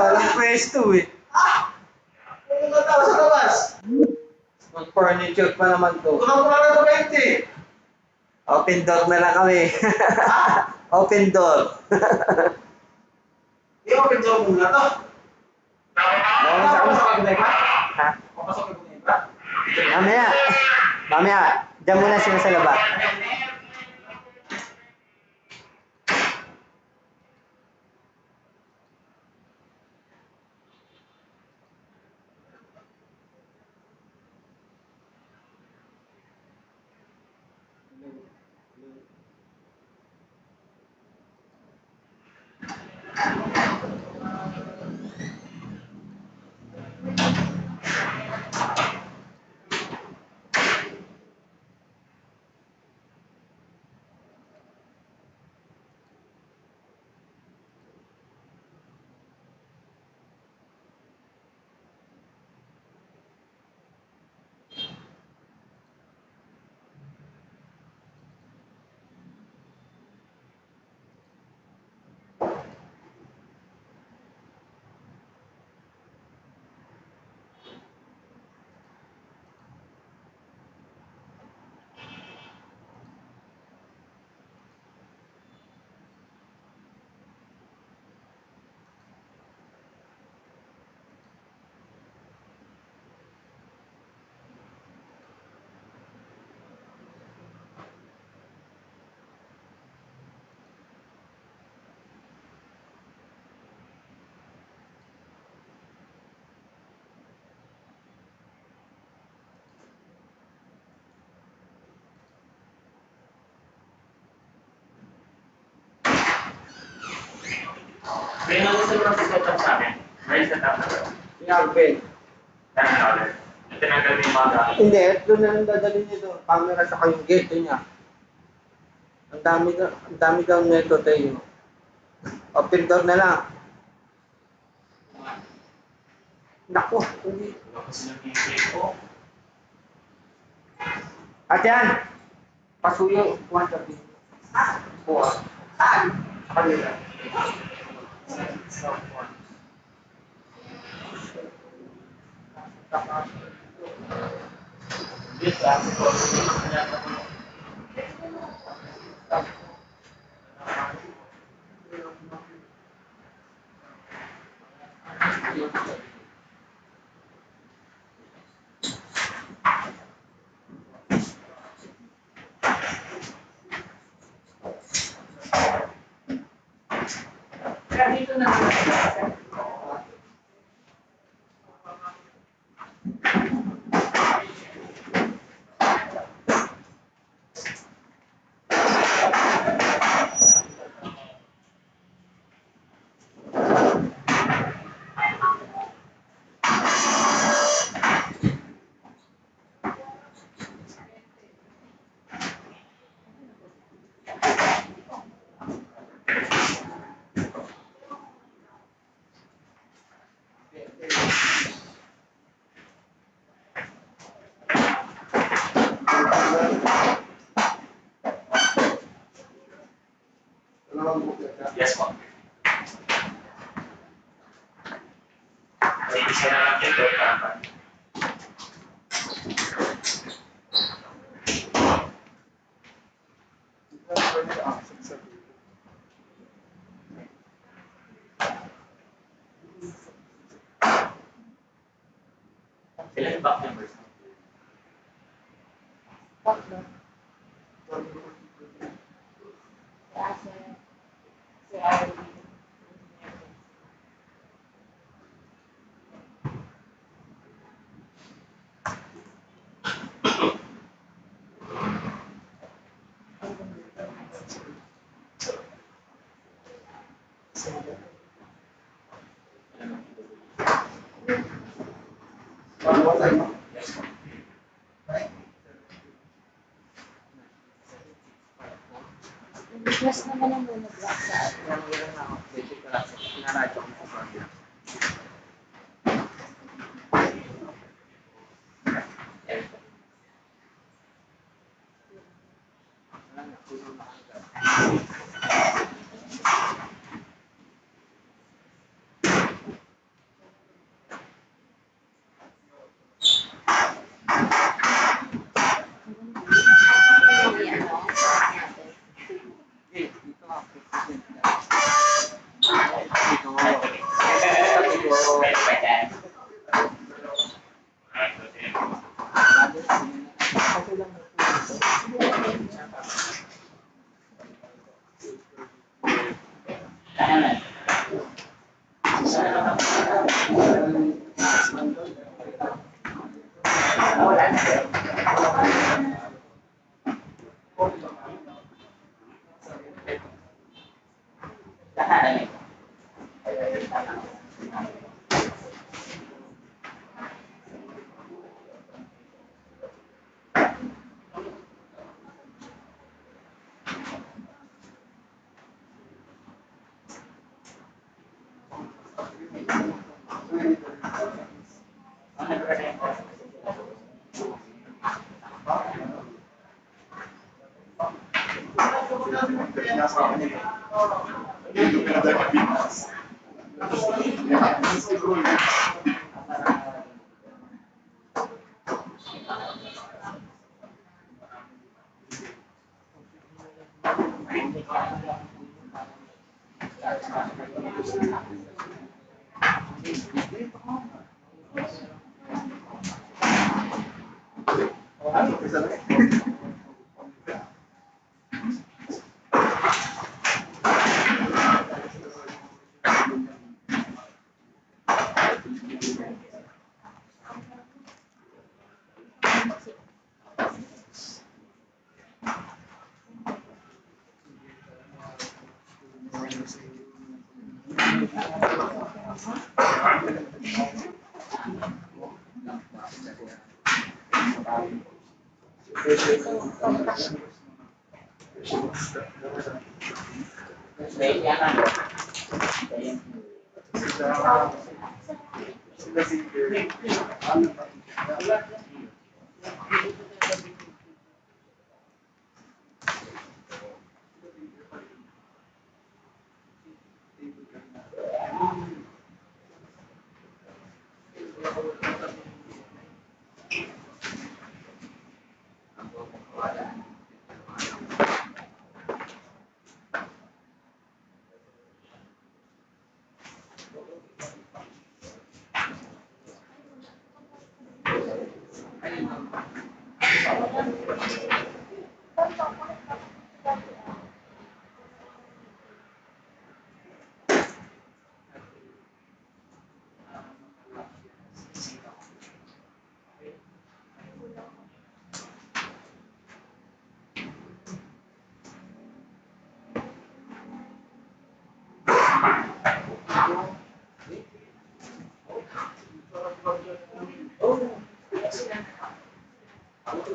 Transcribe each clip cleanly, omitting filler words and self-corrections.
walang pwesto eh. Kung tao sa labas. Mag-furniture pa naman to. Kulang pa na 20. Open door na lang kami. Open door. I-open door muna to. Papasok ko na iba? Ha? Papasok ko na iba? Mamaya. Mamaya. Diyan muna sila sa labas. May gusto mo sa setup sa akin. May setup na ba? Sinagpin. $10. Tinanggal mo yung mga gamit. Hindi, doon na lang dadalhin niyo doon. Camera sa kayong gate niya. Ang dami daw neto tayo. Open door na lang. Naku, hindi. Kasi nag-i-click ko. At yan. Pasuyo. Kuha sa dito. Kuha. Saan? Sa kanila. Dito, ako po. Kaya dito na naman. Yes, po. May isa na lang ito. Tama. Sila yung back numbers. Business naman ang monoblock sa atin. Pwede ba yan? Kanan. Wala na. Kanan.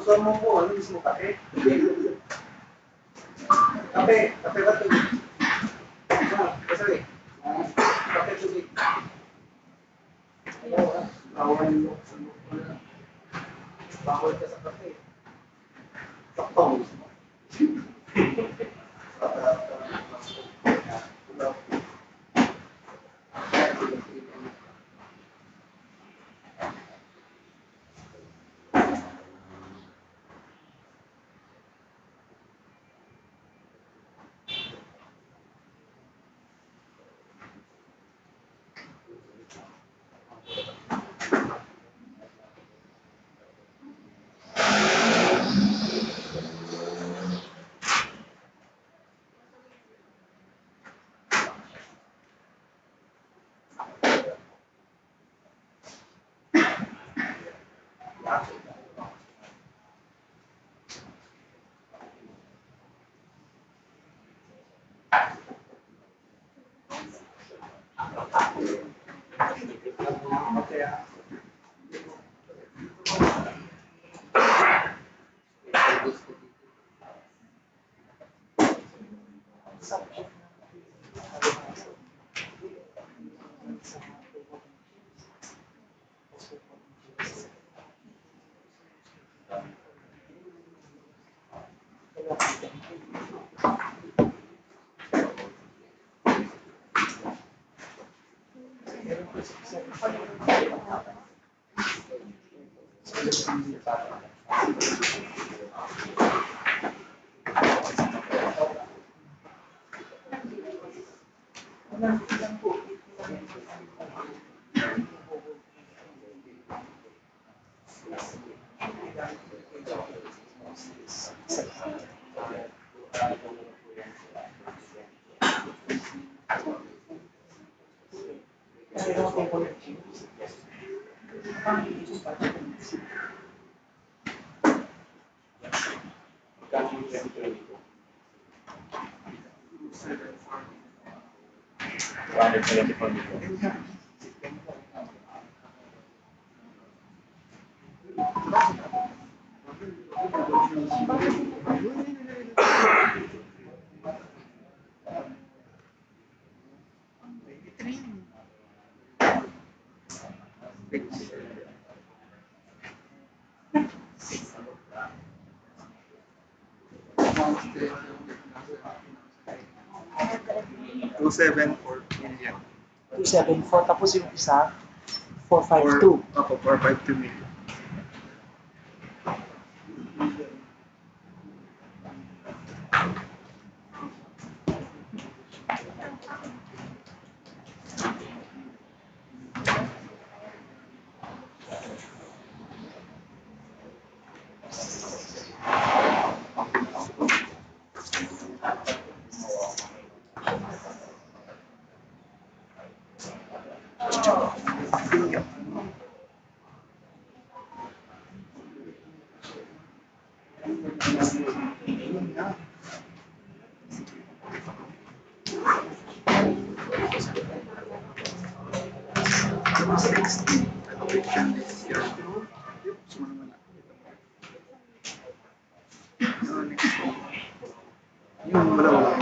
Gusto mo po, ano gusto mo, kape? Kape, kape ba tubig? Kasi, kape tubig. Bawal mo sa loob. Bawal ka sa kape. Saktong. 274 million. 274, tapos yung isa, 452. Ako, 452 million. Allocation this year. Yung wala.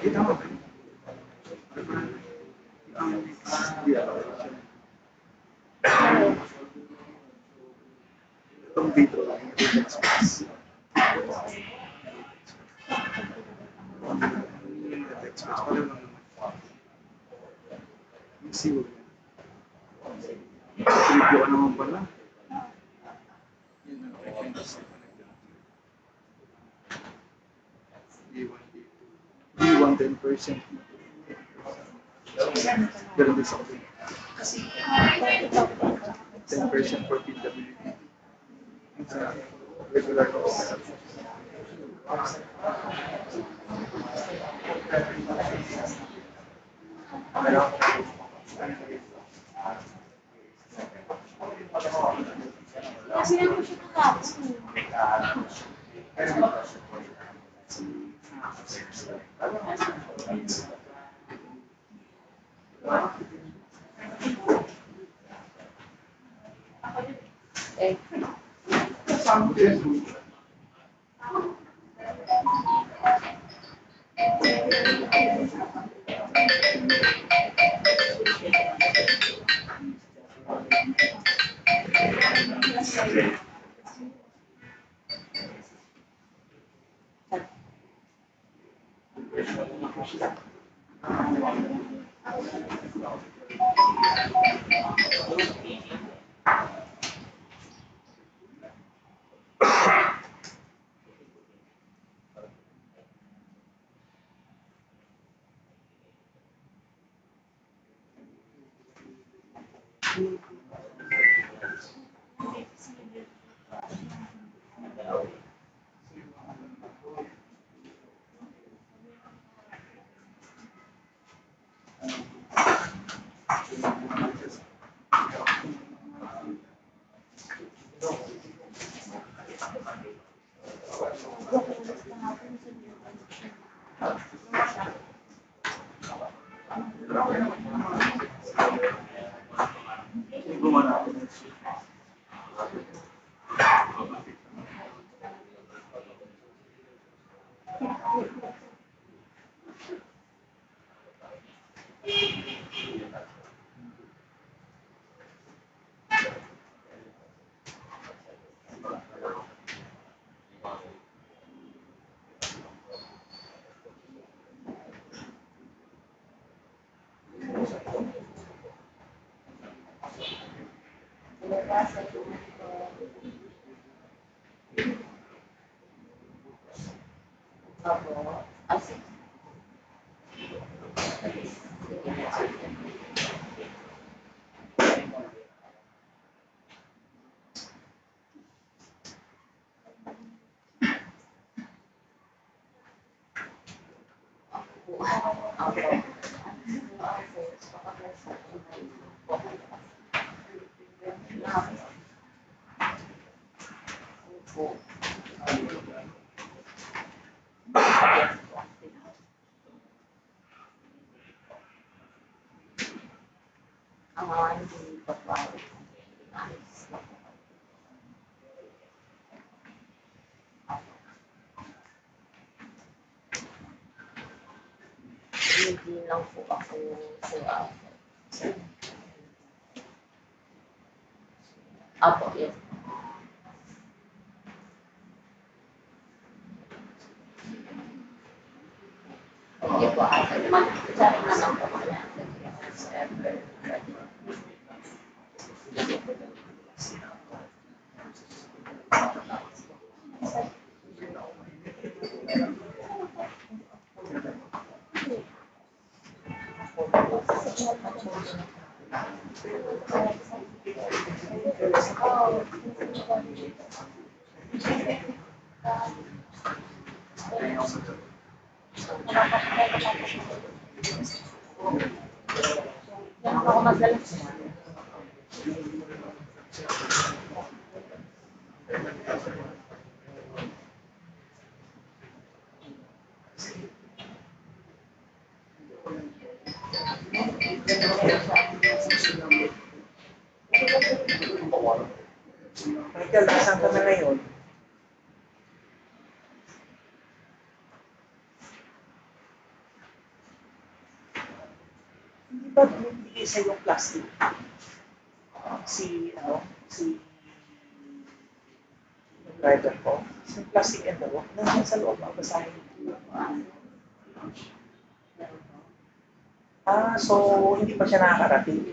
Ito mo ba? Itong dito lang, yung express. Express, pareho lang naman. Easy mo. Review ka naman pala. Yun na, okay. D1, 10%. Ganun din sa akin. 10% for disability. Sa regular cost. Kasi naman siya kahapon. Ang mga hindi pagbawa. Hindi lang po ako sa Apo, yes. Hindi po ako. Mag-chat na lang po kaya. Yan ako madalas. Michael, nasaan ka na ngayon? Hindi ba binibigay sa yung plastic? Si yung driver ko, yung plastic envelope, nandiyan sa loob, ang basahin. So hindi pa siya nakakarating.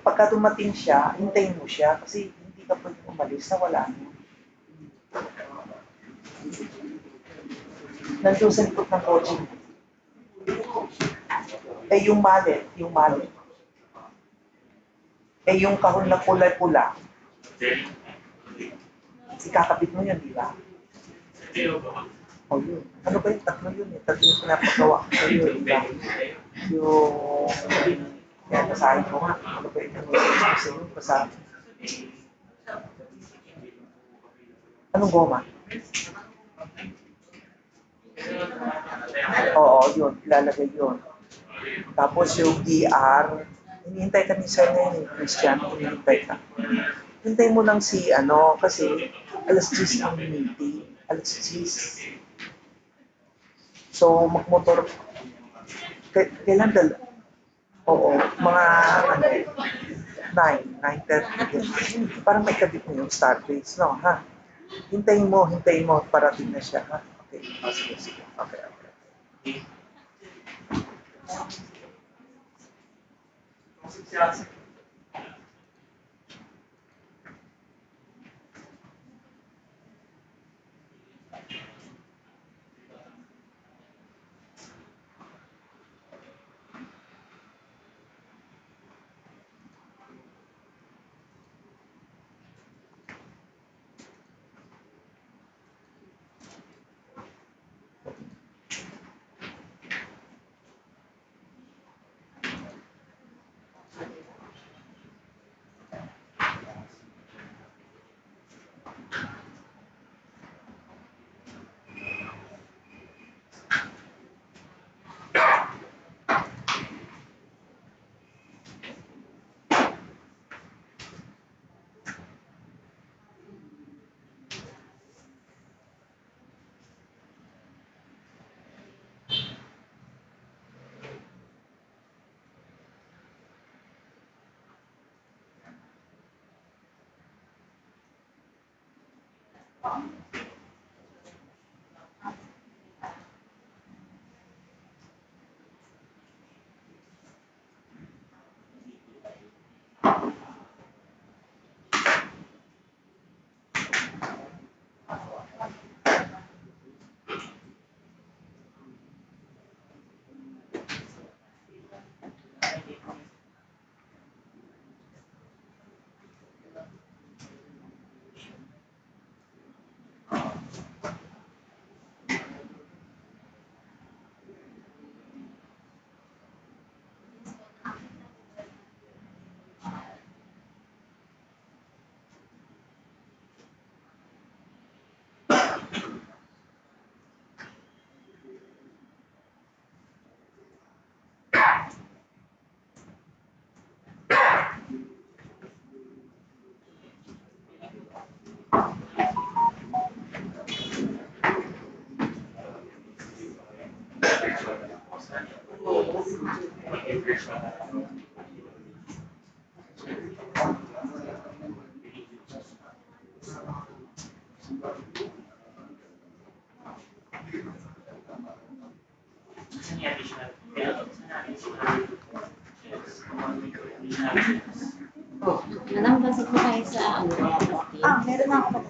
Pagka dumating siya, hintayin mo siya kasi hindi ka pwedeng umalis na wala mo. Nandun sa likod ng kotse. Yung mallet. Yung kahon na kulay-pula. Ikakapit mo yun, di ba? Yun. Ano ba yung tatlo yun? Tatlo yung pinapagawa ko yun, di ba? Yan, basahin ko nga. Ano ba yung sa yun? Basahin. Anong goma? Oo, yun. Ilalagay yun. Tapos yung DR, hinihintay ka ni Sir ngayon, Christian, hinihintay ka. Hintay mo lang si kasi alas 10 ang meeting. Alas 10. So, magmotor. Kailan dala? Oo, mga 9:30. Parang may kabit mo yung start dates, no? Ha? Hintayin mo, parating na siya, ha? Okay, sige. Okay. Saan yung additional? Saan yung additional? Oh, nanambasag ko kayo sa ano, Meron na ako.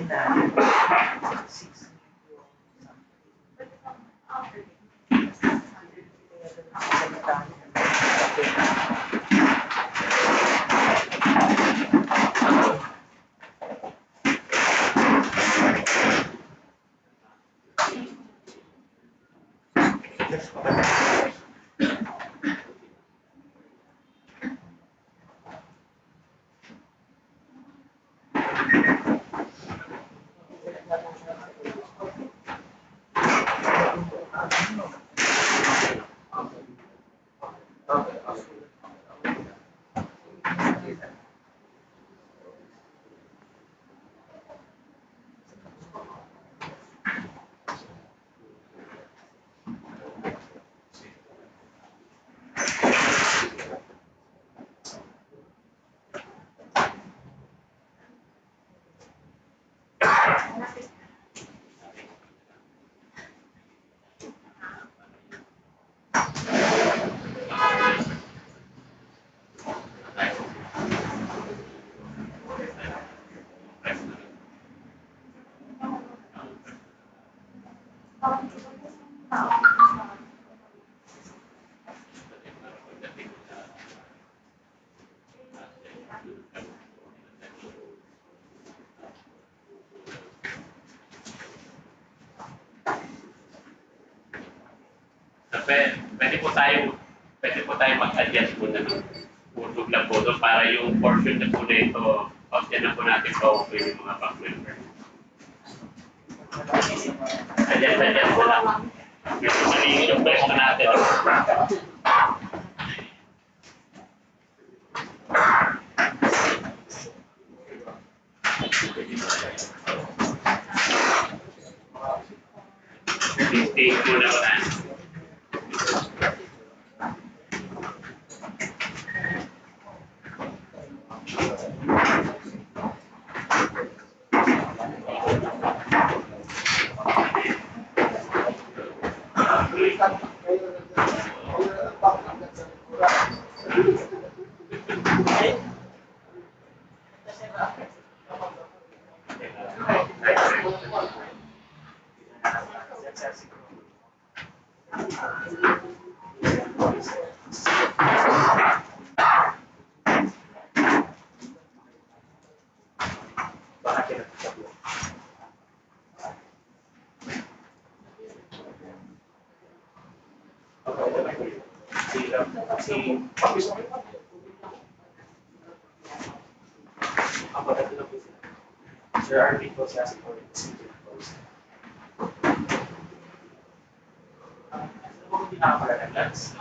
kanina, 6 million Pwede po tayo mag-adjust po na ng usog lang po doon para yung portion na po na ito, option na po natin pa-open yung mga back member. Adjust po lang. Gusto malinis yung pwesto natin. Stay muna ko na. There are people asking for procedure post. Hindi na pala nag-lance.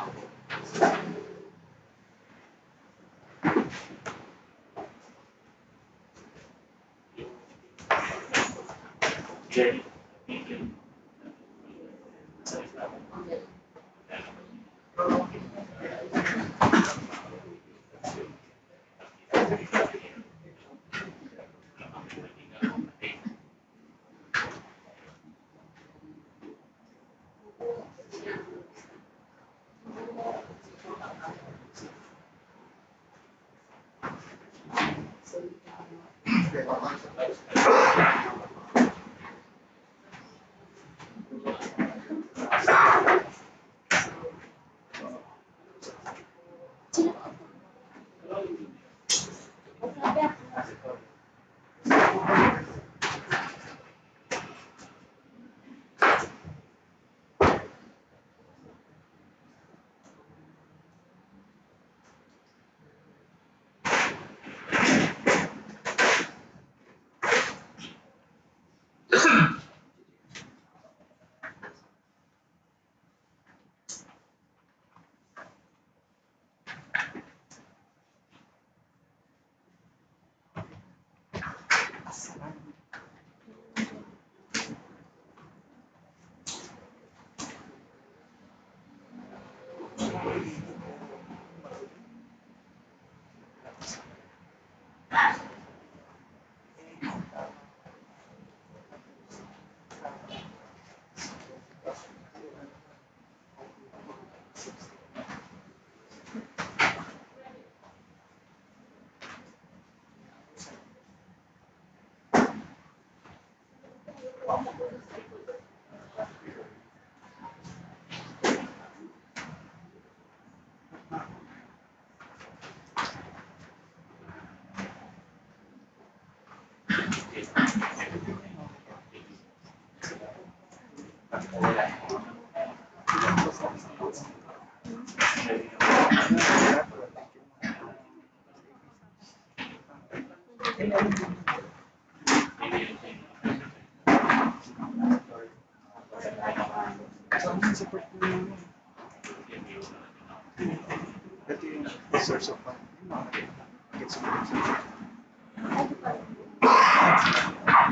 Saan yung support ko yun? Ito yung source of fund. Yung mga gets mo.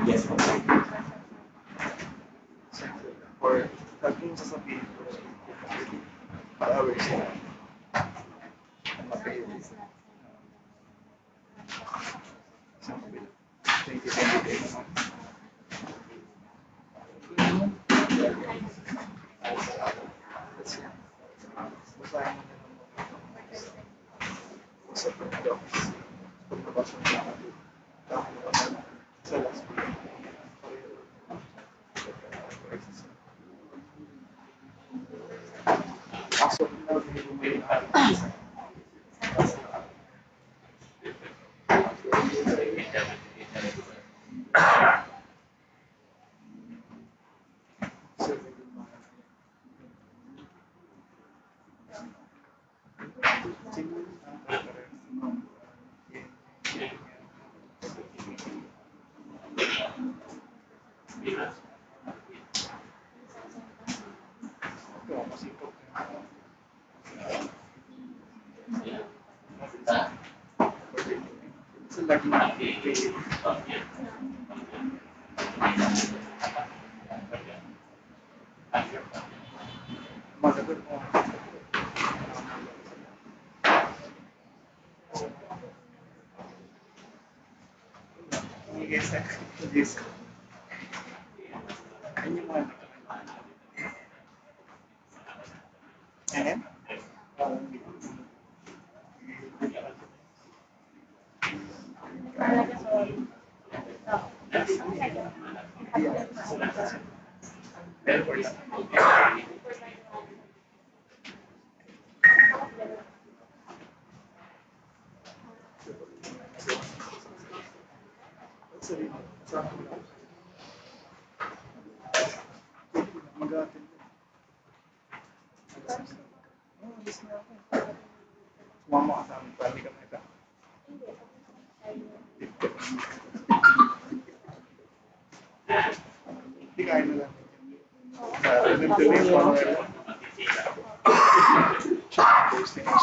Yes. Or sabi mo sasabihin ko para aware sila. Ang mapili. Isang kabila. 2020 naman. That's it. Basahin mo na lang mo. Sa pag-docs. Pag nabasa mo lang ako. Tapos sa last week. Pasok na Yes. Ano yung mga ano? Sorry. Mag-attend. Alis na ako. Sumama ka sa amin. Pwede ka na ito. Hindi kain na lang. Nagtuloy yung mga posting.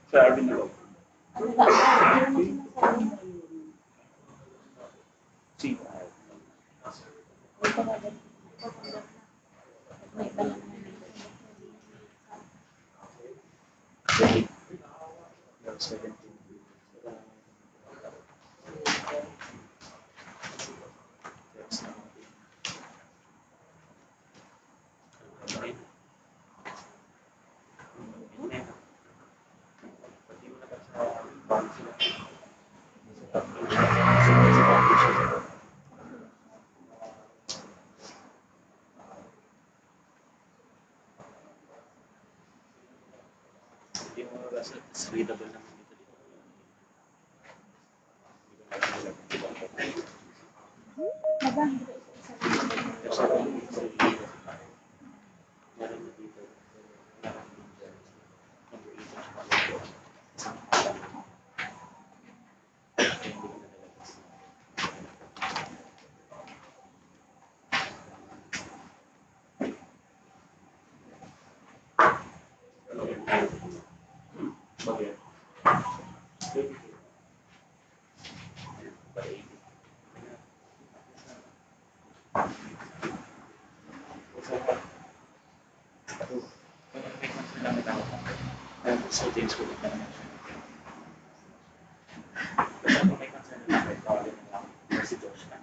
Sa Arvin na loob. Ano ba? Ano naman sinasabi? Si May talaga. May iba naman. Level 17. Yes, hindi mo nabasa, it's readable naman dito. Meron na dito. Meron din dyan. Number 8 at saka number 8. Hindi ko na nalabas. Bagay. Bagay. So things ko lang naman. Basta kung may concern na lang, tawagin na lang si Josh na.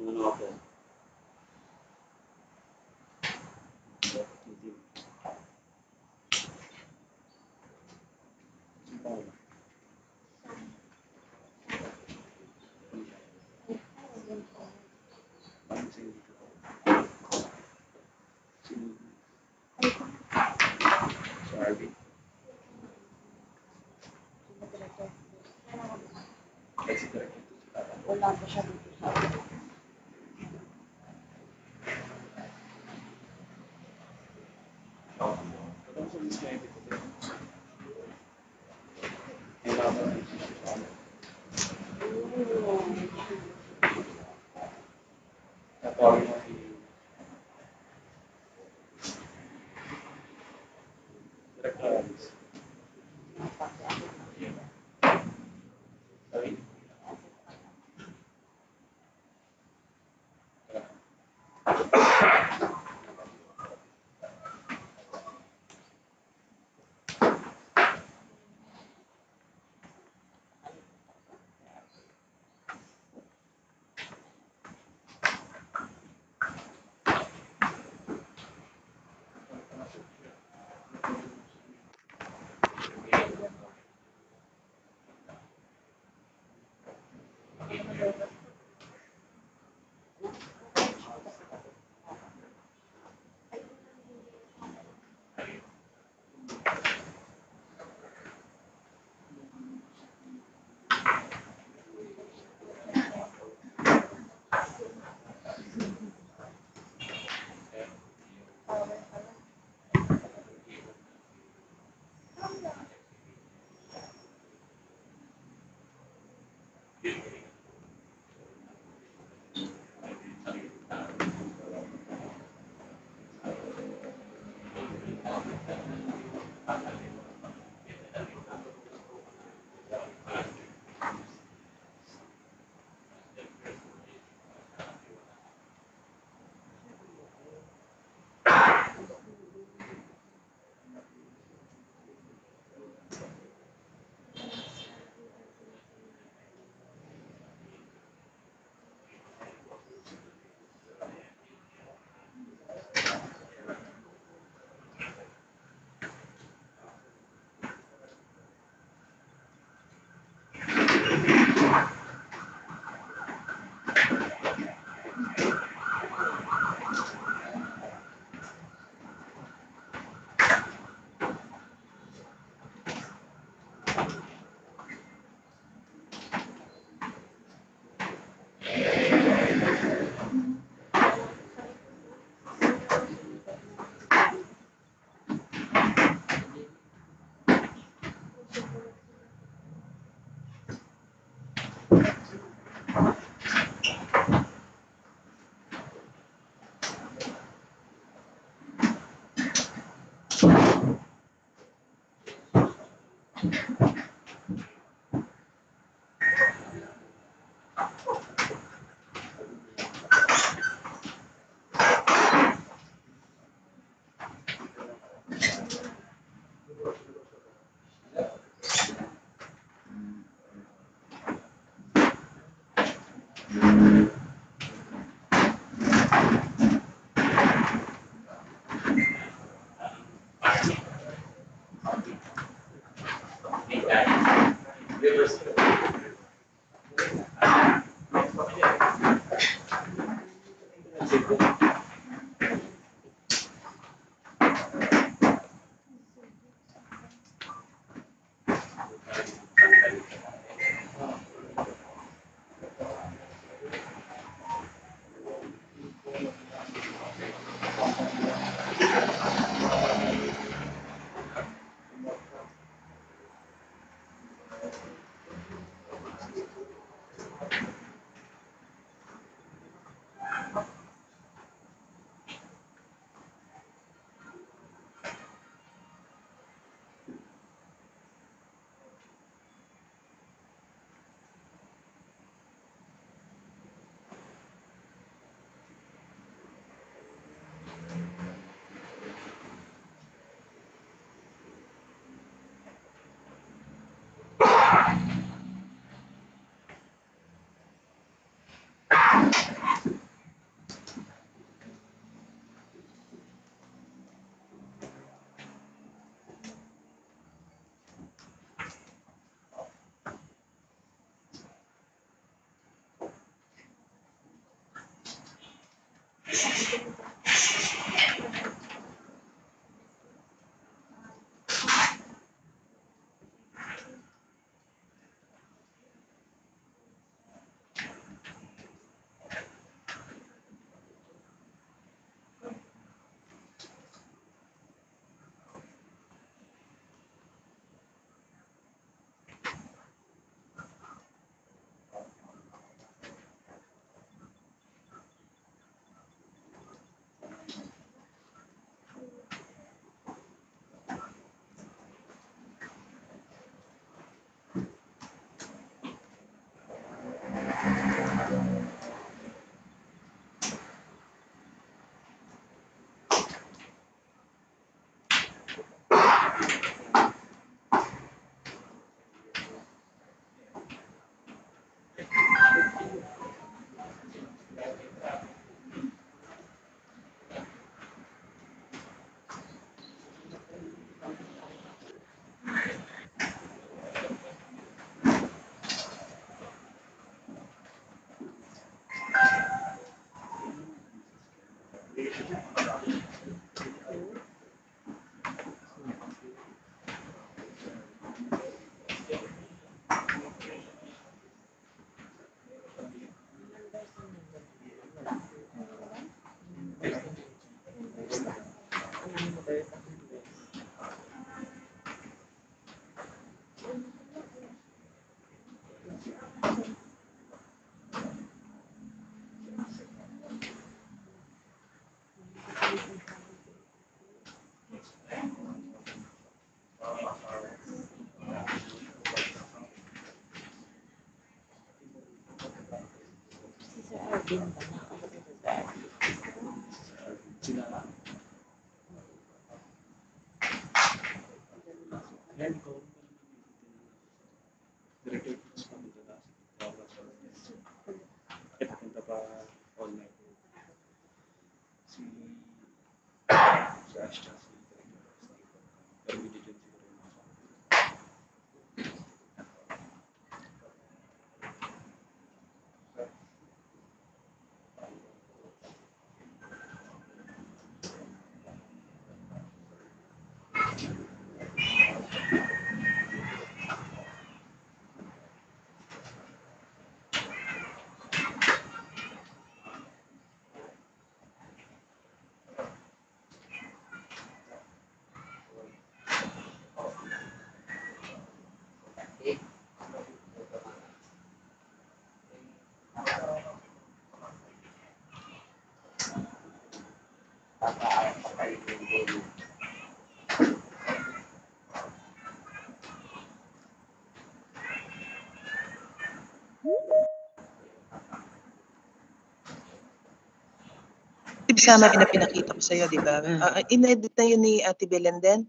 Ano ako? Sorry. Wala pa siya dito sa Si Sir Alvin ba? Nakakapit si Sir Alvin. Sila yan ko director sa kanila kaya punta pa online si Ash siya si director pero hindi dyan siguro yung mga Sama pinakita ko sa'yo, di ba? In-edit na yun ni Ate Belen din.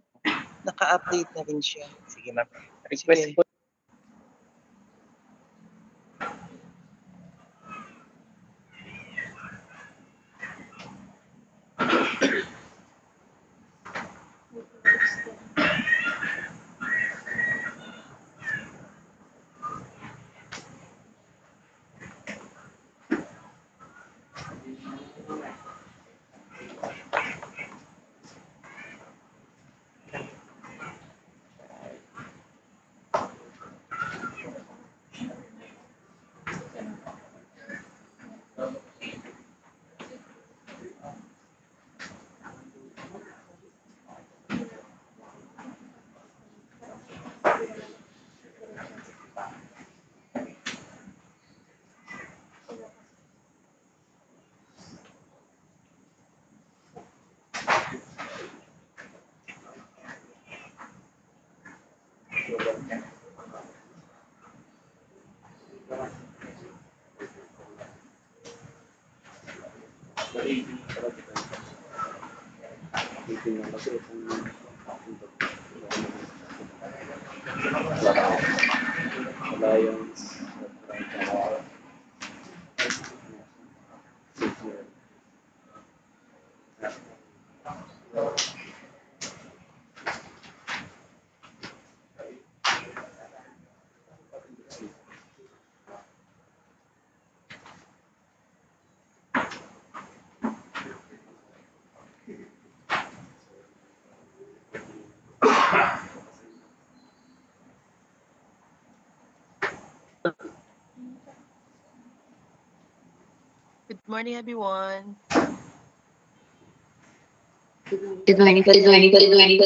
Naka-update na rin siya. Sige, ma'am. Request Sige. po. Good morning, everyone. Good morning, good morning, good morning.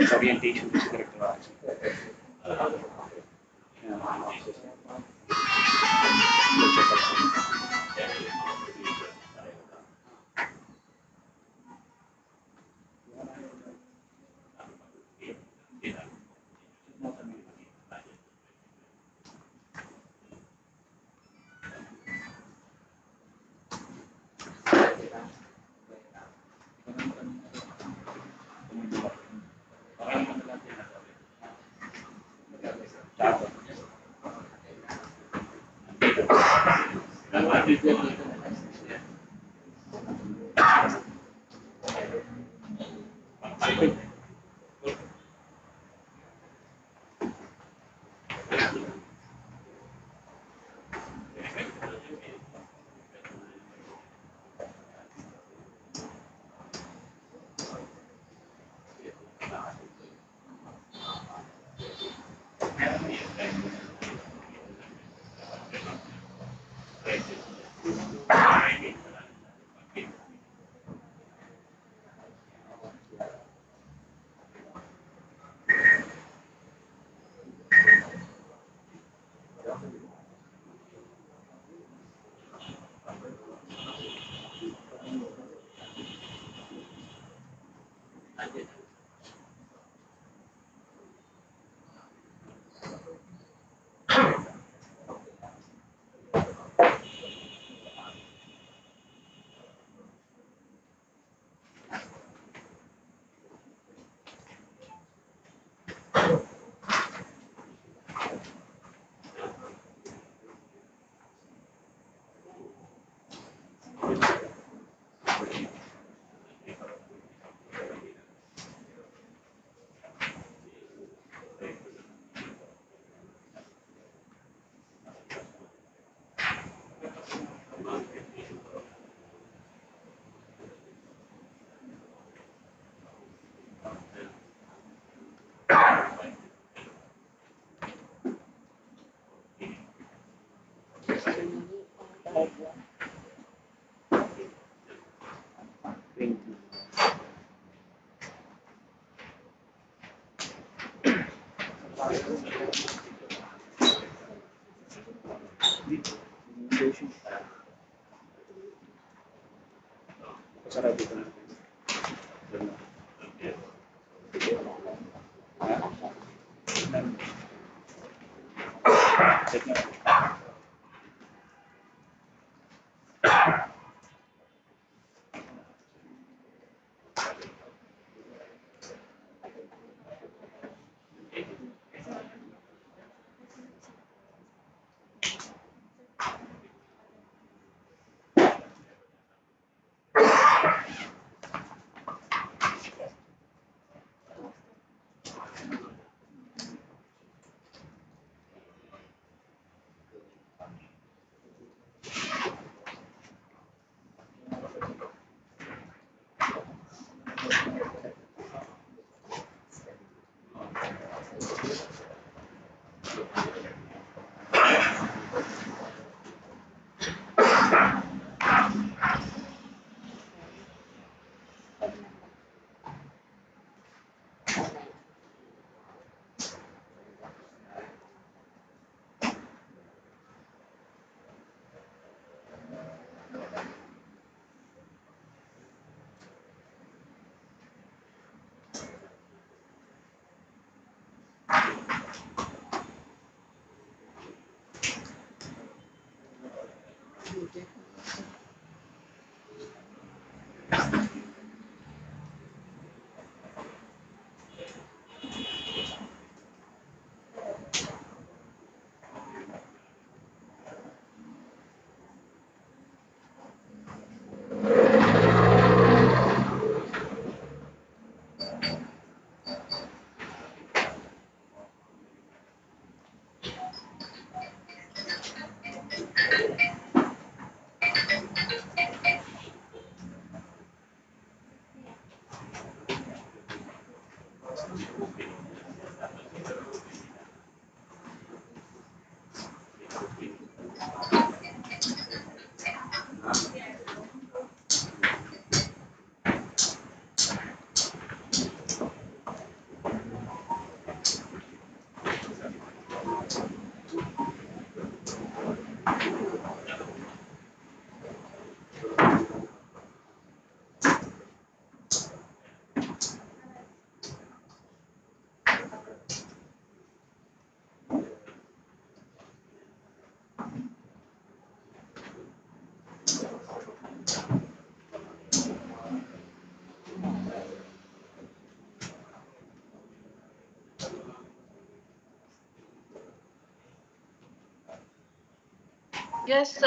Sa orientation sa director. Sarap dito na. Check na. Yes,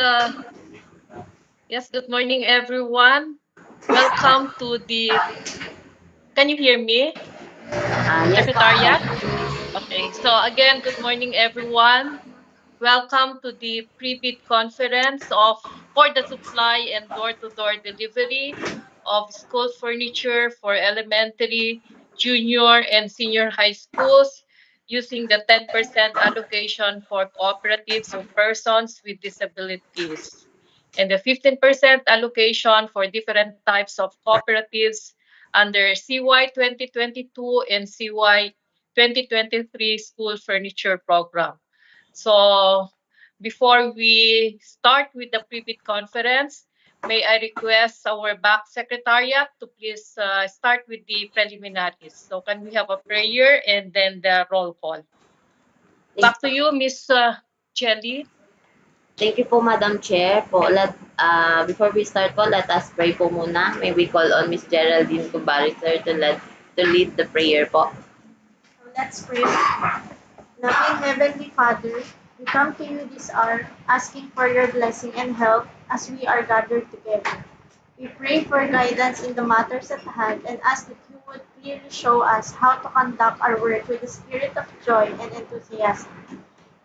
yes, good morning, everyone. Welcome to the, can you hear me, Yes po. Secretariat? Okay, so again, good morning, everyone. Welcome to the pre-bid conference for the supply and door-to-door delivery of school furniture for elementary, junior, and senior high schools using the 10% allocation for cooperatives of persons with disabilities and the 15% allocation for different types of cooperatives under CY 2022 and CY 2023 school furniture program. So before we start with the pre-bid conference, may I request our back secretariat to please start with the preliminaries. So can we have a prayer and then the roll call? Back to you, Miss Jelly. Thank you po, Madam Chair. Before we start po, let us pray po muna. May we call on Miss Geraldine Kumbari, sir, to lead the prayer po. Let's pray. Loving Heavenly Father, we come to you this hour asking for your blessing and help as we are gathered together. We pray for guidance in the matters at hand and ask that you would clearly show us how to conduct our work with a spirit of joy and enthusiasm.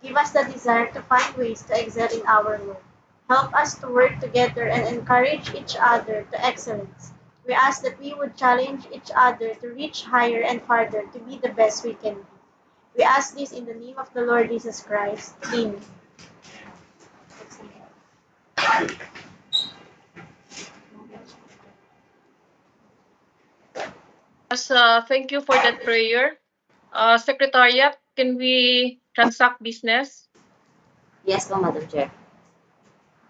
Give us the desire to find ways to excel in our work. Help us to work together and encourage each other to excellence. We ask that we would challenge each other to reach higher and farther to be the best we can be. We ask this in the name of the Lord Jesus Christ. Amen. Yes, thank you for that prayer. Secretariat, can we transact business? Yes po, Madam Chair.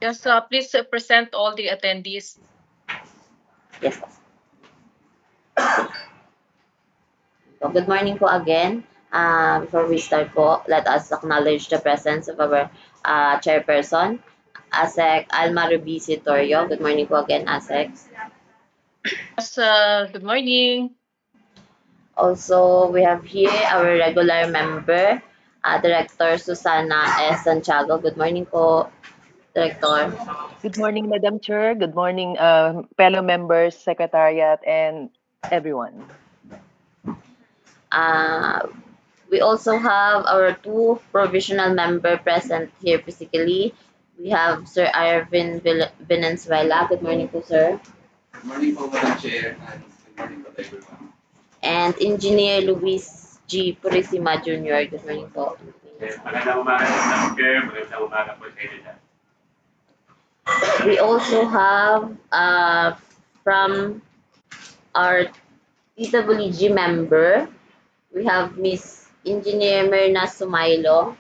Yes, please present all the attendees. Yes po. So, good morning po again. Before we start po, let us acknowledge the presence of our chairperson, ASEC Alma Ruby Sitorio. Good morning po again, ASEC. Yes, good morning. Also, we have here our regular member, Director Susana S. Santiago. Good morning po, Director. Good morning, Madam Chair. Good morning, fellow members, Secretariat, and everyone. We also have our two provisional member present here physically. We have Sir Arvin Valenzuela. Good morning po, sir. Good morning po, Madam Chair, and good morning po to everyone. And Engineer Luis G. Purisima Jr. Good morning po. Magandang umaga, Madam Chair. Magandang umaga po sa inyo dyan. We also have from our TWG member, we have Miss Engineer Myrna Sumailo.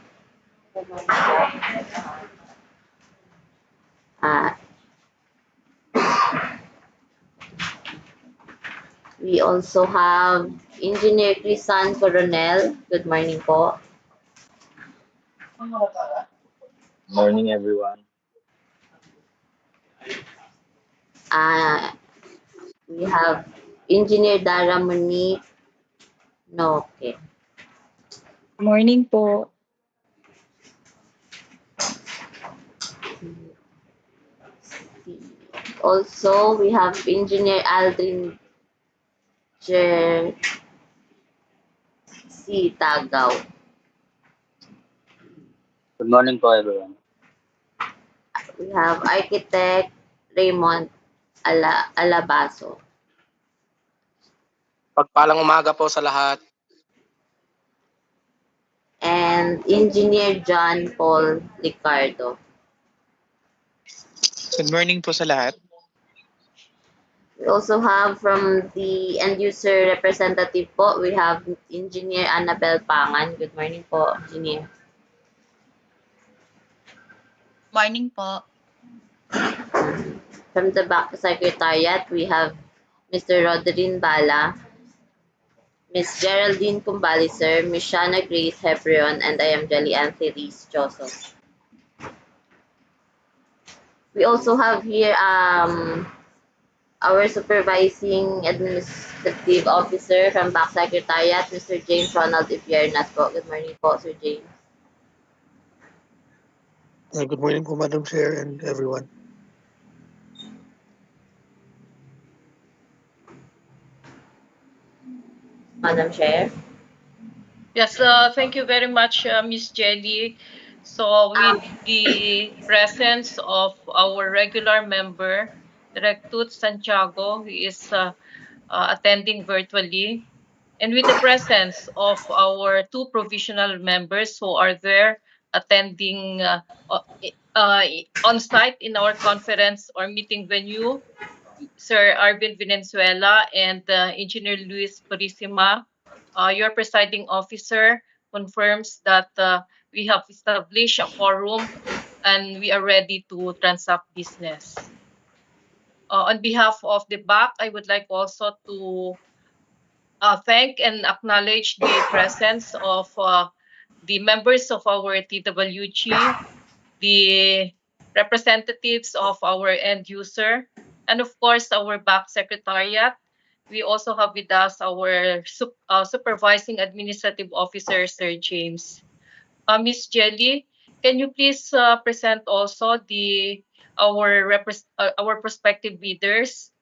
We also have Engineer Crisan Coronel. Good morning po. Morning, everyone. We have Engineer Dara Monique. No, okay. Morning po. Also, we have Engineer Aldrin C. Tagaw. Good morning po, everyone. We have Architect Raymond Alabaso. Pagpalang umaga po sa lahat. And Engineer John Paul Ricardo. Good morning po sa lahat. We also have from the end user representative po, we have Engineer Annabel Pangan. Good morning po, Engineer. Morning po. From the back secretariat, we have Mr. Rodrin Bala, Miss Geraldine Kumbali, sir, Miss Shana Grace Hebrion, and I am Jelly Anthelis Choso. We also have here our supervising administrative officer from back secretariat, Mr. James Ronald Ipiernas po. Good morning po, Sir James. Good morning po, Madam Chair and everyone. Madam Chair. Yes, thank you very much, Ms. Jelly. So with the presence of our regular member, Rectut Santiago, who is attending virtually, and with the presence of our two provisional members who are there attending on site in our conference or meeting venue, Sir Arvin Valenzuela and Engineer Luis Purisima, your presiding officer confirms that we have established a quorum and we are ready to transact business. On behalf of the BAC, I would like also to thank and acknowledge the presence of the members of our TWG, the representatives of our end user, and of course our BAC Secretariat. We also have with us our supervising administrative officer, Sir James. Ms. Jelly, can you please present also our prospective bidders?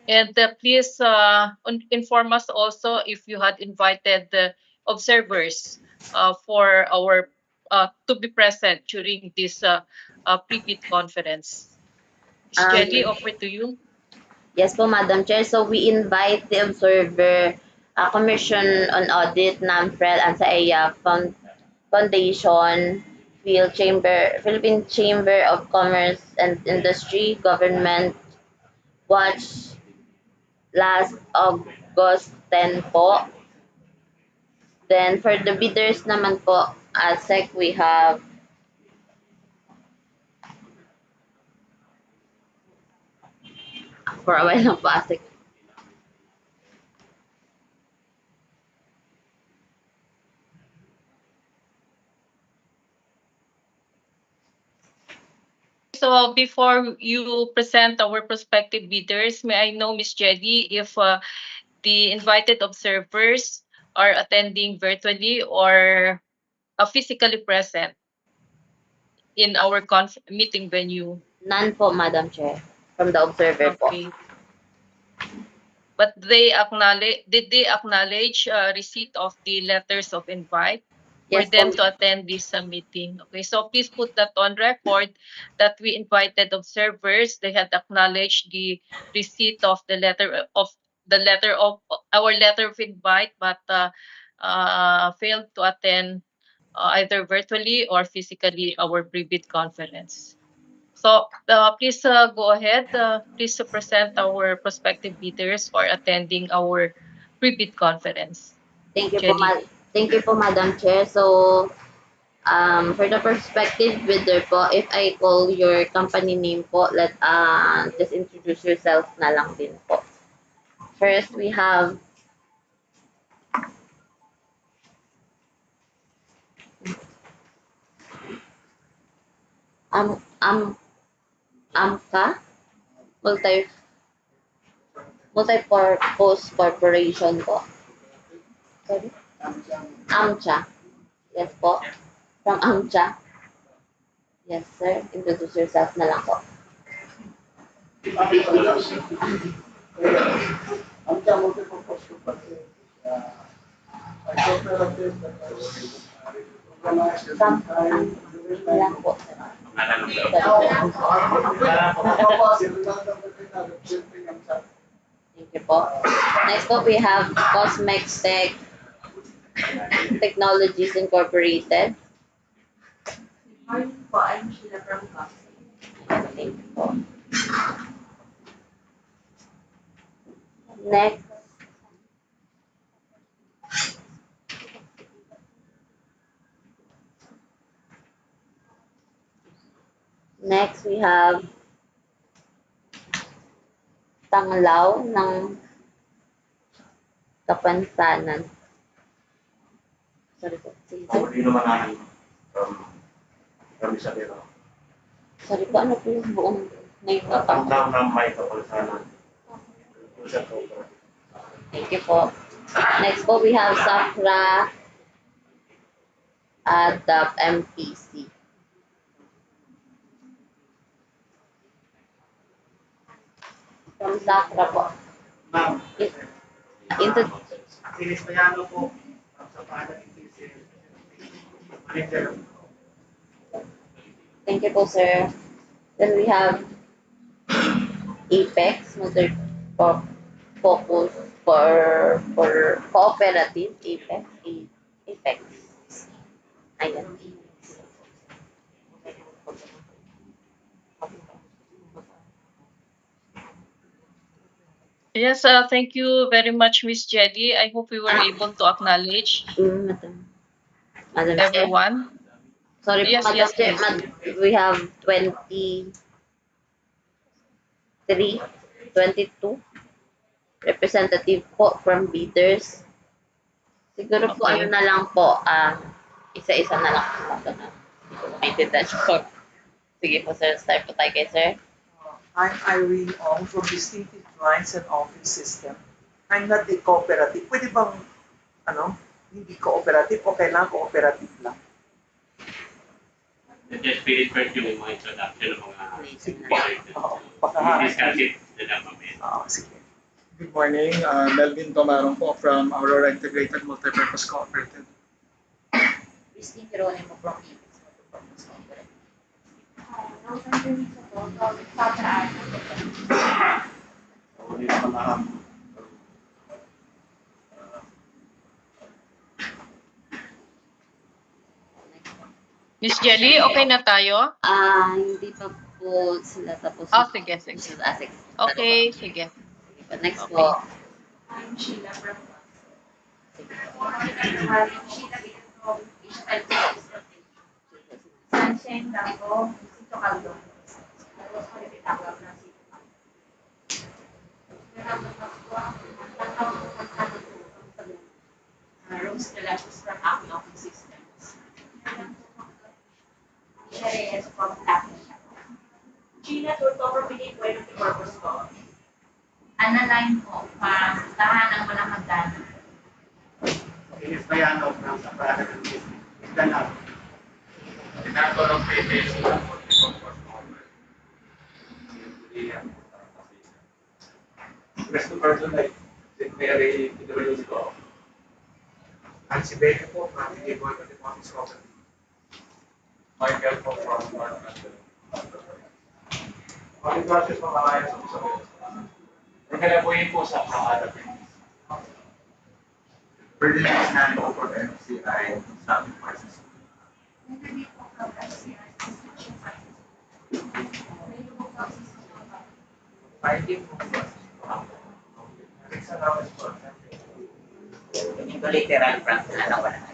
And please inform us also if you had invited the observers for our to be present during this pre-bid conference. Ms. Jelly, over to you. Yes po, Madam Chair. So we invite the observer, Commission on Audit, NAMFREL, and sa Foundation, Philippine Chamber of Commerce and Industry, Government Watch last August 10 po. Then for the bidders naman po, ASEC, we have for a while lang po ASEC. So before you present our prospective bidders, may I know, Ms. Jelly, if the invited observers are attending virtually or physically present in our meeting venue? None po, Madam Chair, from the observer po. Okay. But did they acknowledge receipt of the letters of invite for Yes them po. to attend this meeting? Okay, so please put that on record that we invited observers. They had acknowledged the receipt of the letter of our letter of invite, but failed to attend either virtually or physically our pre-bid conference. So please go ahead. Please present our prospective bidders for attending our pre-bid conference. Thank you po, Jelly. Thank you po, Madam Chair. So, for the prospective bidder po, if I call your company name po, just introduce yourself na lang din po. First, we have AMCA, Multi-Purpose Corporation po. Sorry? AMCHA. Yes po. From AMCHA. Yes, sir. Introduce yourself na lang po. Lang po. Thank you po. Next po, we have Cosmex Technologies Incorporated. Morning po, I'm Sheila from Coffee. Thank you po. Next, we have Tanglaw ng Kapansanan. Sorry po. Sorry po, ano po yung buong name na Thank you po. Next po, we have Safra at MPC. From Sacra po. Ma'am, Into, Inis Mayano po, sa pangalan ng TCL. Manager. thank you po, sir. Then we have Apex, Mother for Focus for Cooperative, Apex. Ayan. Yes, thank you very much, Miss Jelly. I hope we were able to acknowledge Madam Chair. everyone. Sorry po, Yes, Madam yes, Chair. please. We have 22 representative po from bidders. Siguro po Okay. ano na lang po, isa-isa na lang po ito na. Maintindihan po. Sige po, sir. Start po tayo kay sir. I'm Irene Ong from Distinctive Clients and Office System. I'm not a cooperative. Pwede bang, hindi cooperative o kailangan cooperative lang? Just finish first yung mga introduction ng mga Oo, baka, discuss it na lang mamaya. sige. Good morning, Melvin Tomarong po from Aurora Integrated Multipurpose Cooperative. Christine Geronimo from Apex Multipurpose Cooperative. Miss Jelly, okay na tayo? Hindi pa po sila tapos. Sige, sige. Sige. Okay, sige. Next Okay. po. I'm Sheila from Sunshine Dago, Sito Caldo. Rose Galactus from Allocation Systems. Reyes from Allocation. Gina Turco from Pinipwede Purpose ko. Analine po, tahanang walang magdano. Inis Mayano sa pangalan ng TCL. Danang. Tinatulong PPS lang po. Rest of person like Mary PWC ko. At si Becky po, hindi mo ito yung office cooperative. Michael po from North London. All process mo makaya sa Isabel. Pagkalabuhin po sa pangalan. Pwede na sinabi ko for MCI sa process. Fighting mo ba? Hindi ko literal from na wala na.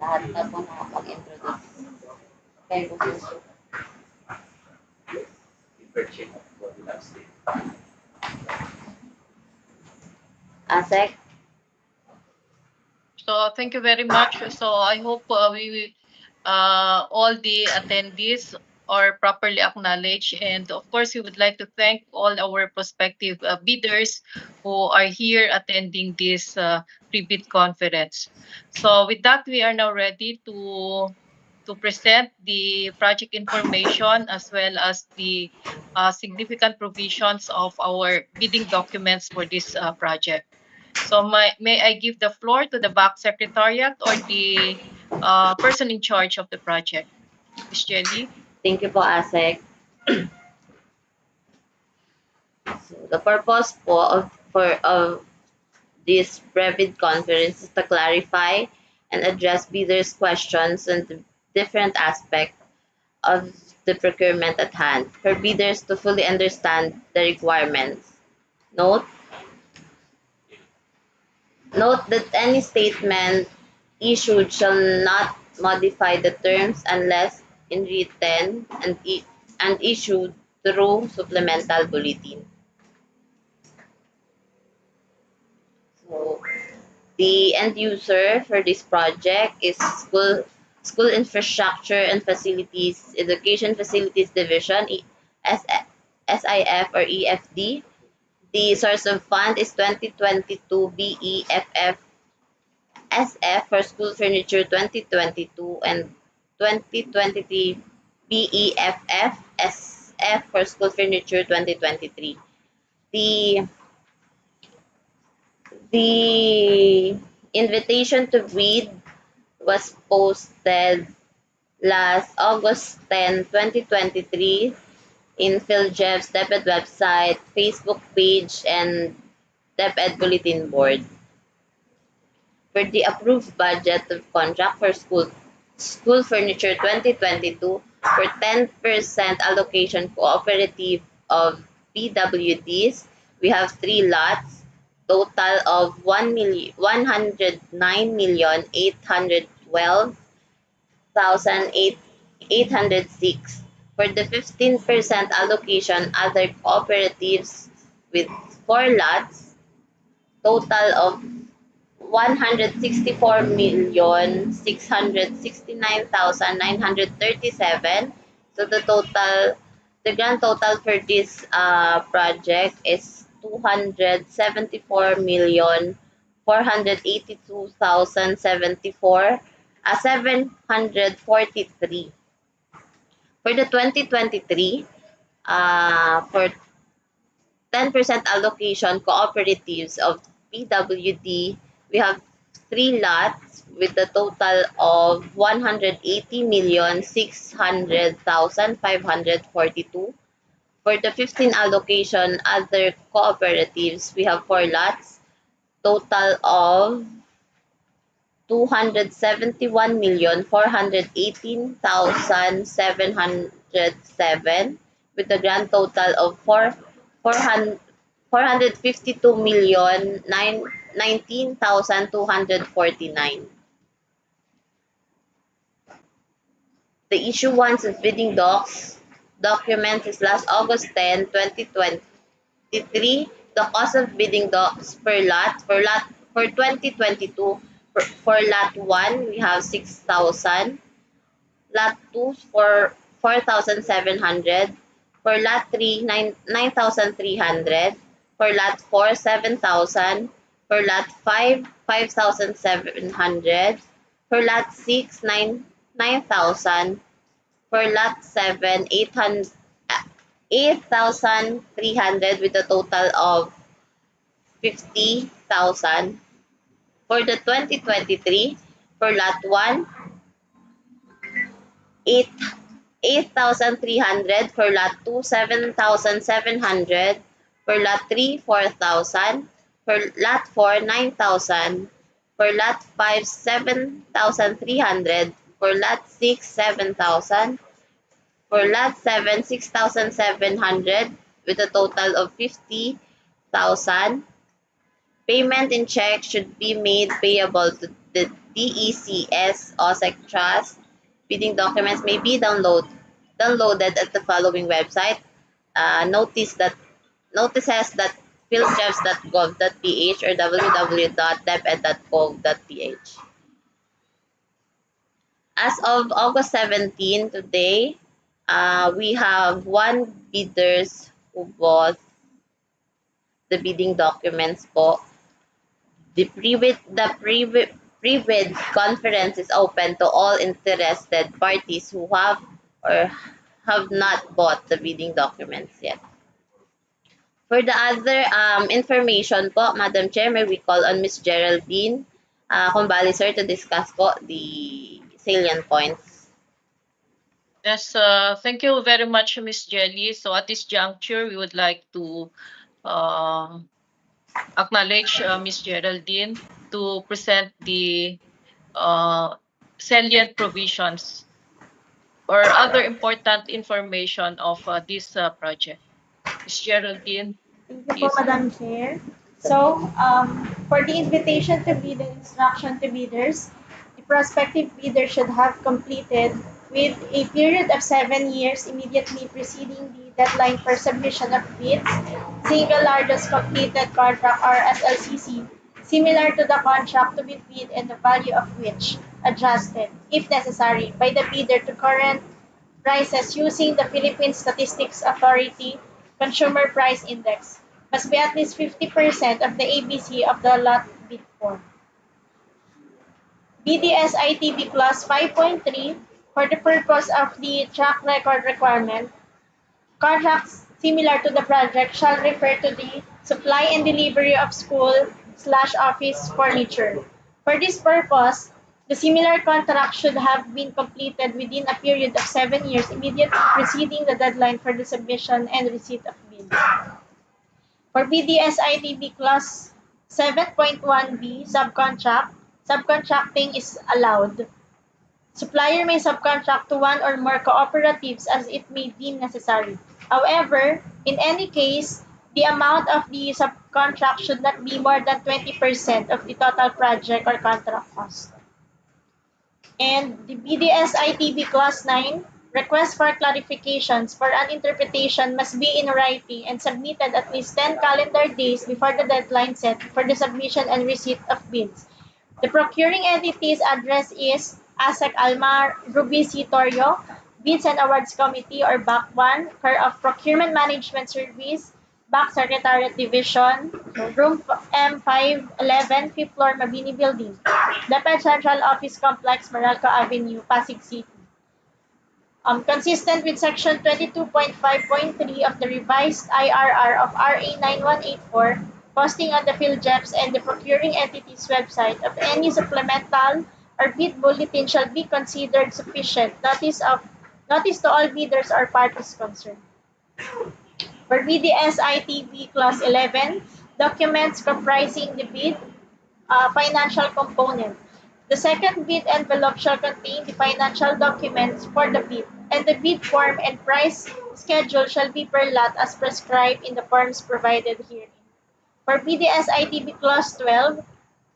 Lahat na po nakapag-introduce. Kayo po, sir. Virgin for last day. Sec. So thank you very much. So I hope all the attendees are properly acknowledged, and of course we would like to thank all our prospective bidders who are here attending this pre-bid conference. So with that, we are now ready to present the project information as well as the significant provisions of our bidding documents for this project. So may I give the floor to the back secretariat or the person in charge of the project? Ms. Jelly? Thank you po, ASEC. So, the purpose po of this pre-bid conference is to clarify and address bidders' questions on the different aspects of the procurement at hand for bidders to fully understand the requirements. Note that any statement issued shall not modify the terms unless in written and issued through supplemental bulletin. So, the end user for this project is School Infrastructure and Facilities Education Facilities Division, SIF or EFD. The source of fund is 2022 BEFF SF for school furniture 2022 and 2023 BEFF SF for school furniture 2023. the the invitation to bid was posted last August 10, 2023 in PhilJeff's DepEd website, Facebook page, and DepEd bulletin board. For the approved budget of contract for school furniture 2022 for 10% allocation cooperative of PWDs, we have 3 lots, total of 109,812,806. For the 15% allocation, other cooperatives with 4 lots, total of 164,669,937. So the grand total for this project is 274,482,074, 743. For the 2023, for 10% allocation cooperatives of PWD, we have 3 lots with a total of 180,600,542. For the 15 allocation other cooperatives, we have 4 lots, total of 271,418,707 with a grand total of 452,019,249. The issuance of bidding documents is last August 10, 2023. The cost of bidding docs per lot for 2022 for lot 1 we have 6,000, lot 2 for 4,700, for lot 3 9,300, for lot 4 7,000, for lot 5 5,700, for lot 6 9,000, for lot 7 8,300 with a total of 50,000. For the 2023, for lot 1, 8,300, for lot 2, 7,700, for lot 3, 4,000, for lot 4, 9,000, for lot 5, 7,300, for lot 6, 7,000, for lot 7, 6,700 with a total of 50,000. Payment in check should be made payable to the DECS OSEC Trust. Bidding documents may be downloaded at the following website. Notices.philjeffs.gov.ph or www.deped.gov.ph. As of August 17 today, we have 1 bidders who bought the bidding documents po. The pre-bid conference is open to all interested parties who have or have not bought the bidding documents yet. For the other information po, Madam Chair, may we call on Ms. Geraldine Kumbali, sir, to discuss po the salient points. Yes, thank you very much, Ms. Jelly. So at this juncture, we would like to acknowledge Ms. Geraldine to present the salient provisions or other important information of this project. Ms. Geraldine, Thank you po, please. Madam Chair. So, for the invitation to bid and instruction to bidders, the prospective bidder should have completed with a period of 7 years immediately preceding the deadline for submission of bids, single largest completed contract or SLCC, similar to the contract to be bid and the value of which adjusted, if necessary, by the bidder to current prices using the Philippine Statistics Authority Consumer Price Index must be at least 50% of the ABC of the lot bid for. BDS ITB Clause 5.3 for the purpose of the track record requirement, contracts similar to the project shall refer to the supply and delivery of school/office furniture. For this purpose, the similar contract should have been completed within a period of 7 years immediately preceding the deadline for the submission and receipt of bids. For BDSITB Clause 7.1b, subcontracting is allowed. Supplier may subcontract to one or more cooperatives as it may deem necessary. However, in any case, the amount of the subcontract should not be more than 20% of the total project or contract cost. And the BDSITB Clause 9, requests for clarifications for an interpretation must be in writing and submitted at least 10 calendar days before the deadline set for the submission and receipt of bids. The procuring entity's address is ASEC Alma Rubicitorio, Bids and Awards Committee or BAC 1, care of Procurement Management Service, BAC Secretariat Division, Room M511, 5th floor, Mabini Building, DepEd Central Office Complex, Meralco Avenue, Pasig City. Consistent with Section 22.5.3 of the revised IRR of RA 9184, posting on the PhilJEPs and the procuring entity's website of any supplemental or bid bulletin shall be considered sufficient notice to all bidders or parties concerned. For BDSITB Clause 11, documents comprising the bid financial component. The second bid envelope shall contain the financial documents for the bid, and the bid form and price schedule shall be per lot as prescribed in the forms provided herein. For BDSITB Clause 12,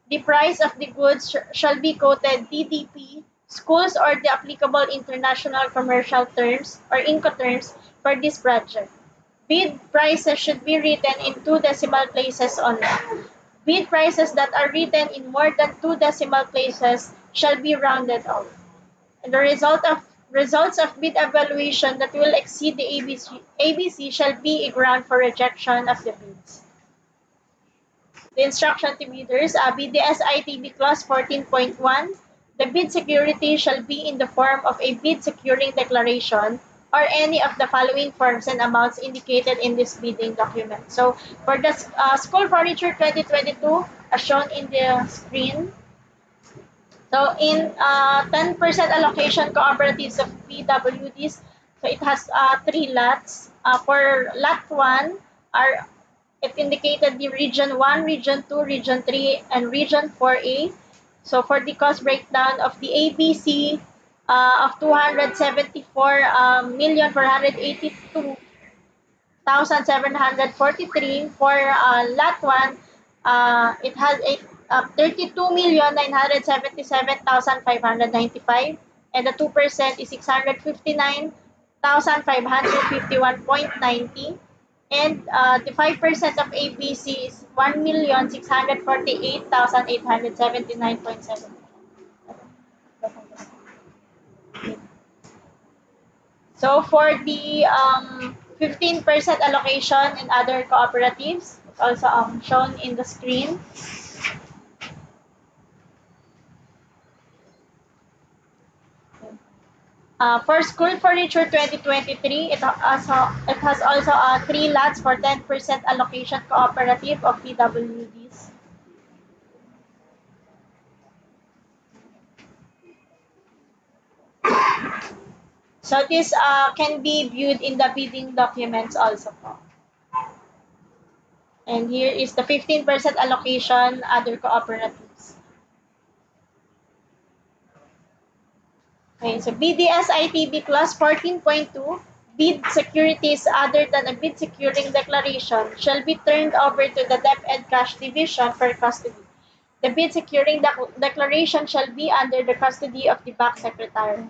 the price of the goods shall be quoted DDP, schools or the applicable international commercial terms or Incoterms for this project. Bid prices should be written in 2 decimal places only. Bid prices that are written in more than 2 decimal places shall be rounded off. And the results of bid evaluation that will exceed the ABC shall be a ground for rejection of the bids. The instruction to bidders, BDSITB Clause 14.1, the bid security shall be in the form of a bid securing declaration or any of the following forms and amounts indicated in this bidding document. So for the school furniture 2022, as shown in the screen, so in 10% allocation cooperatives of PWDs, so it has 3 lots. For lot 1, it indicated the region 1, region 2, region 3, and region 4A. So for the cost breakdown of the ABC of 274,482,743 for lot 1, it has 32,977,595 and the 2% is 659,551.90 and the 5% of ABC is 1,648,879.7. So for the 15% allocation in other cooperatives, also shown in the screen. For school furniture 2023, it has also 3 lots for 10% allocation cooperative of PWDs. So this can be viewed in the bidding documents also. And here is the 15% allocation other cooperatives. Okay, so BDSITB Clause 14.2, bid securities other than a bid securing declaration shall be turned over to the DepEd Cash Division for custody. The bid securing declaration shall be under the custody of the BAC Secretary.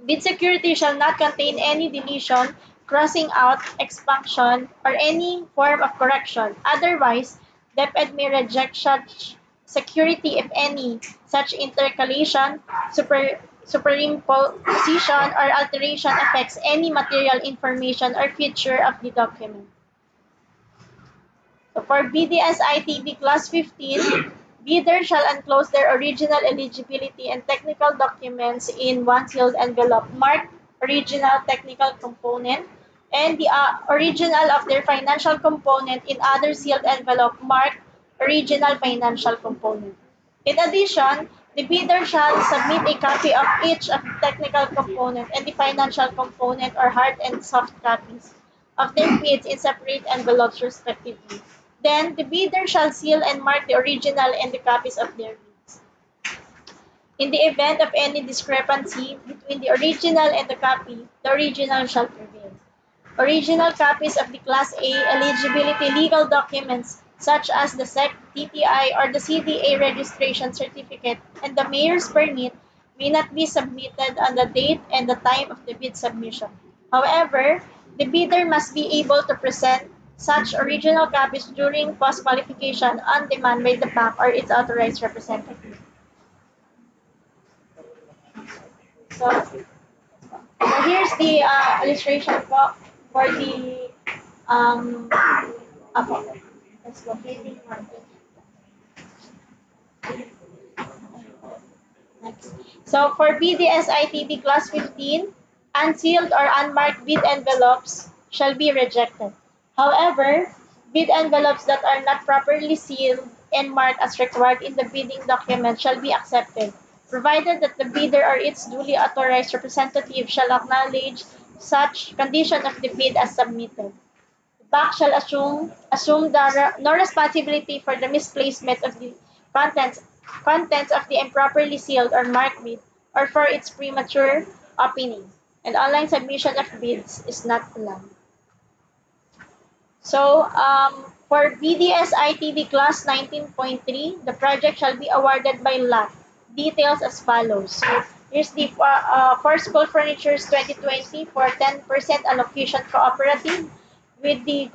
Bid security shall not contain any deletion, crossing out, expansion, or any form of correction. Otherwise, DepEd may reject such security if any such intercalation, superimposition, or alteration affects any material information or feature of the document. So for BDSITB Clause 15, bidders shall enclose their original eligibility and technical documents in one sealed envelope marked original technical component and the original of their financial component in other sealed envelope marked original financial component. In addition, the bidder shall submit a copy of each of the technical component and the financial component or hard and soft copies of their bids in separate envelopes respectively. Then, the bidder shall seal and mark the original and the copies of their bids. In the event of any discrepancy between the original and the copy, the original shall prevail. Original copies of the Class A eligibility legal documents such as the SEC, TTI, or the CDA registration certificate and the mayor's permit may not be submitted on the date and the time of the bid submission. However, the bidder must be able to present such original copies during post-qualification on demand by the bank or its authorized representative. So here's the illustration for the okay. Let's go. Next. So for BDSITB Class 15, unsealed or unmarked bid envelopes shall be rejected. However, bid envelopes that are not properly sealed and marked as required in the bidding document shall be accepted, provided that the bidder or its duly authorized representative shall acknowledge such condition of the bid as submitted. The bank shall assume no responsibility for the misplacement of the contents of the improperly sealed or marked bid or for its premature opening, and online submission of bids is not allowed. So, for BDS ITD Class 19.3, the project shall be awarded by lot. Details as follows. So, here's the for school furnitures 2020 for 10% allocation cooperative with the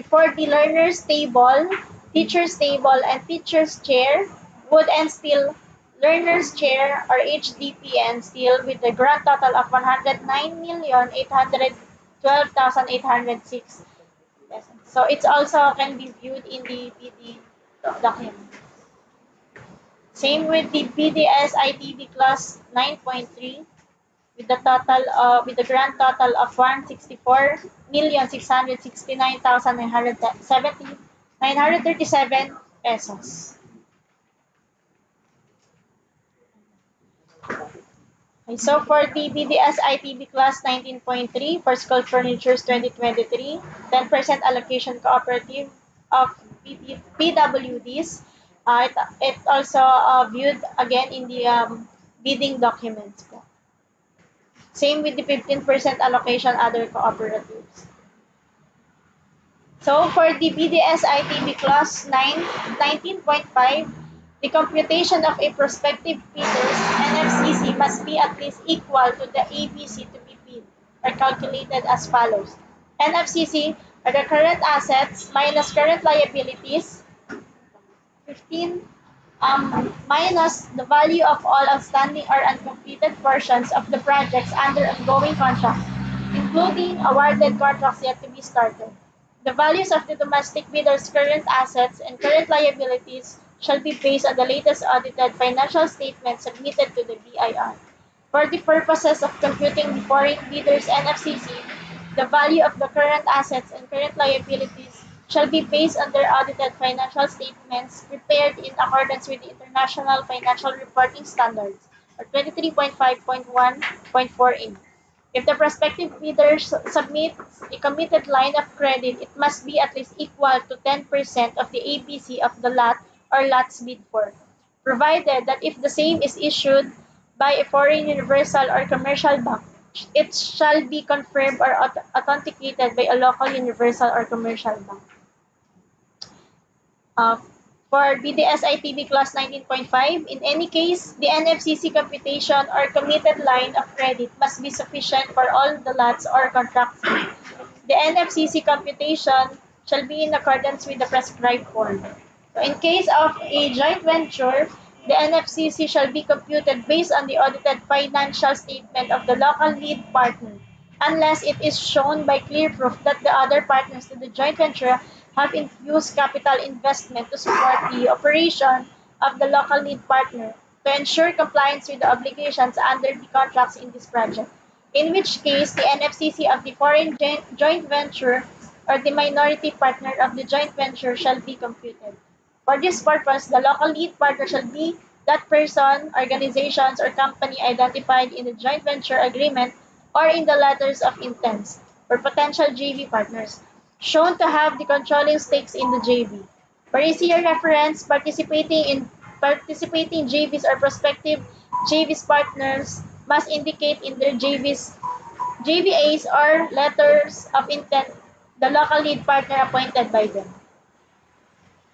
for the learners table, teachers table, and teachers chair, wood and steel learners chair or HDPN steel with the grand total of 109,812,806. Yes. So it's also can be viewed in the PD document. Same with the BDS ITB class 9.3 with the grand total of 164,669,937 pesos. Okay, so for the BDS ITB class 19.3 for school furnitures 2023, 10% allocation cooperative of PWDs. It also viewed again in the bidding documents. Same with the 15% allocation other cooperatives. So for the BDS ITB class 19.5, the computation of a prospective bidder's NFCC must be at least equal to the ABC to be bid, or calculated as follows. NFCC are the current assets minus current liabilities, 15 minus the value of all outstanding or uncompleted portions of the projects under ongoing contracts, including awarded contracts yet to be started. The values of the domestic bidder's current assets and current liabilities shall be based on the latest audited financial statement submitted to the BIR. For the purposes of computing the foreign bidder's NFCC, the value of the current assets and current liabilities shall be based on their audited financial statements prepared in accordance with the International Financial Reporting Standards, or 23.5.1.4a. If the prospective bidder submits a committed line of credit, it must be at least equal to 10% of the ABC of the lot or lots bid for, provided that if the same is issued by a foreign universal or commercial bank, it shall be confirmed or authenticated by a local universal or commercial bank. Uh, for BDS ITB class 19.5, in any case, the NFCC computation or committed line of credit must be sufficient for all the lots or contracts. The NFCC computation shall be in accordance with the prescribed form. So in case of a joint venture, the NFCC shall be computed based on the audited financial statement of the local lead partner, unless it is shown by clear proof that the other partners to the joint venture have infused capital investment to support the operation of the local lead partner to ensure compliance with the obligations under the contracts in this project. in which case the NFCC of the foreign joint venture or the minority partner of the joint venture shall be computed. For this purpose, the local lead partner shall be that person, organizations, or company identified in the joint venture agreement or in the letters of intent for potential JV partners, shown to have the controlling stakes in the JV. For easier reference, participating JVs or prospective JVs partners must indicate in their JVAs or letters of intent the local lead partner appointed by them.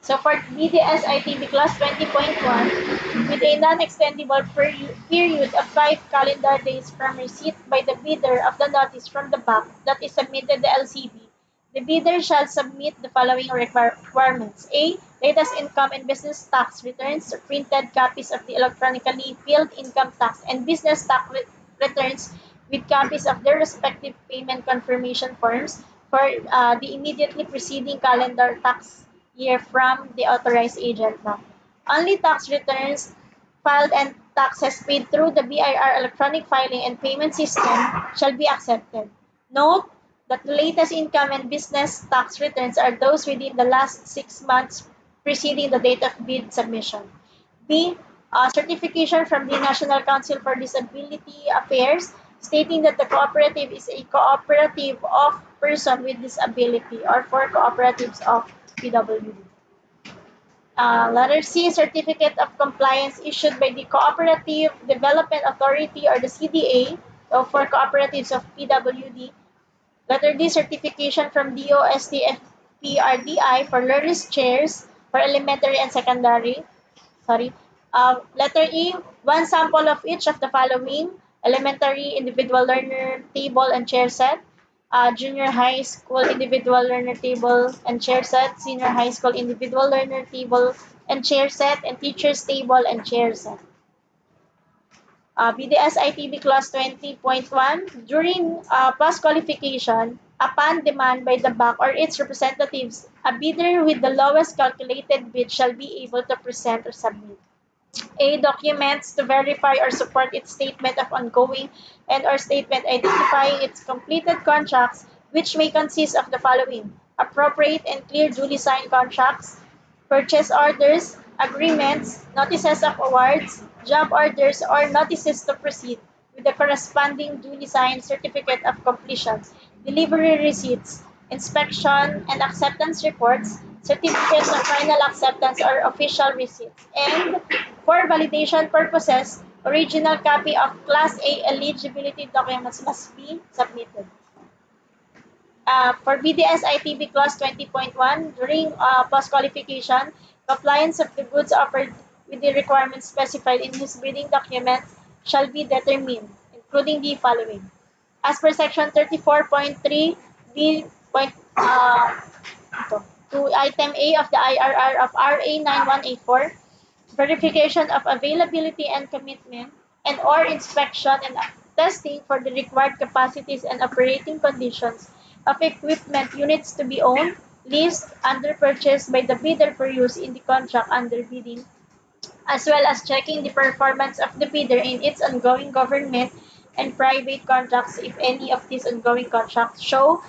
So for BDS ITB Class 20.1, with a non-extendable period of 5 calendar days from receipt by the bidder of the notice from the bank that is submitted to LCB, the bidder shall submit the following requirements. A. Latest income and business tax returns, printed copies of the electronically filled income tax and business tax returns with copies of their respective payment confirmation forms for the immediately preceding calendar tax year from the authorized agent bank. Only tax returns filed and taxes paid through the BIR electronic filing and payment system shall be accepted. Note that the latest income and business tax returns are those within the last 6 months preceding the date of bid submission. B. Certification from the National Council for Disability Affairs stating that the cooperative is a cooperative of person with disability or for cooperatives of PWD. Letter C, Certificate of Compliance issued by the Cooperative Development Authority or the CDA for cooperatives of PWD. Letter D, Certification from DOSTFPRDI for learners chairs for elementary and secondary. Sorry. Letter E, one sample of each of the following: elementary individual learner table and chair set, junior high school individual learner table and chair set, senior high school individual learner table and chair set, and teacher's table and chair set. BDS ITB Clause 20.1, during post-qualification, upon demand by the bank or its representatives, a bidder with the lowest calculated bid shall be able to present or submit A. Documents to verify or support its statement of ongoing and or statement identifying its completed contracts, which may consist of the following: appropriate and clear duly signed contracts, purchase orders, agreements, notices of awards, job orders, or notices to proceed with the corresponding duly signed certificate of completion, delivery receipts, inspection and acceptance reports, certificates of final acceptance or official receipts, and for validation purposes, original copy of Class A eligibility documents must be submitted. For BDS ITB Clause 20.1, during post-qualification, compliance of the goods offered with the requirements specified in his bidding documents shall be determined, including the following. As per Section 34.3 B. To Item A of the IRR of RA 9184, verification of availability and commitment, and or inspection and testing for the required capacities and operating conditions of equipment units to be owned, leased, under purchase by the bidder for use in the contract under bidding, as well as checking the performance of the bidder in its ongoing government and private contracts if any of these ongoing contracts shows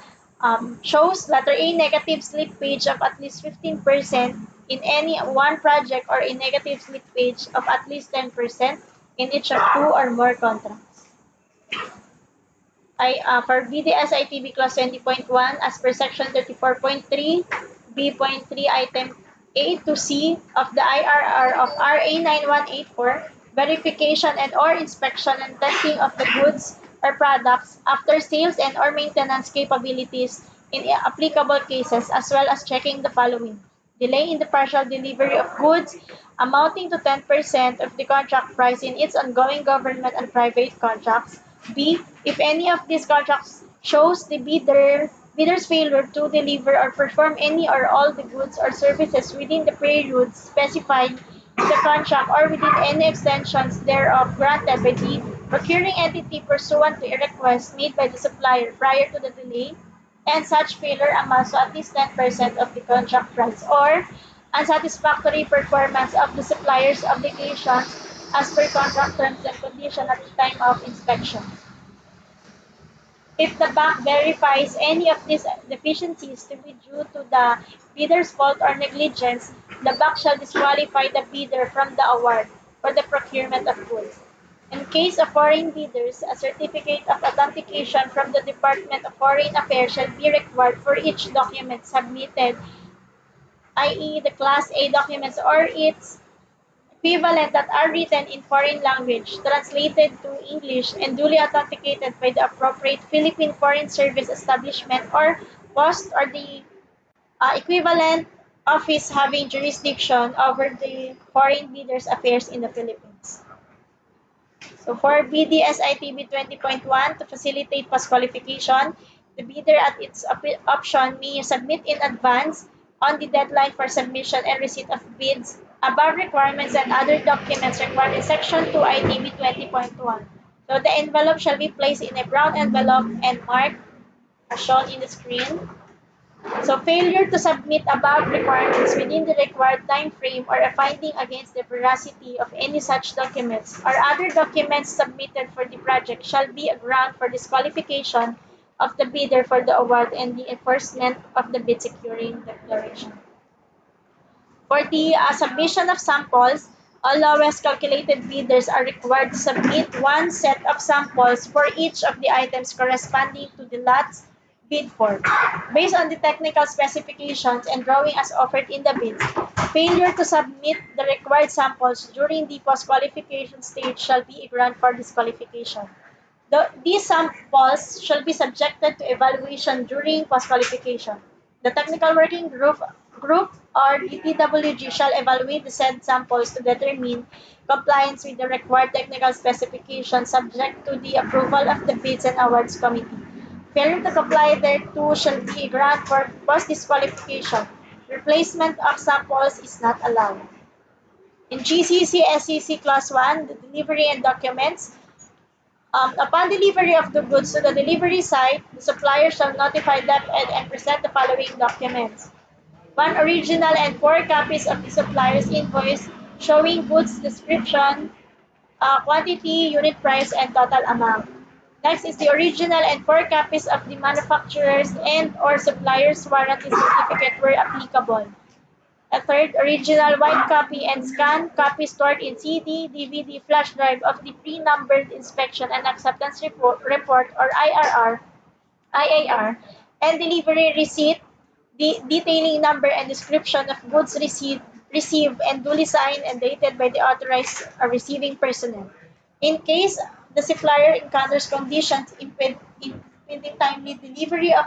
letter A negative slippage of at least 15% in any one project or a negative slippage of at least 10% in each of two or more contracts. For BDS ITB Clause 20.1, as per Section 34.3, B.3, Item A to C of the IRR of RA 9184, verification and or inspection and testing of the goods or products after sales and or maintenance capabilities in applicable cases, as well as checking the following: delay in the partial delivery of goods amounting to 10% of the contract price in its ongoing government and private contracts. B. If any of these contracts shows the bidder's failure to deliver or perform any or all the goods or services within the period specified in the contract or within any extensions thereof granted by the procuring entity pursuant to a request made by the supplier prior to the delay, and such failure amounts to at least 10% of the contract price, or unsatisfactory performance of the supplier's obligations as per contract terms and conditions at the time of inspection. If the bank verifies any of these deficiencies to be due to the bidder's fault or negligence, the bank shall disqualify the bidder from the award for the procurement of goods. In case of foreign bidders, a certificate of authentication from the Department of Foreign Affairs shall be required for each document submitted, i.e. the Class A documents or its equivalent that are written in foreign language, translated to English, and duly authenticated by the appropriate Philippine Foreign Service establishment or post or the equivalent office having jurisdiction over the foreign bidders' affairs in the Philippines. So for BDSITB 20.1, to facilitate post-qualification, the bidder at its option may submit in advance on the deadline for submission and receipt of bids, above requirements and other documents required in Section 2 ITB 20.1. So the envelope shall be placed in a brown envelope and marked as shown in the screen. So failure to submit above requirements within the required time frame or a finding against the veracity of any such documents or other documents submitted for the project shall be a ground for disqualification of the bidder for the award and the enforcement of the bid securing declaration. For the submission of samples, all lowest calculated bidders are required to submit one set of samples for each of the items corresponding to the lots bid for, based on the technical specifications and drawing as offered in the bids. Failure to submit the required samples during the post-qualification stage shall be a ground for disqualification. These samples shall be subjected to evaluation during post-qualification. The technical working group or DTWG shall evaluate the said samples to determine compliance with the required technical specifications subject to the approval of the Bids and Awards Committee. Failure to comply thereto shall be a ground for post-disqualification. Replacement of samples is not allowed. In GCC SCC Class 1, the delivery and documents, upon delivery of the goods to the delivery site, the supplier shall notify them and present the following documents. One original and 4 copies of the supplier's invoice showing goods description, quantity, unit price, and total amount. Next is the original and 4 copies of the manufacturer's and or supplier's warranty certificate where applicable. A third, original white copy and scanned copy stored in CD, DVD, flash drive of the pre-numbered inspection and acceptance report or IAR, and delivery receipt, detailing number and description of goods received and duly signed and dated by the authorized receiving personnel. In case the supplier encounters conditions impeding timely delivery of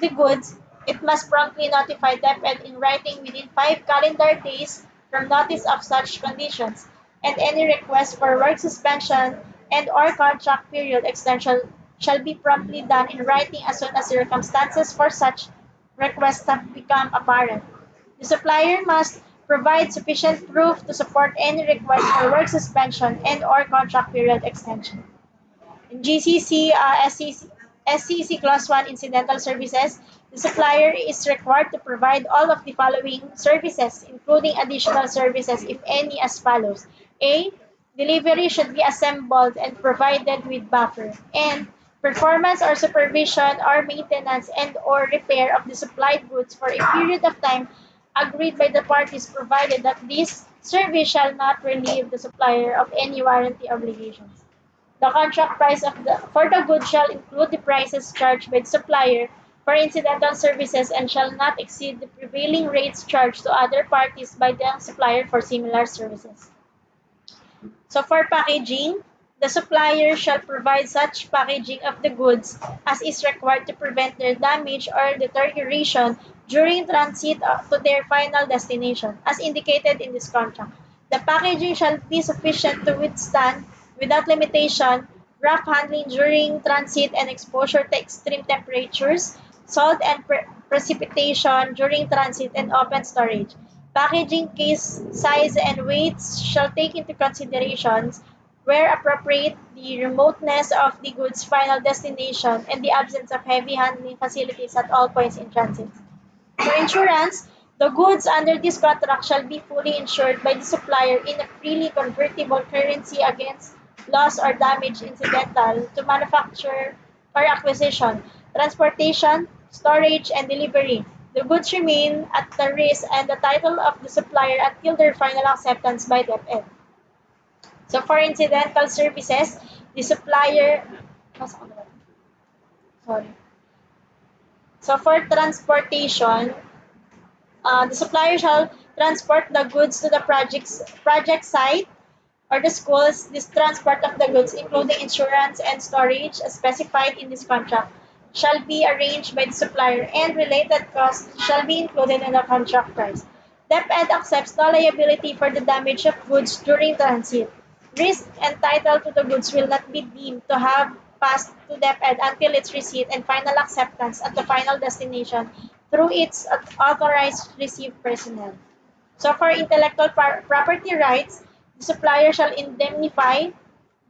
the goods, it must promptly notify DepEd in writing within 5 calendar days from notice of such conditions, and any request for work suspension and or contract period extension shall be promptly done in writing as soon as circumstances for such request have become apparent. The supplier must provide sufficient proof to support any request for work suspension and or contract period extension. In GCC, SCC Class 1 Incidental Services, the supplier is required to provide all of the following services, including additional services, if any, as follows. A. Delivery should be assembled and provided with buffer. And performance or supervision or maintenance and or repair of the supplied goods for a period of time agreed by the parties, provided that this service shall not relieve the supplier of any warranty obligations. The contract price for the goods shall include the prices charged by the supplier for incidental services and shall not exceed the prevailing rates charged to other parties by the supplier for similar services. So for packaging, the supplier shall provide such packaging of the goods as is required to prevent their damage or deterioration during transit to their final destination, as indicated in this contract. The packaging shall be sufficient to withstand, without limitation, rough handling during transit and exposure to extreme temperatures, salt and precipitation during transit and open storage. Packaging case size and weights shall take into considerations, where appropriate, the remoteness of the goods' final destination and the absence of heavy handling facilities at all points in transit. For insurance, the goods under this contract shall be fully insured by the supplier in a freely convertible currency against loss or damage incidental to manufacture or acquisition, transportation, storage, and delivery. The goods remain at the risk and the title of the supplier until their final acceptance by DepEd. So for incidental services, the supplier, sorry. So for transportation, the supplier shall transport the goods to the project site or the schools. This transport of the goods, including insurance and storage as specified in this contract, shall be arranged by the supplier and related costs shall be included in the contract price. DepEd accepts no liability for the damage of goods during transit. Risk entitled to the goods will not be deemed to have passed to DepEd until its receipt and final acceptance at the final destination through its authorized receive personnel. So for intellectual property rights, the supplier shall indemnify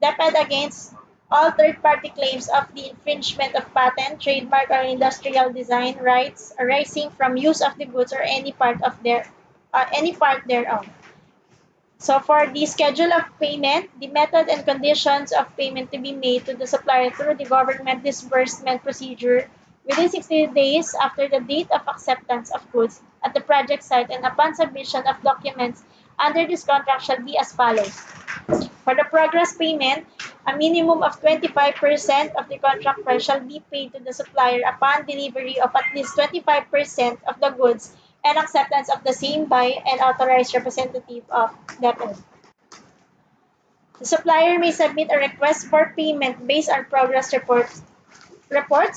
DepEd against all third-party claims of the infringement of patent, trademark, or industrial design rights arising from use of the goods or any part thereof. So for the schedule of payment, the method and conditions of payment to be made to the supplier through the government disbursement procedure within 60 days after the date of acceptance of goods at the project site and upon submission of documents under this contract shall be as follows. For the progress payment, a minimum of 25% of the contract price shall be paid to the supplier upon delivery of at least 25% of the goods and acceptance of the same by an authorized representative of DepEd. The supplier may submit a request for payment based on progress reports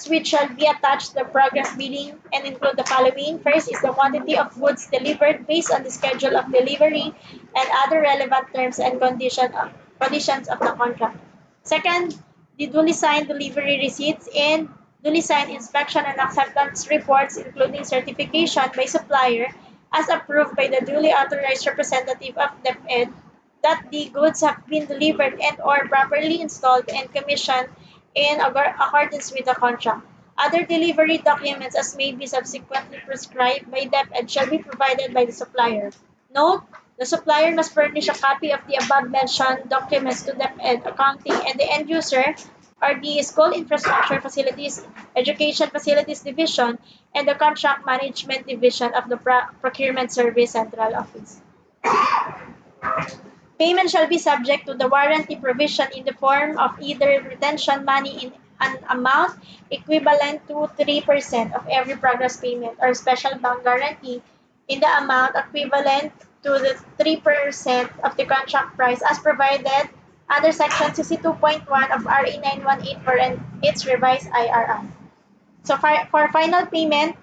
which shall be attached to the progress billing and include the following. First is the quantity of goods delivered based on the schedule of delivery and other relevant terms and conditions of the contract. Second, the duly signed delivery receipts and duly signed inspection and acceptance reports including certification by supplier as approved by the duly authorized representative of DepEd that the goods have been delivered and or properly installed and commissioned in accordance with the contract. Other delivery documents as may be subsequently prescribed by DepEd shall be provided by the supplier. Note, the supplier must furnish a copy of the above-mentioned documents to DepEd Accounting and the end user or the School Infrastructure Facilities, Education Facilities Division, and the Contract Management Division of the Procurement Service Central Office. Payment shall be subject to the warranty provision in the form of either retention money in an amount equivalent to 3% of every progress payment or special bank guarantee in the amount equivalent to the 3% of the contract price as provided under Section 62.1 of RA 918 for its revised IRR. So for final payment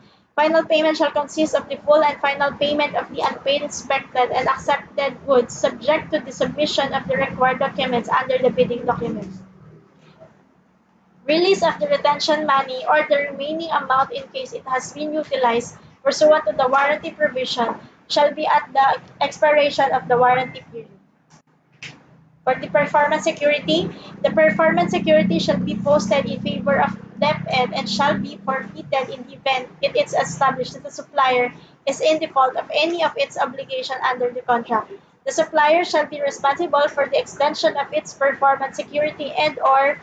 shall consist of the full and final payment of the unpaid inspected and accepted goods subject to the submission of the required documents under the bidding documents. Release of the retention money or the remaining amount in case it has been utilized pursuant to the warranty provision shall be at the expiration of the warranty period. For the the performance security shall be posted in favor of DepEd and shall be forfeited in the event it is established that the supplier is in default of any of its obligation under the contract. The supplier shall be responsible for the extension of its performance security and or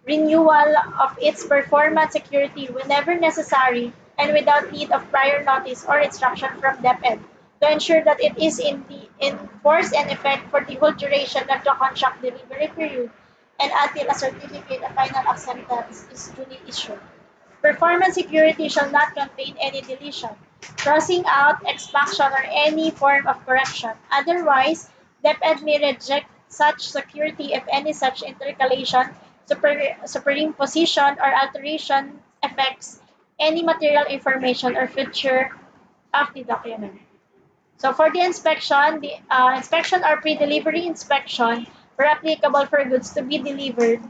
renewal of its performance security whenever necessary and without need of prior notice or instruction from DepEd to ensure that it is in force and effect for the whole duration of the contract delivery period and until a certificate of final acceptance is duly issued. Performance security shall not contain any deletion, crossing out, expansion, or any form of correction. Otherwise, DepEd may reject such security if any such intercalation, superimposition, or alteration affects any material information or feature of the document. So for the inspection, the inspection or pre-delivery inspection, where applicable for goods to be delivered,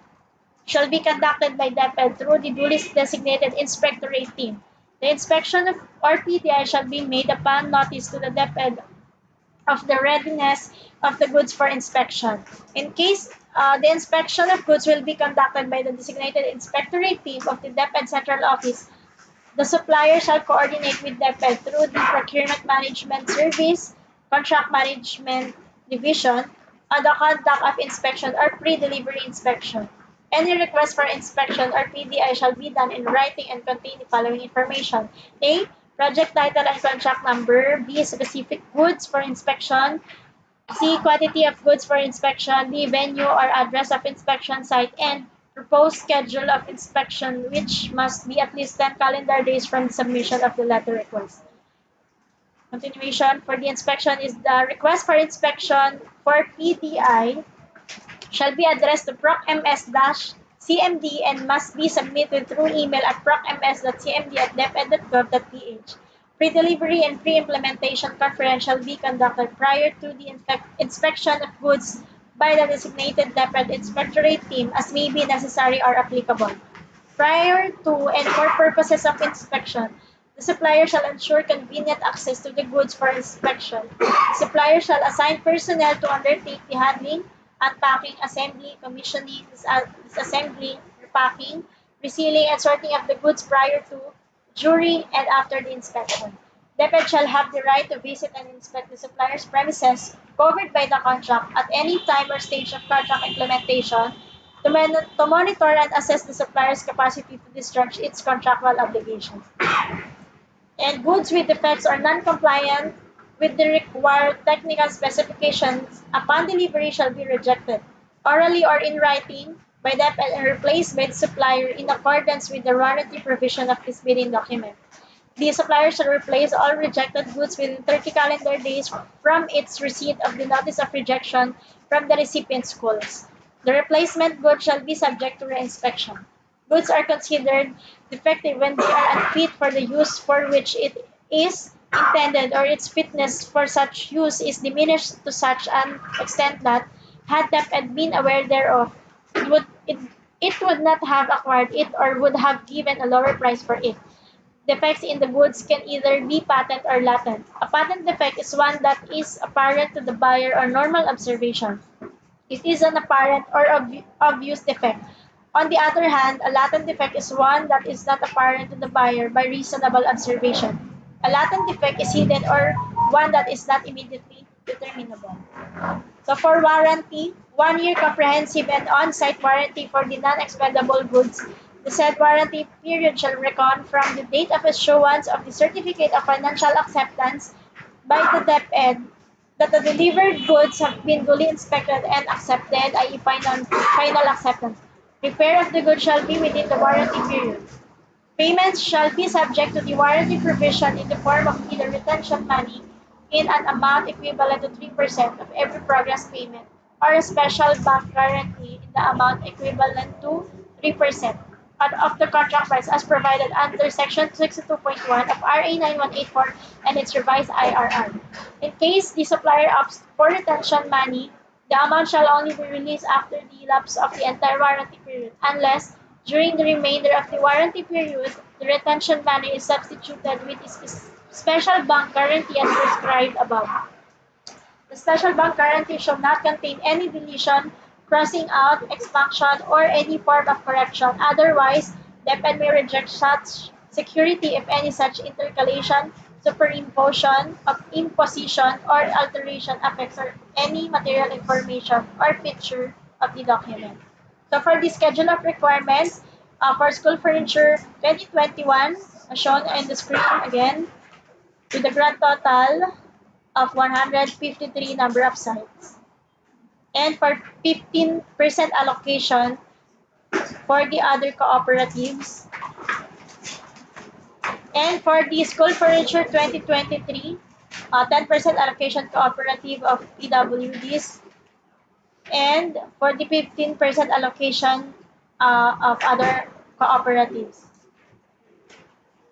shall be conducted by DepEd through the duly designated inspectorate team. The inspection of or PDI shall be made upon notice to the DepEd of the readiness of the goods for inspection. In case the inspection of goods will be conducted by the designated inspectorate team of the DepEd Central Office, the supplier shall coordinate with DepEd through the Procurement Management Service, Contract Management Division, on the conduct of inspection or pre-delivery inspection. Any request for inspection or PDI shall be done in writing and contain the following information. A. Project title and contract number. B. Specific goods for inspection. C. Quantity of goods for inspection. D. Venue or address of inspection site. And proposed schedule of inspection, which must be at least 10 calendar days from the submission of the letter request. Continuation for the inspection is the request for inspection for PDI shall be addressed to procms-cmd and must be submitted through email at procms.cmd@deped.gov.ph. Pre-delivery and pre-implementation conference shall be conducted prior to the inspection of goods by the designated DepEd inspectorate team as may be necessary or applicable. Prior to and for purposes of inspection, the supplier shall ensure convenient access to the goods for inspection. The supplier shall assign personnel to undertake the handling, unpacking, assembly, commissioning, disassembly, repacking, resealing, and sorting of the goods prior to, during, and after the inspection. DepEd shall have the right to visit and inspect the supplier's premises covered by the contract at any time or stage of contract implementation to monitor and assess the supplier's capacity to discharge its contractual obligations. And goods with defects or non-compliant with the required technical specifications upon delivery shall be rejected, orally or in writing, by DepEd and replaced by the supplier in accordance with the warranty provision of this bidding document. The supplier shall replace all rejected goods within 30 calendar days from its receipt of the notice of rejection from the recipient schools. The replacement goods shall be subject to reinspection. Goods are considered defective when they are unfit for the use for which it is intended or its fitness for such use is diminished to such an extent that, had DepEd been aware thereof, it would not have acquired it or would have given a lower price for it. Defects in the goods can either be patent or latent. A patent defect is one that is apparent to the buyer on normal observation. It is an apparent or obvious defect. On the other hand, a latent defect is one that is not apparent to the buyer by reasonable observation. A latent defect is hidden or one that is not immediately determinable. So for warranty, 1 year comprehensive and on-site warranty for the non-expendable goods. The said warranty period shall recon from the date of issuance of the certificate of financial acceptance by the DepEd that the delivered goods have been duly inspected and accepted, i.e. final acceptance. Repair of the goods shall be within the warranty period. Payments shall be subject to the warranty provision in the form of either retention money in an amount equivalent to 3% of every progress payment or a special bank guarantee in the amount equivalent to 3% of the contract price as provided under Section 62.1 of RA 9184 and its revised IRR. In case the supplier opts for retention money, the amount shall only be released after the lapse of the entire warranty period unless during the remainder of the warranty period, the retention money is substituted with a special bank guarantee as prescribed above. The special bank guarantee shall not contain any deletion, crossing out, expansion, or any form of correction. Otherwise, DepEd may reject such security if any such intercalation, superimposition, imposition, or alteration affects or any material information or feature of the document. So for the schedule of requirements, for school furniture 2021, as shown in the screen again, with a grand total of 153 number of sites. And for 15% allocation for the other cooperatives. And for the school furniture 2023, 10% allocation cooperative of PWDs. And for the 15% allocation of other cooperatives.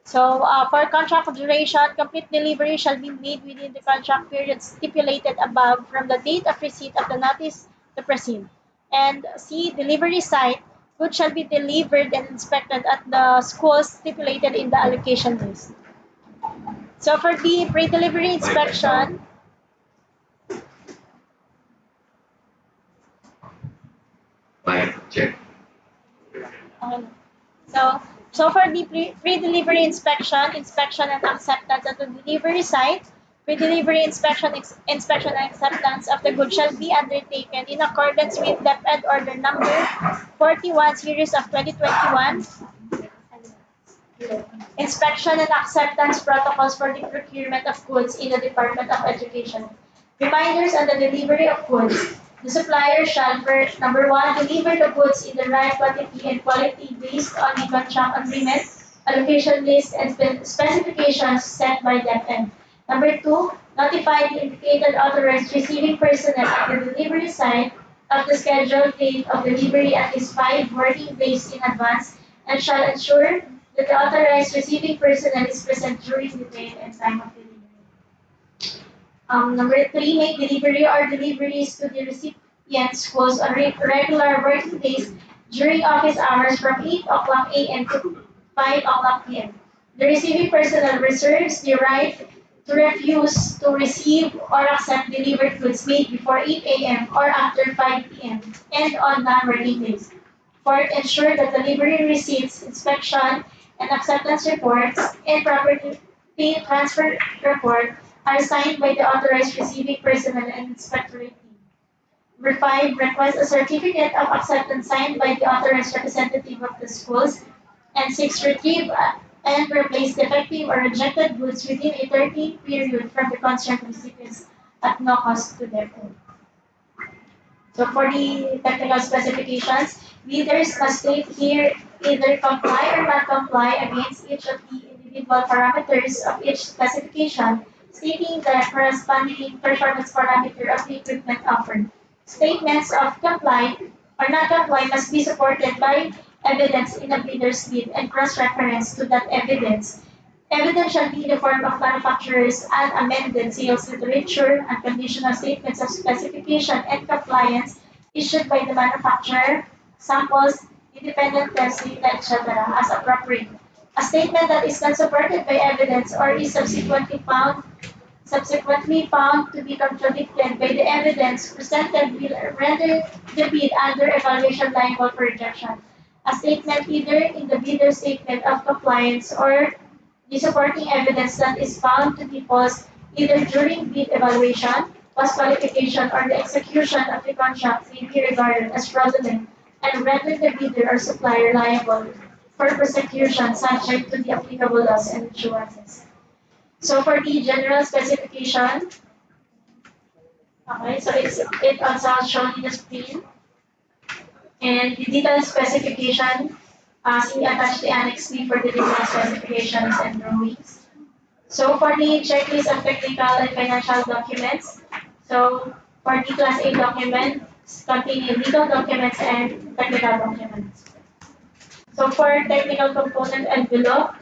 So for contract duration, complete delivery shall be made within the contract period stipulated above from the date of receipt of the notice to proceed. And C, delivery site, goods shall be delivered and inspected at the schools stipulated in the allocation list. So for the pre-delivery inspection, Check. So for the pre-delivery inspection and acceptance at the delivery site, Pre-delivery inspection and acceptance of the goods shall be undertaken in accordance with DepEd Order Number 41 Series of 2021. Inspection and acceptance protocols for the procurement of goods in the Department of Education. Reminders on the delivery of goods. The supplier shall first, number one, deliver the goods in the right quantity and quality based on the contract agreement, allocation list, and specifications set by DepEd. Number two, notify the indicated authorized receiving personnel at the delivery site of the scheduled date of delivery at least 5 working days in advance and shall ensure that the authorized receiving personnel is present during the date and time of delivery. Number three, make delivery or deliveries to the recipient's schools on regular working days during office hours from 8 o'clock a.m. to 5 o'clock p.m. The receiving personnel reserves the right to refuse to receive or accept delivered goods made before 8 a.m. or after 5 p.m. and on non-working days. Fourth, ensure that delivery receipts, inspection, and acceptance reports and property transfer report are signed by the authorized receiving personnel and inspectorate team. Number five, request a certificate of acceptance signed by the authorized representative of the schools. And six, retrieve and replace defective or rejected goods within a 30 period from the concerned recipients at no cost to their own. So for the technical specifications, bidders must state here either comply or not comply against each of the individual parameters of each specification, stating the corresponding performance parameter of the equipment offered. Statements of comply or not comply must be supported by evidence in a bidder's bid and cross-reference to that evidence. Evidence shall be in the form of manufacturer's unamended sales literature and conditional statements of specification and compliance issued by the manufacturer, samples, independent test data, etc. as appropriate. A statement that is not supported by evidence or is subsequently found to be contradicted by the evidence presented will render the bid under evaluation liable for rejection. A statement either in the bidder's statement of compliance or the supporting evidence that is found to be false either during bid evaluation, post qualification, or the execution of the contract may be regarded as fraudulent and render the bidder or supplier liable for prosecution subject to the applicable laws and insurances. So for the general specification, okay, so it also shown in the screen. And the detailed specification, see attached the Annex B for the detailed specifications and drawings. So for the checklist of technical and financial documents, so for the Class A documents containing legal documents and technical documents. So for technical component envelope,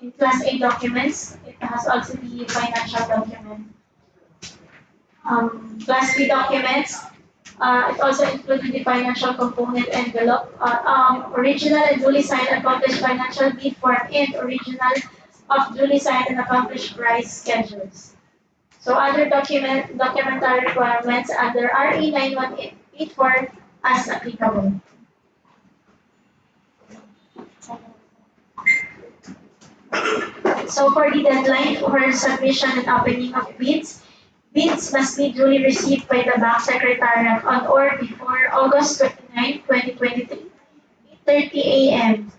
in Class A documents, it has also the financial document. Class B documents, it also includes the financial component envelope, original and duly signed accomplished financial bid form, and original of duly signed and accomplished price schedules. So other documentary requirements under RE 9184 as applicable. So for the deadline for submission and opening of bids, bids must be duly received by the Bank Secretariat on or before August 29, 2023, 8:30 a.m.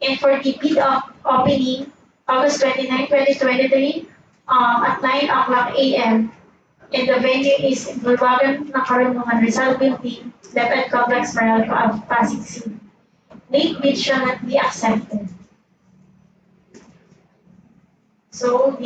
And for the bid opening, August 29, 2023, at 9 o'clock a.m. And the venue is in Bulwagan, Nakarunungan, Rizal Building, Deped Complex, Meralco of Pasig City. Late bids shall not be accepted. So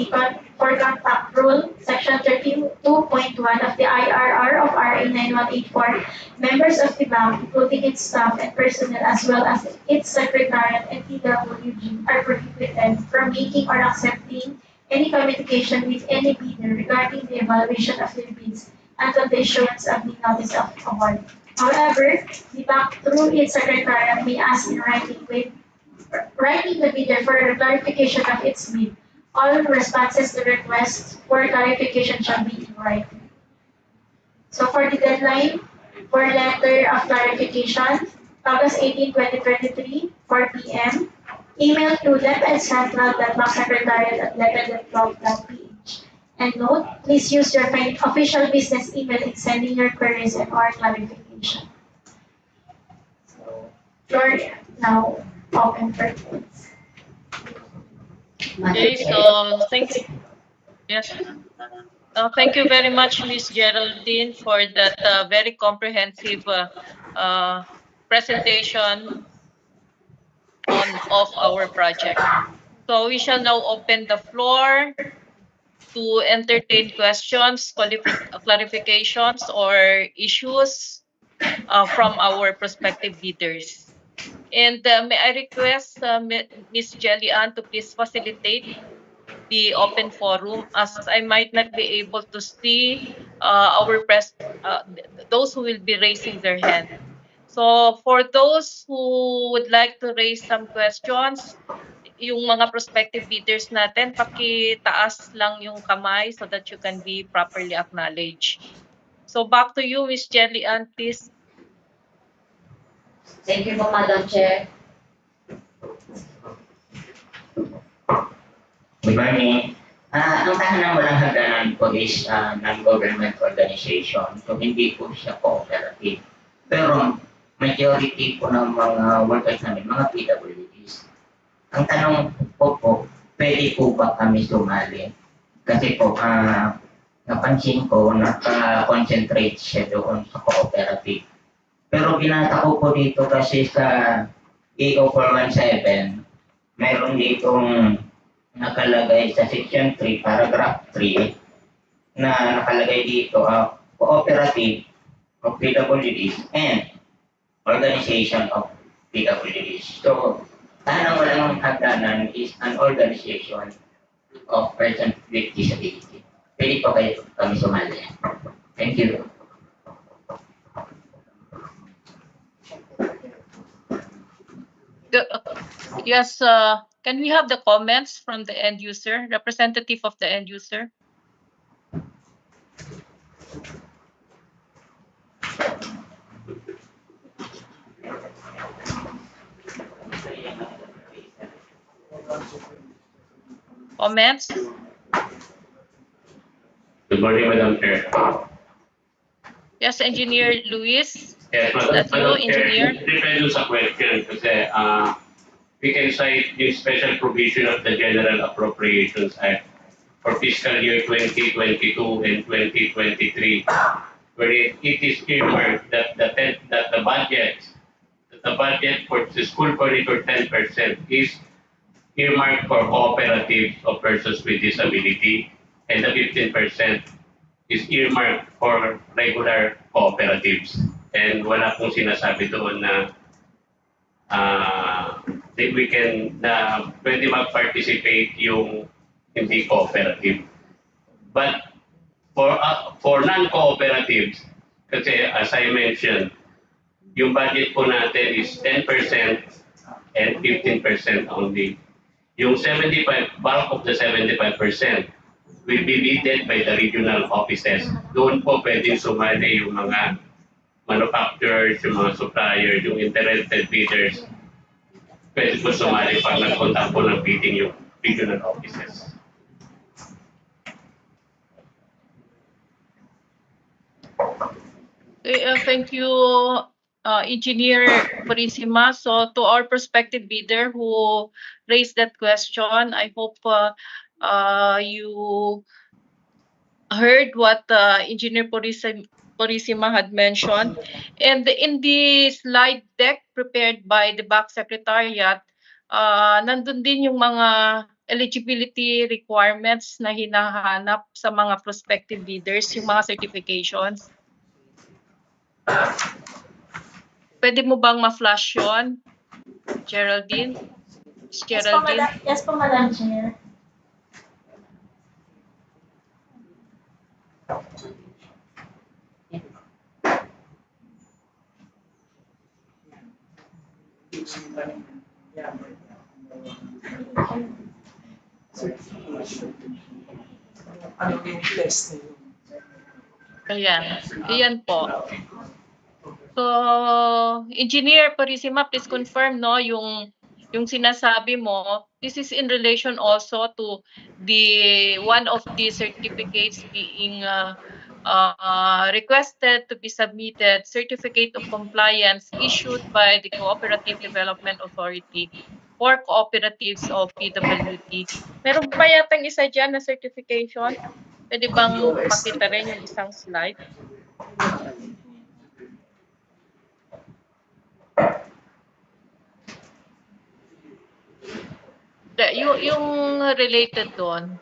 for contact rule, section 32.1 of the IRR of RA 9184, members of the bank, including its staff and personnel as well as its secretariat and TWG, are prohibited from making or accepting any communication with any bidder regarding the evaluation of their bids until the issuance of the notice of award. However, the bank, through its secretariat, may ask in writing the bidder for a clarification of its bid. All responses to requests for clarification shall be in writing. So for the deadline for letter of clarification, August 18, 2023, 4 p.m. Email to lepedcentral.backsecretariat@leped.gov.ph. And note, please use your official business email in sending your queries and or clarification. So, floor now open for questions. Okay, so yes. Thank you very much, Ms. Geraldine, for that very comprehensive presentation of our project. So we shall now open the floor to entertain questions, clarifications, or issues from our prospective bidders. And may I request Ms. Jelly Ann to please facilitate the open forum, as I might not be able to see those who will be raising their hand. So for those who would like to raise some questions, yung mga prospective bidders natin, pakitaas lang yung kamay so that you can be properly acknowledged. So back to you, Ms. Jelly Ann, please. Thank you po, Madam Chair. Good morning. Ang tahanan walang hagdanan po is non-government organization. So, hindi po siya cooperative. Pero, majority po ng mga workers namin, mga PWDs. Ang tanong po, pwede po ba kami sumali? Kasi po, napansin ko, naka-concentrate siya doon sa cooperative. Pero binasa ko po dito kasi sa EO 417, mayroon ditong nakalagay sa section 3, paragraph 3, na nakalagay dito, cooperative of PWDs and organization of PWDs. So, tanang walang hagdanan is an organization of persons with disability. Pwede po kayo kami sumali. Thank you. Yes, can we have the comments from the end user, representative of the end user? Comments? Good morning, Madam Chair. Yes, Engineer Luis. Yes, That's you, Madam Chair, Engineer. depende sa question kasi we can cite the special provision of the General Appropriations Act for fiscal year 2022 and 2023, where it is earmarked that the budget for the school corridor 10% is earmarked for cooperatives of persons with disability, and the 15% is earmarked for regular cooperatives. And wala pong sinasabi doon na that we can pwede mag-participate yung hindi cooperative. But for non-cooperatives, kasi as I mentioned, yung budget po natin is 10% and 15% only. Yung bulk of the 75% will be needed by the regional offices. Doon po pwedeng sumali yung mga manufacturers, yung mga suppliers, yung interested bidders. Pwede po sumali pag nagpunta po ng bidding yung regional offices. Thank you, Engineer Purisima. So to our prospective bidder who raised that question, I hope you heard what Engineer Purisima had mentioned. And in the slide deck prepared by the back secretariat, nandun din yung mga eligibility requirements na hinahanap sa mga prospective bidders, yung mga certifications. Pwede mo bang ma-flash yun, Geraldine? Geraldine? Yes po, Madam Chair. Ano yung test na yun? Ayan po. So, Engineer Purisima, please confirm no yung yung sinasabi mo, this is in relation also to the one of the certificates being requested to be submitted, certificate of compliance issued by the Cooperative Development Authority for cooperatives of PWD. Meron pa yatang isa dyan na certification? Pwede bang pakita rin yung isang slide? Yung related doon,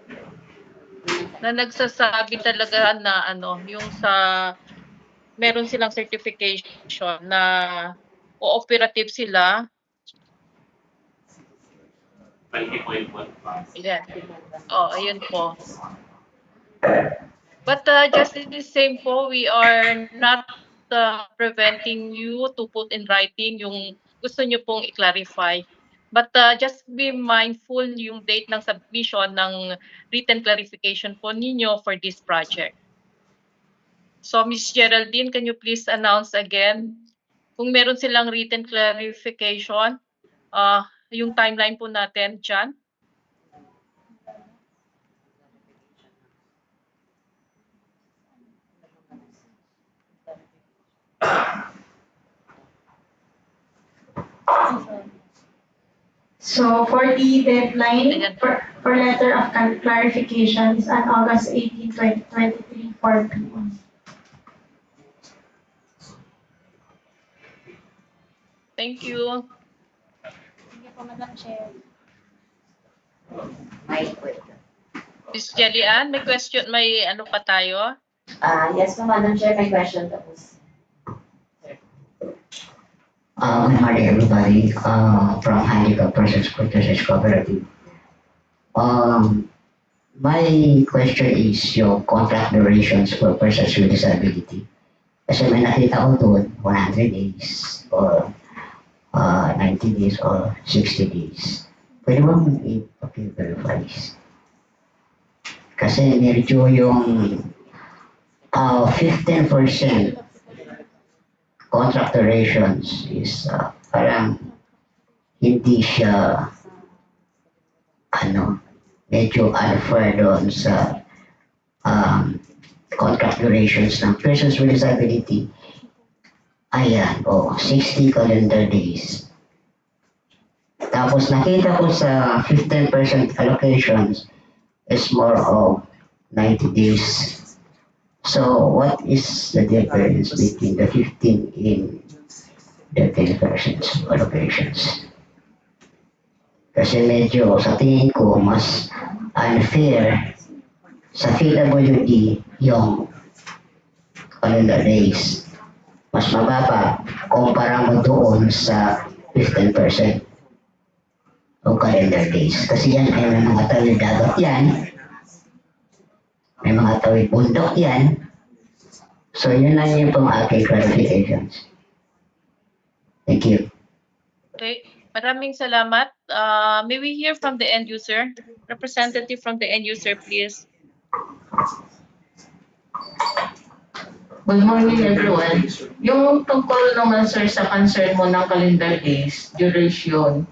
na nagsasabi talaga na ano, yung sa meron silang certification na cooperative sila. 20.15. Ayan. Oh, ayun po. But just in the same po, we are not preventing you to put in writing yung gusto nyo pong i-clarify. But just be mindful yung date ng submission ng written clarification po ninyo for this project. So, Ms. Geraldine, can you please announce again kung meron silang written clarification, yung timeline po natin dyan? So for the deadline for letter of clarifications on August 18, 2023, 4 p.m. Thank you. Thank you po, Madam Chair. Ms. Jelly-Ann, may question, may ano pa tayo? Yes po, Madam Chair, may question po. Good morning, everybody. From Handicap Persons Protection Cooperative. My question is your contract durations for persons with disability. Kasi may nakita ko doon, 100 days or 90 days or 60 days. Pwede bang i-verify? Kasi medyo yung 15% contract durations is parang hindi siya medyo unfair doon sa contract durations ng persons with disability. Ayan, 60 calendar days. Tapos nakita ko sa 15% allocations is more of 90 days. So what is the difference between the 15 in the 10% allocations? Kasi medyo sa tingin ko mas unfair sa PWD yung calendar days. Mas mababa kumpara mo doon sa 15% o calendar days. Kasi yan ay may mga tawid dagat yan. May mga tawid bundok yan. So yun lang yung pang aking clarifications. Thank you. Okay, maraming salamat. May we hear from the end user? Representative from the end user, please. Good morning, everyone. Yung tungkol naman, sir, sa concern mo ng calendar days, duration,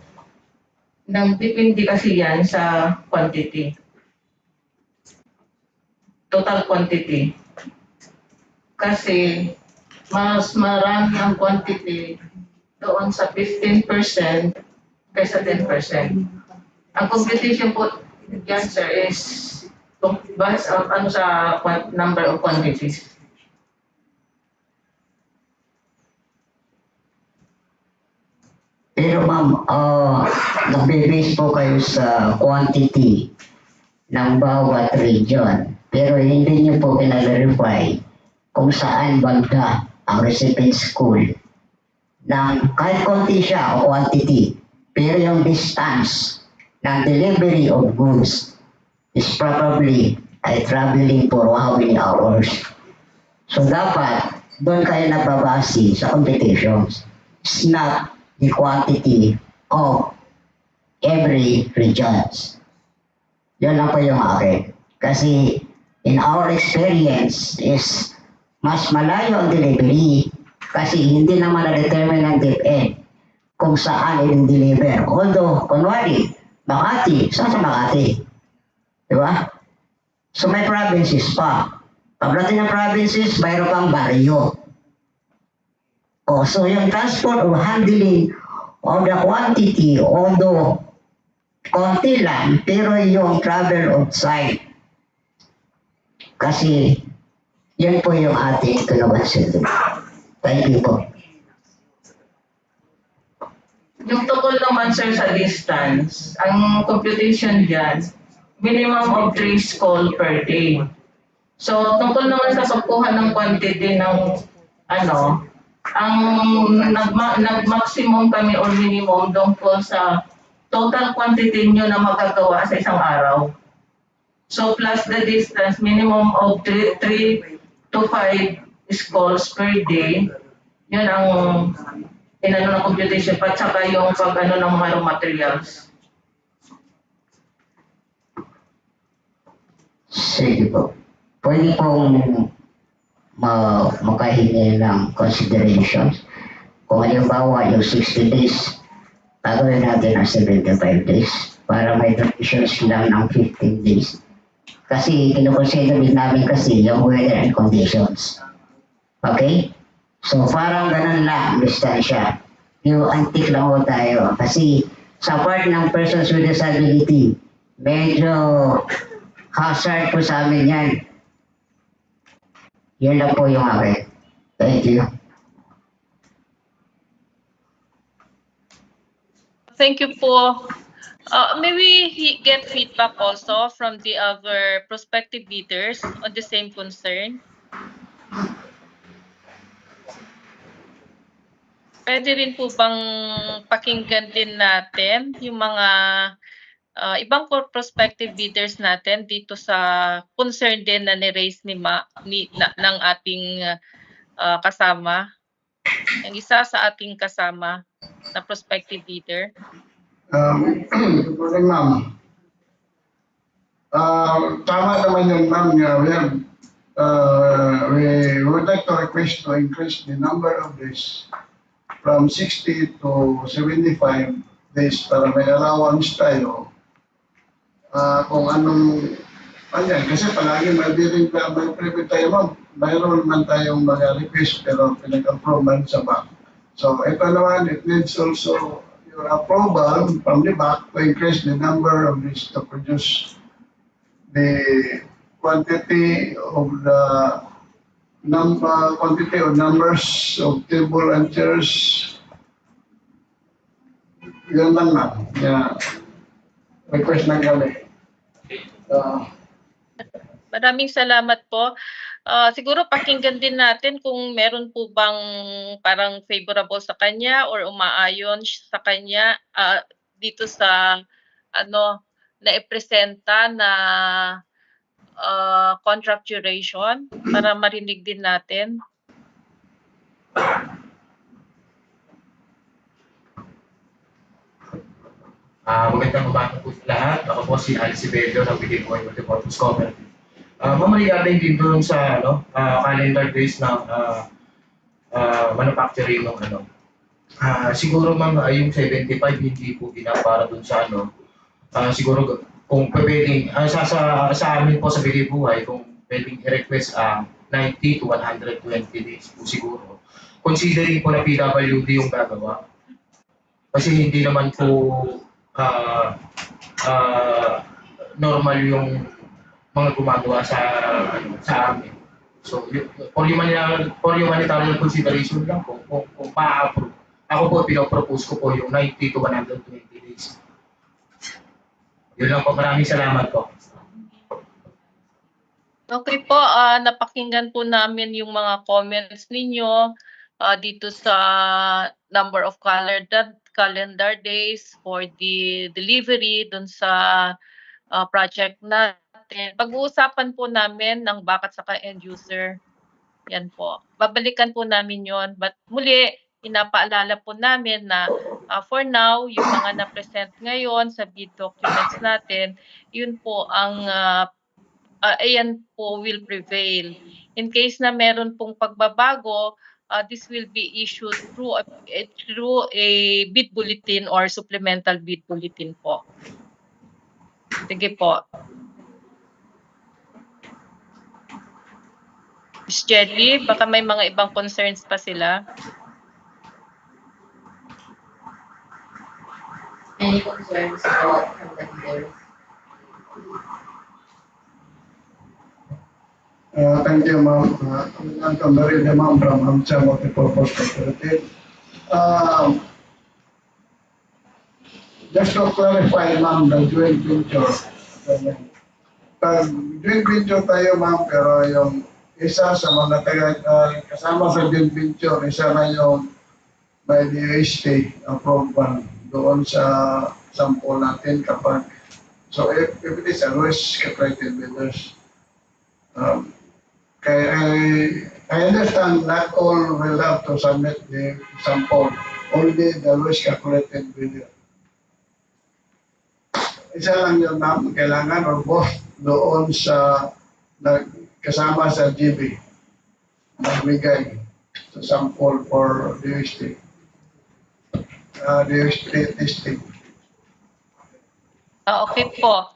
nagdepende kasi yan sa quantity. Total quantity. Kasi mas marami ang quantity doon sa 15% kaysa 10%. Ang computation po yan, sir, is based on sa number of quantities. Pero ma'am, nagbe-base po kayo sa quantity ng bawat region. Pero hindi niyo po pina-verify kung saan banda ang recipient school ng kahit konti siya o quantity. Pero yung distance ng delivery of goods is probably traveling for how many hours. So dapat doon kayo nababase sa computations. It's not the quantity of every regions. Yun lang po yung akin. Kasi in our experience is mas malayo ang delivery kasi hindi naman na-determine ng DepEd kung saan i-deliver. Although, kunwari, Makati, saan sa Makati? Di ba? So may provinces pa. Pagdating ng provinces, mayroon pang baryo. Oh, so yung transport or handling of the quantity, although konti lang, pero yung travel outside. Kasi yun po yung ating kalabasan. Thank you po. Yung tungkol naman sir sa distance, ang computation dyan, minimum of 3 call per day. So tungkol naman sa pagkuha ng quantity ng ano, ang nag-maximum kami or minimum tungkol sa total quantity nyo na magagawa sa isang araw. So plus the distance, minimum of 3 to 5 calls per day. Yun ang inano ng computation at saka yung pag-ano ng mga raw materials. Sige po. Pwede pong makahingi ng considerations. Kung halimbawa yung 60 days, gagawin natin ang 75 days para may durations lang ng 15 days. Kasi kinukonsider din namin kasi yung weather and conditions. Okay? So parang ganun lang, distansya. Yung antik lang ho tayo. Kasi sa part ng persons with disability, medyo hazard po sa amin yan. Yun lang po yung akin. Thank you. Thank you po. May we get feedback also from the other prospective bidders on the same concern? Pwede rin po bang pakinggan din natin yung mga ibang prospective bidders natin dito sa concern din na ni-raise ng ating kasama? Yung isa sa ating kasama na prospective bidder. Good morning, ma'am. Tama naman yun, ma'am. We would like to request to increase the number of days from 60 to 75 days para may allowance tayo. Kung anong kasi palagi may private tayo, ma'am. Mayroon man tayong mga request pero pinag-approve man sa back. So ito naman, it needs also your approval from the back to increase the number of this to produce the quantity of numbers of table and chairs. Yun lang na. Yeah. Request lang kami. Maraming salamat po. Siguro pakinggan din natin kung meron po bang parang favorable sa kanya or umaayon sa kanya dito sa na ipresenta na contract duration para marinig din natin. Magandang umaga po sa lahat. Ako po si Alice Bello ng Bigay-Boy Multipurpose Cooperative. Regarding din doon sa calendar days ng manufacturing ng siguro ma'am yung 75 hindi po para doon sa siguro kung pwedeng sa amin po sa Bigay Buhay kung pwedeng i-request 90 to 120 days po siguro. Considering po na PWD yung gagawa. Kasi hindi naman po normal yung mga gumagawa sa amin. So, for humanitarian consideration lang po, kung pa-approve. Ako po, pinopropose ko po yung 90 to 120 days. Yun lang po. Maraming salamat po. Okay po, napakinggan po namin yung mga comments ninyo dito sa number of calendar days for the delivery dun sa project natin. Pag-uusapan po namin ng bakat saka end user. Yan po. Babalikan po namin yon. But muli, pinapaalala po namin na for now, yung mga na-present ngayon sa bid documents natin, yun po ang ayan po will prevail. In case na meron pong pagbabago, this will be issued through a bid bulletin or supplemental bid bulletin po. Sige po. Ms. Jelly, baka may mga ibang concerns pa sila. Any concerns po from the leaders? Thank you, ma'am. I'm Camarilla, ma'am, from Amcha Multipurpose Cooperative. Just to clarify, ma'am, the joint venture. Pag joint venture tayo, ma'am, pero yung isa sa mga kasama sa joint venture, isa na yung by the UST approval doon sa sample natin kapag so if it is a risk calculated bidders. I understand not all will have to submit the sample, only the risk calculated bidder. Isa lang yun, ma'am, kailangan or both doon sa kasama sa GB magbigay sa sample for DST. DST testing. Okay po.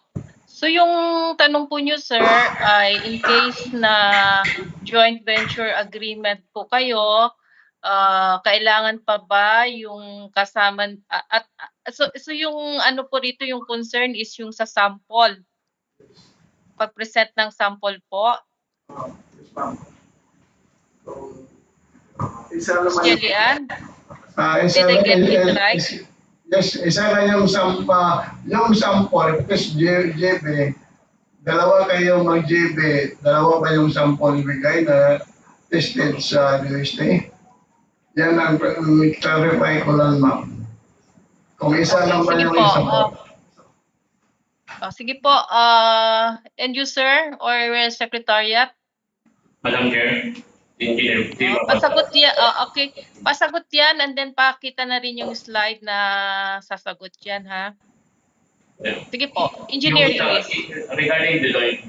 So yung tanong po nyo, sir, ay in case na joint venture agreement po kayo, kailangan pa ba yung kasama so yung ano po rito yung concern is yung sa sample. Pag-present ng sample po. Yes, ma'am. So, isa naman Jelian? isa Did I get it right? Yes, isa na yung sample, because JB, dalawa kayong mag-JB, dalawa kayong sample ibigay na tested sa UST. Yan ang clarify ko lang, ma'am. Kung isa lang ba yung sample. Sige po, end user or secretariat? Madam Chair, Engineer, pasagot yan, okay. Pasagot yan and then pakita na rin yung slide na sasagot yan, ha? Sige po, Engineer Luis. Regarding the joint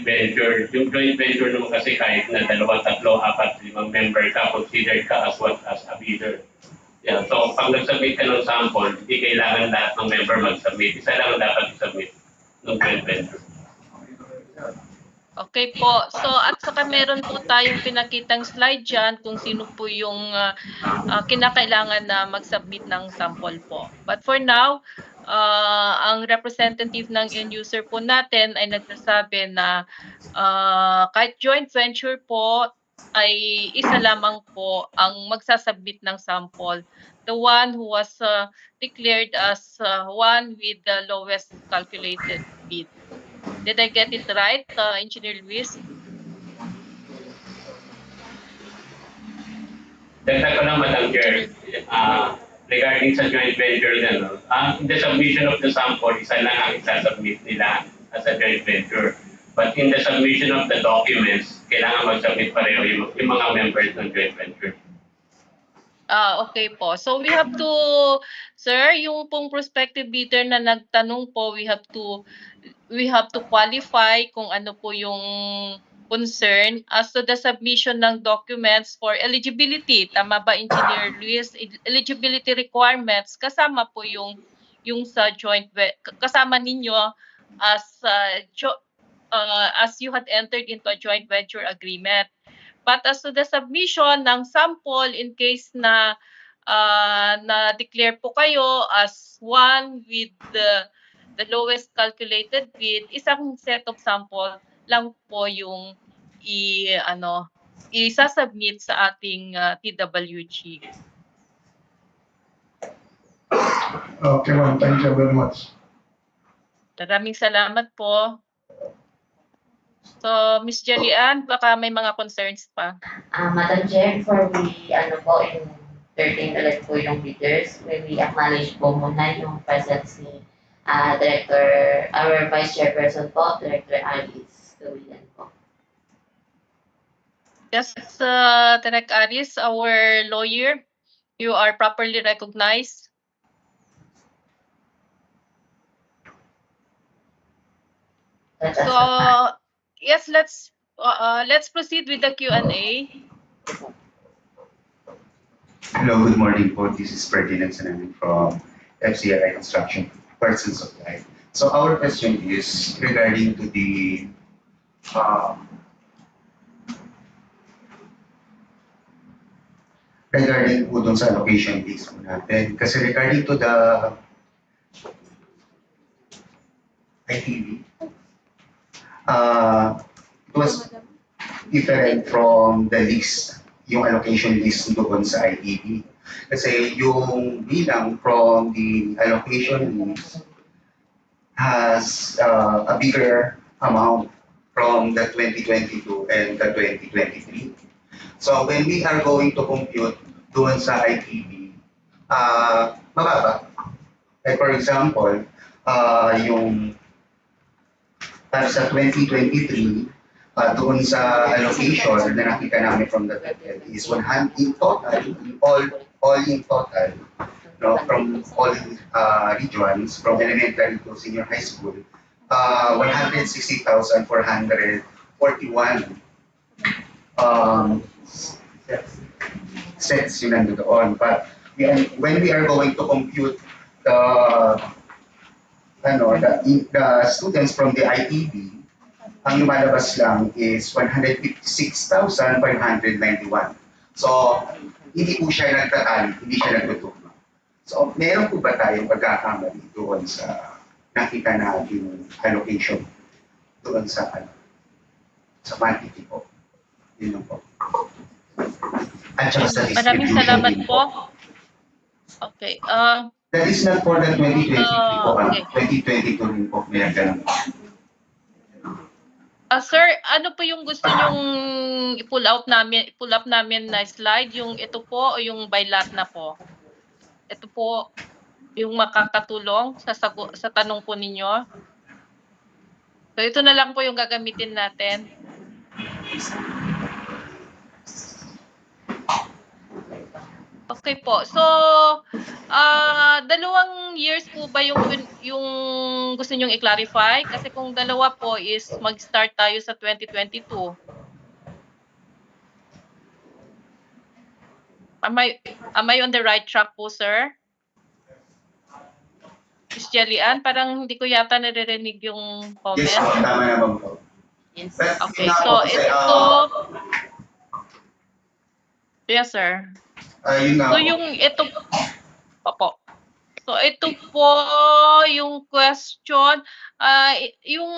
venture, yung joint venture naman kasi kahit na 2, 3, 4, 5 member ka, considered ka as one as a bidder. Yeah, so pag nag-submit ka ng sample, hindi kailangan lahat ng member mag-submit. Isa lang dapat i-submit ng joint venture. Okay po. So at saka meron po tayong pinakitang slide dyan kung sino po yung kinakailangan na mag-submit ng sample po. But for now, ang representative ng end user po natin ay nagsasabi na kahit joint venture po ay isa lamang po ang magsasubmit ng sample. The one who was declared as one with the lowest calculated bid. Did I get it right, Engineer Luis? Dagdag ko lang, Madam Chair, regarding sa joint venture din, in the submission of the sample, isa lang ang isasubmit nila as a joint venture. But in the submission of the documents, kailangan mag-submit pareho yung mga members ng joint venture. Okay po. So we have to, sir, yung pong prospective bidder na nagtanong po, we have to qualify kung ano po yung concern as to the submission ng documents for eligibility. Tama ba, Engineer Luis? Eligibility requirements, kasama po yung sa joint, kasama ninyo as you had entered into a joint venture agreement. But as to the submission ng sample in case na na-declare po kayo as one with the lowest calculated bid, isang set of sample lang po yung isasubmit sa ating TWG. Okay, ma'am. Thank you very much. Maraming salamat po. So, Ms. Jelian, baka may mga concerns pa. Madam Chair, before we, in 13 ulit po yung bidders, we acknowledge po muna yung presence ni Director, our Vice Chairperson po, Director Alice Gawilan po. Yes, Direct Aris, our lawyer, you are properly recognized. So, yes, let's proceed with the Q&A. Hello, good morning po. This is Ferdinand Sanamin from FCRI Construction Parts and Supply. So our question is regarding to the regarding po dun sa allocation fees po natin. Kasi regarding to the ITV, it was different from the list, yung allocation list doon sa ITV. Kasi yung bilang from the allocation list has a bigger amount from the 2022 and the 2023. So when we are going to compute doon sa ITV, mababa. Like for example, yung para sa 2023, doon sa allocation na nakita namin from the DepEd is 100 in total, all in total, no, from all regions, from elementary to senior high school, 160,441 sets yun nandoon. But when we are going to compute the students from the ITB, ang lumalabas lang is 156,591. So, hindi po siya nagtatali, hindi siya nagtutugma. So, meron po ba tayong pagkakamali doon sa nakita natin allocation doon sa quantity po? Yun lang po. At saka sa Maraming salamat po. Okay. That is not for the 2023 po. Okay. 2022 rin po. Meron ganun. Sir, ano po yung gusto nyong i-pull up namin na slide? Yung ito po o yung by lot na po? Ito po yung makakatulong sa tanong po ninyo. So ito na lang po yung gagamitin natin. Okay po. So, dalawang years po ba yung gusto nyong i-clarify? Kasi kung dalawa po is mag-start tayo sa 2022. Am I on the right track po, sir? Miss Jelly-Ann, parang hindi ko yata naririnig yung comment. Yes, tama naman po. Yes. Okay, so ito... Yes, sir. So yung ito po. So ito po yung question. Yung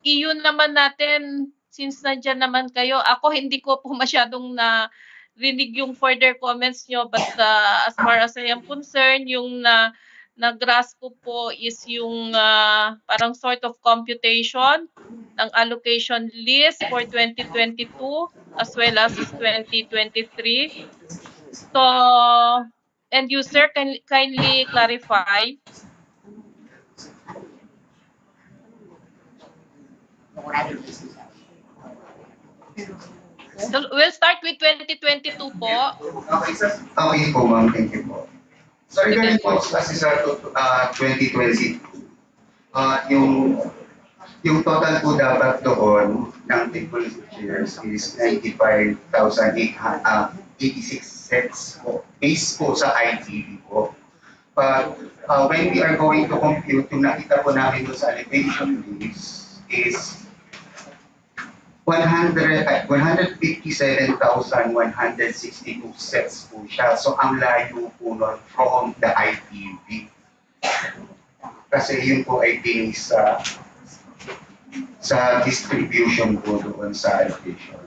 iyon naman natin, since nandiyan naman kayo, ako hindi ko po masyadong rinig yung further comments nyo, but as far as I am concerned, yung na-grasp ko po is yung parang sort of computation ng allocation list for 2022 as well as 2023. So, end user, can kindly clarify. So, we'll start with 2022 po. Okay po, ma'am. Thank you po. So, regarding po kasi sa 2022, yung total po dapat doon ng people shares is 95,886 sets po. Based po sa ITV po. But when we are going to compute, yung nakita po namin doon sa allocation list is 157,162 sets po siya. So, ang layo po nun from the ITV. Kasi yun po ay based sa distribution po doon sa allocation.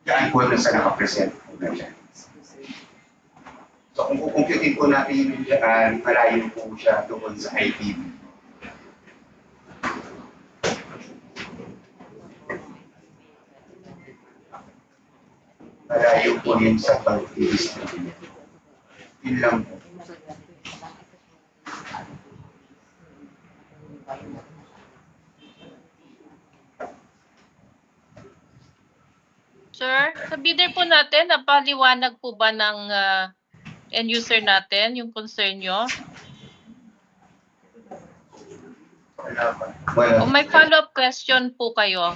Yan po doon sa nakapresent po na dyan. So, kung kukumputin po natin yun dyan, malayo po siya doon sa ITV. Malayo po yun sa pag-distribute. Yun lang po. Sir, sa bidder po natin, napaliwanag po ba ng end user natin yung concern nyo? O may follow-up question po kayo?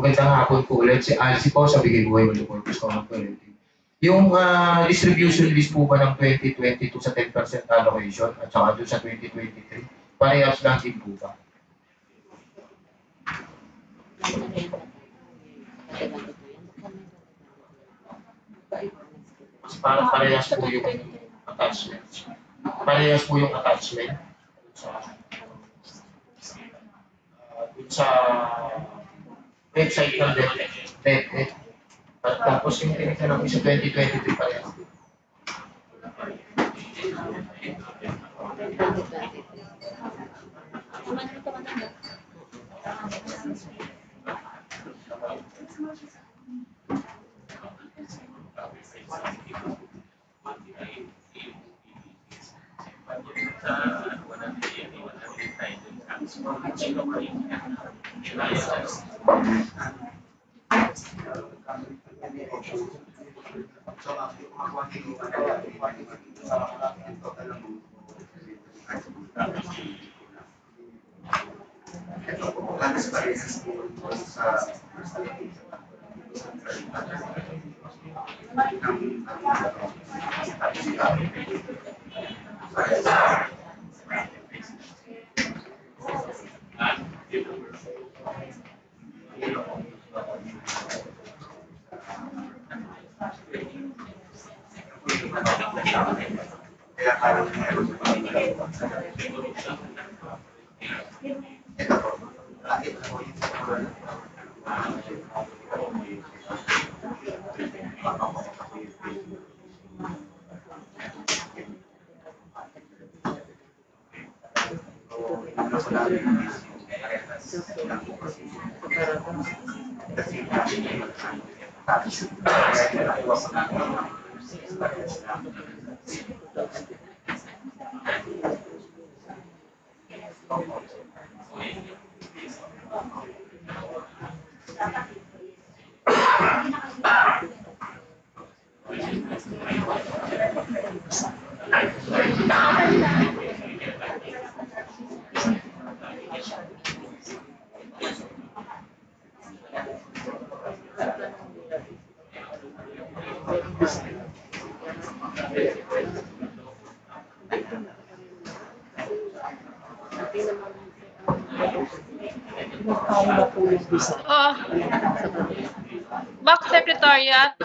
magandang hapon po ulit. Si Alci po sa Bigay Buhay Multipurpose Cooperative. Yung distribution list po ba ng 2022 sa 10% allocation at saka doon sa 2023, parehas lang din po ba? Para parehas po yung attachment. Parehas po yung attachment dun sa website ng DepEd. At tapos yung tinignan namin sa 2023 parehas. Back Secretariat,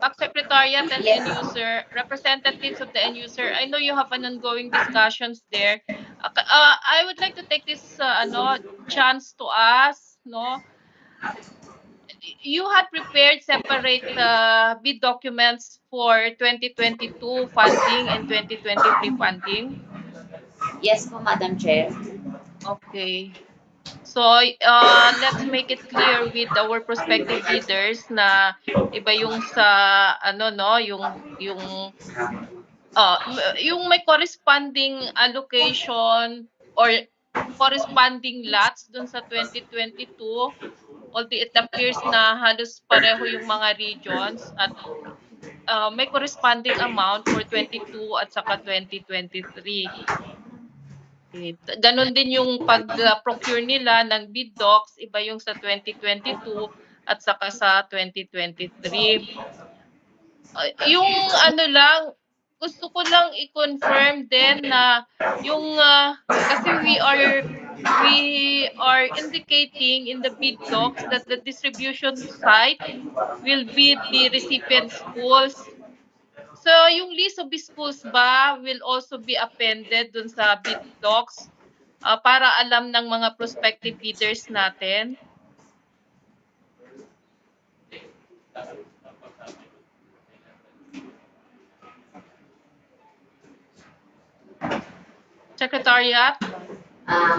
Back Secretariat and end user, representatives of the end user. I know you have an ongoing discussions there. I would like to take this chance to ask, no, you had prepared separate bid documents for 2022 funding and 2023 funding? Yes po, Madam Chair. Okay. So, let's make it clear with our prospective bidders na iba yung sa yung may corresponding allocation or corresponding lots dun sa 2022, although it appears na halos pareho yung mga regions at may corresponding amount for 22 at saka 2023. Ganon din yung pag-procure nila ng bid docs, iba yung sa 2022 at saka sa 2023. Yung gusto ko lang i-confirm din na yung kasi we are indicating in the bid docs that the distribution site will be the recipient schools. So, yung list of schools ba will also be appended dun sa bid docs para alam ng mga prospective bidders natin? Secretariat?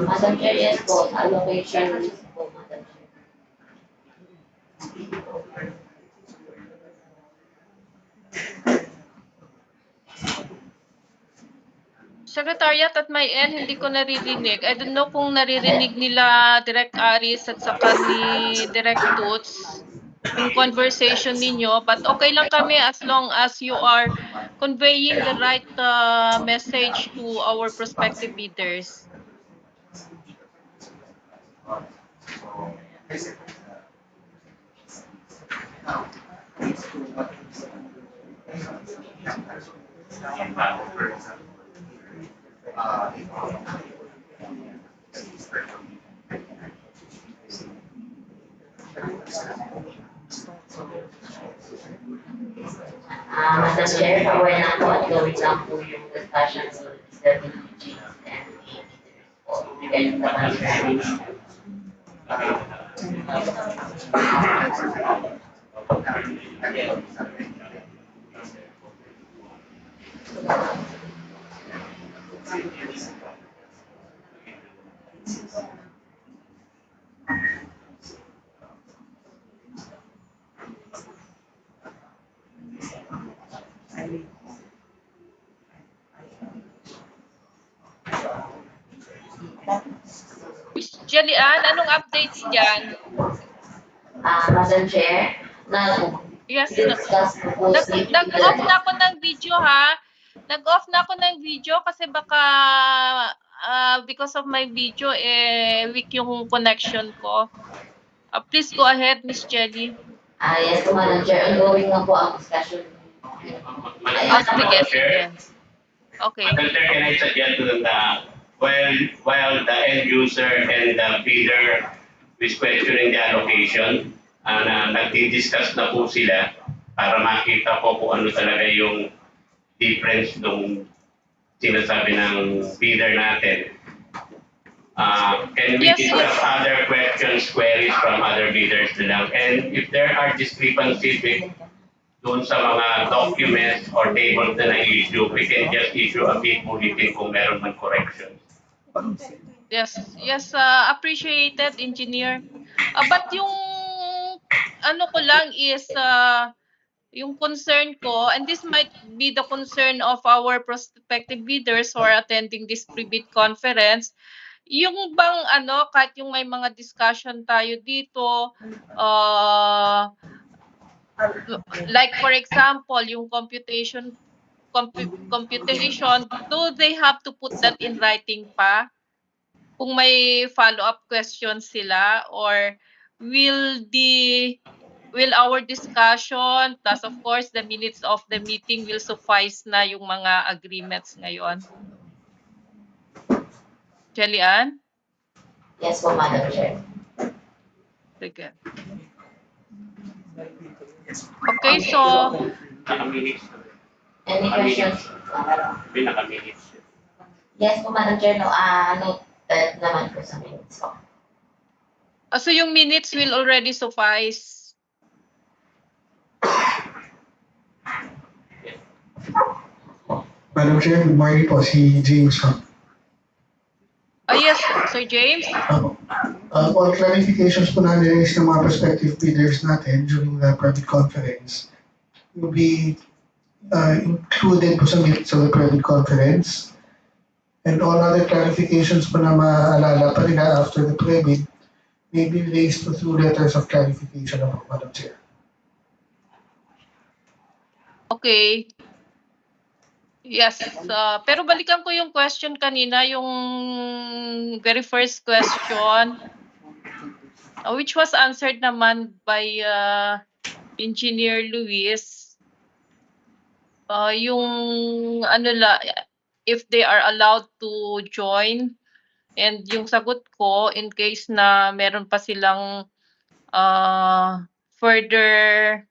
Madam Chair, yes po, allocation list po, Madam Chair. Secretariat at my end, hindi ko naririnig. I don't know kung naririnig nila Direct Aris at saka ni Direct Toots yung conversation ninyo. But okay lang kami as long as you are conveying the right message to our prospective bidders. now leads to what is for example, Madam Chair, aware na po at gawin lang po yung discussion sa disabilities and po regarding the concerns. Miss Jelian, anong updates dyan? Madam Chair, Yes, discuss po safety nag-off na ako ng video ha. Nag-off na ako ng video kasi baka because of my video, weak yung connection ko. Please go ahead, Miss Jelly. Yes po, Madam Chair. Ongoing nga po ang discussion. Sige. Okay. Madam Chair, can I suggest to them that while the end user and the bidder is questioning the allocation, nagdi-discuss na po sila para makita po kung ano talaga yung difference nung sinasabi ng bidder natin. Can we discuss other questions, queries from other bidders na lang? And if there are discrepancies doon sa mga documents or tables na na-issue, we can just issue a bid bulletin kung meron man corrections. Yes, appreciated, engineer. But yung ano ko lang is yung concern ko, and this might be the concern of our prospective bidders who are attending this pre-bid conference, yung bang kahit yung may mga discussion tayo dito, like for example, yung computation, do they have to put that in writing pa? Kung may follow-up questions sila, or will our discussion plus of course the minutes of the meeting will suffice na yung mga agreements ngayon? Jelian? Yes po, Madam Chair. Sige. Okay, so any questions? Pinaka-minutes. Yes po, Madam Chair. Noted naman po sa minutes po. So yung minutes will already suffice? Madam Chair, good morning po, si James. Yes, Sir James. All clarifications po na nilais ng mga prospective bidders natin during the private conference will be included po sa minutes of the private conference. And all other clarifications po na maalala pa nila after the private may be raised through letters of clarification of Madam Chair. Okay. Yes, pero balikan ko yung question kanina, yung very first question, which was answered naman by Engineer Luis. Yung if they are allowed to join, and yung sagot ko, in case na meron pa silang further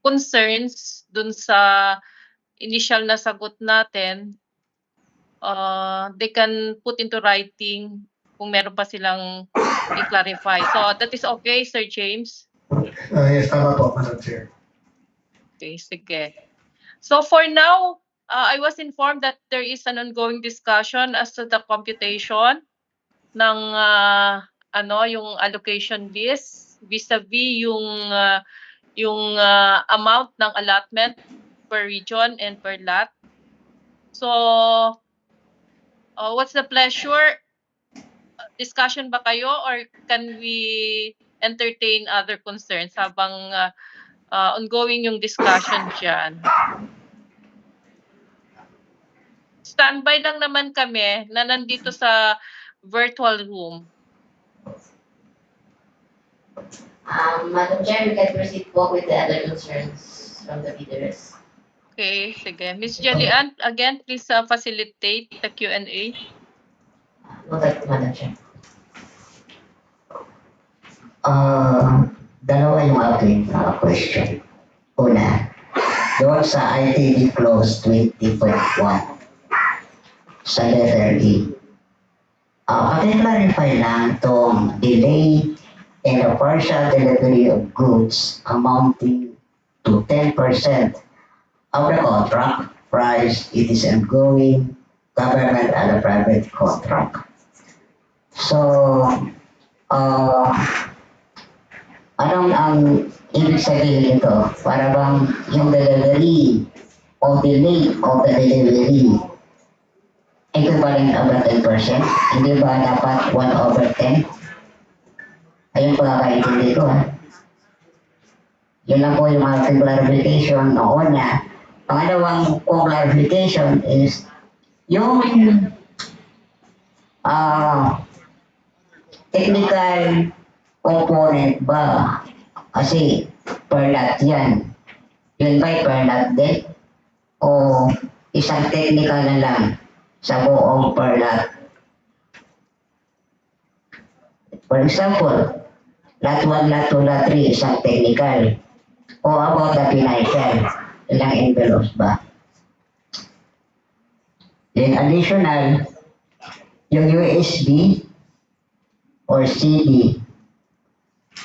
concerns dun sa initial na sagot natin, they can put into writing kung meron pa silang i-clarify. So that is okay, Sir James? Yes, tama po, Madam Chair. Okay, sige. So for now, I was informed that there is an ongoing discussion as to the computation ng yung allocation list vis-a-vis yung amount ng allotment per region and per lot. So what's the pleasure? Discussion ba kayo, or can we entertain other concerns habang ongoing yung discussion dyan? Standby lang naman kami na nandito sa virtual room. Madam Chair, we can proceed po with the other concerns from the leaders. Okay, sige. Ms. Jelian, again, please facilitate the Q&A. Noted, Madam Chair. Dalawa yung aking question. Una, doon sa ITD Clause 20.1 sa letter E, paki-clarify lang itong delay in the partial delivery of goods amounting to 10% of the contract price it is ongoing government and a private contract. So, anong ang ibig sabihin nito? Para bang yung delivery o delay of the delivery equivalent of the 10%? Hindi ba dapat 1/10? Ayun pagkakaintindi ko ha. Yun lang po yung aking clarification noon na. Pangalawang kong clarification is yung technical component ba? Kasi per lot yan. Yun ba'y per lot din? O isang technical na lang sa buong per lot? For example, lot 1, lot 2, lot 3, isang technical. O about the financial, ilang envelopes ba? Then additional, yung USB or CD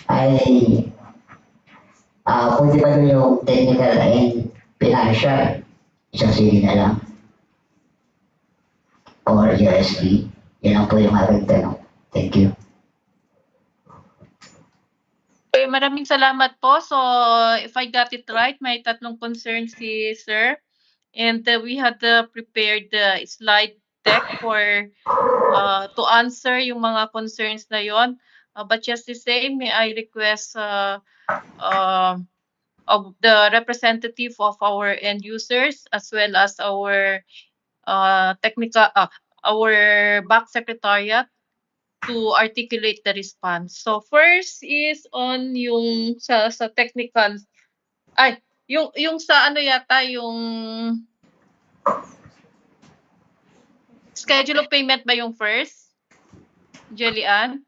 ay pwede ba doon yung technical and financial? Isang CD na lang. Or USB. Yan ang po yung aking tanong. Thank you. Okay, maraming salamat po. So, if I got it right, may tatlong concern si Sir. And we had prepared the slide deck for to answer yung mga concerns na yon. But just the same, may I request of the representative of our end users as well as our technical, our back secretariat to articulate the response. So first is on yung sa technical, yung sa ano yata yung schedule of payment ba yung first? Jelian?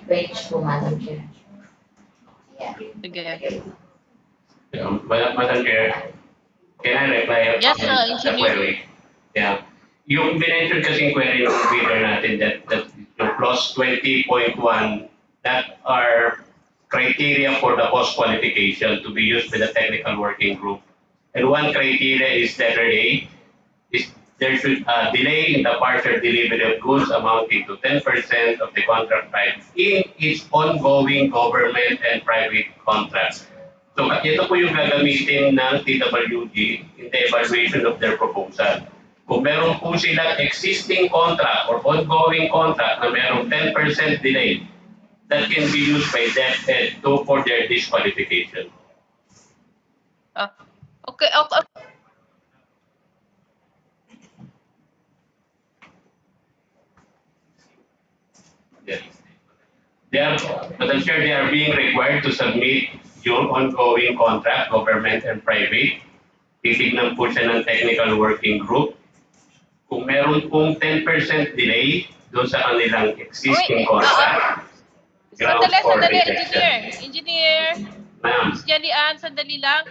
Page po, Madam Chair. Sige. Madam Chair, can I reply Yes, on the Engineer. query? Yeah. Yung binention kasing query ng bidder natin that yung clause 20.1 that are criteria for the post qualification to be used by the technical working group. And one criteria is letter A, is there should delay in the partial delivery of goods amounting to 10% of the contract price in its ongoing government and private contracts. So ito po yung gagamitin ng TWG in the evaluation of their proposal. Kung meron po silang existing contract or ongoing contract na merong 10% delay, that can be used by them for their disqualification. Okay. Yes. Madam Chair, they are being required to submit your ongoing contract, government and private. Titignan po siya ng technical working group. Kung meron pong 10% delay doon sa kanilang existing contract, Sandali, Engineer. Ma'am. Miss Jelian, sandali lang.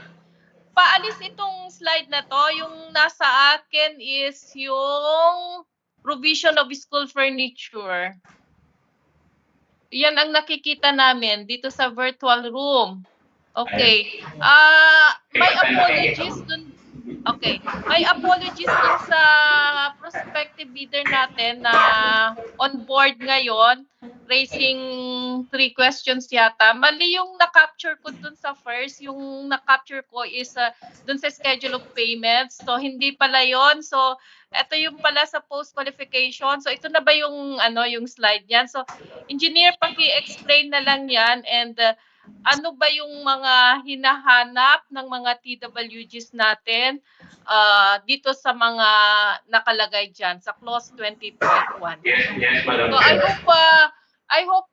Paalis itong slide na to. Yung nasa akin is yung provision of school furniture. Yan ang nakikita namin dito sa virtual room. Okay. May apologies dun. Okay. May apologies dun sa prospective bidder natin na on board ngayon, raising 3 questions yata. Mali yung na-capture ko dun sa first. Yung na-capture ko is dun sa schedule of payments. So, hindi pala yon. So, ito yung pala sa post-qualification. So, ito na ba yung, yung slide niyan? So, Engineer, paki-explain na lang yan and ano ba yung mga hinahanap ng mga TWGs natin dito sa mga nakalagay dyan sa clause 20.1. Yes, Madam So Chair. I hope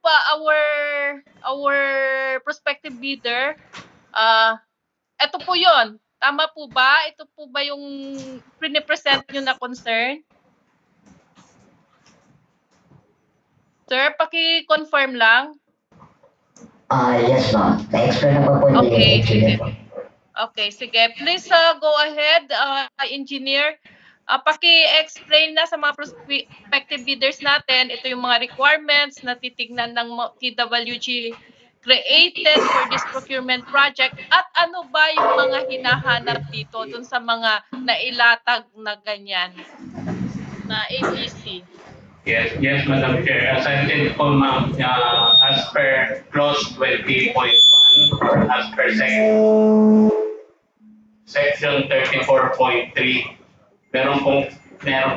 our prospective bidder ito po 'yon. Tama po ba? Ito po ba yung pine-present niyo na concern? Sir, paki-confirm lang. Yes, ma'am. Na-explain naman po ni Okay, sige. engineer. Okay, sige. Please go ahead, engineer. Paki-explain na sa mga prospective bidders natin, ito yung mga requirements na titignan ng TWG created for this procurement project at ano ba yung mga hinahanap dito dun sa mga nailatag na ganyan na ABC. Yes, Madam Chair. As I said po, ma'am, as per clause 20.1 or as per section 34.3, meron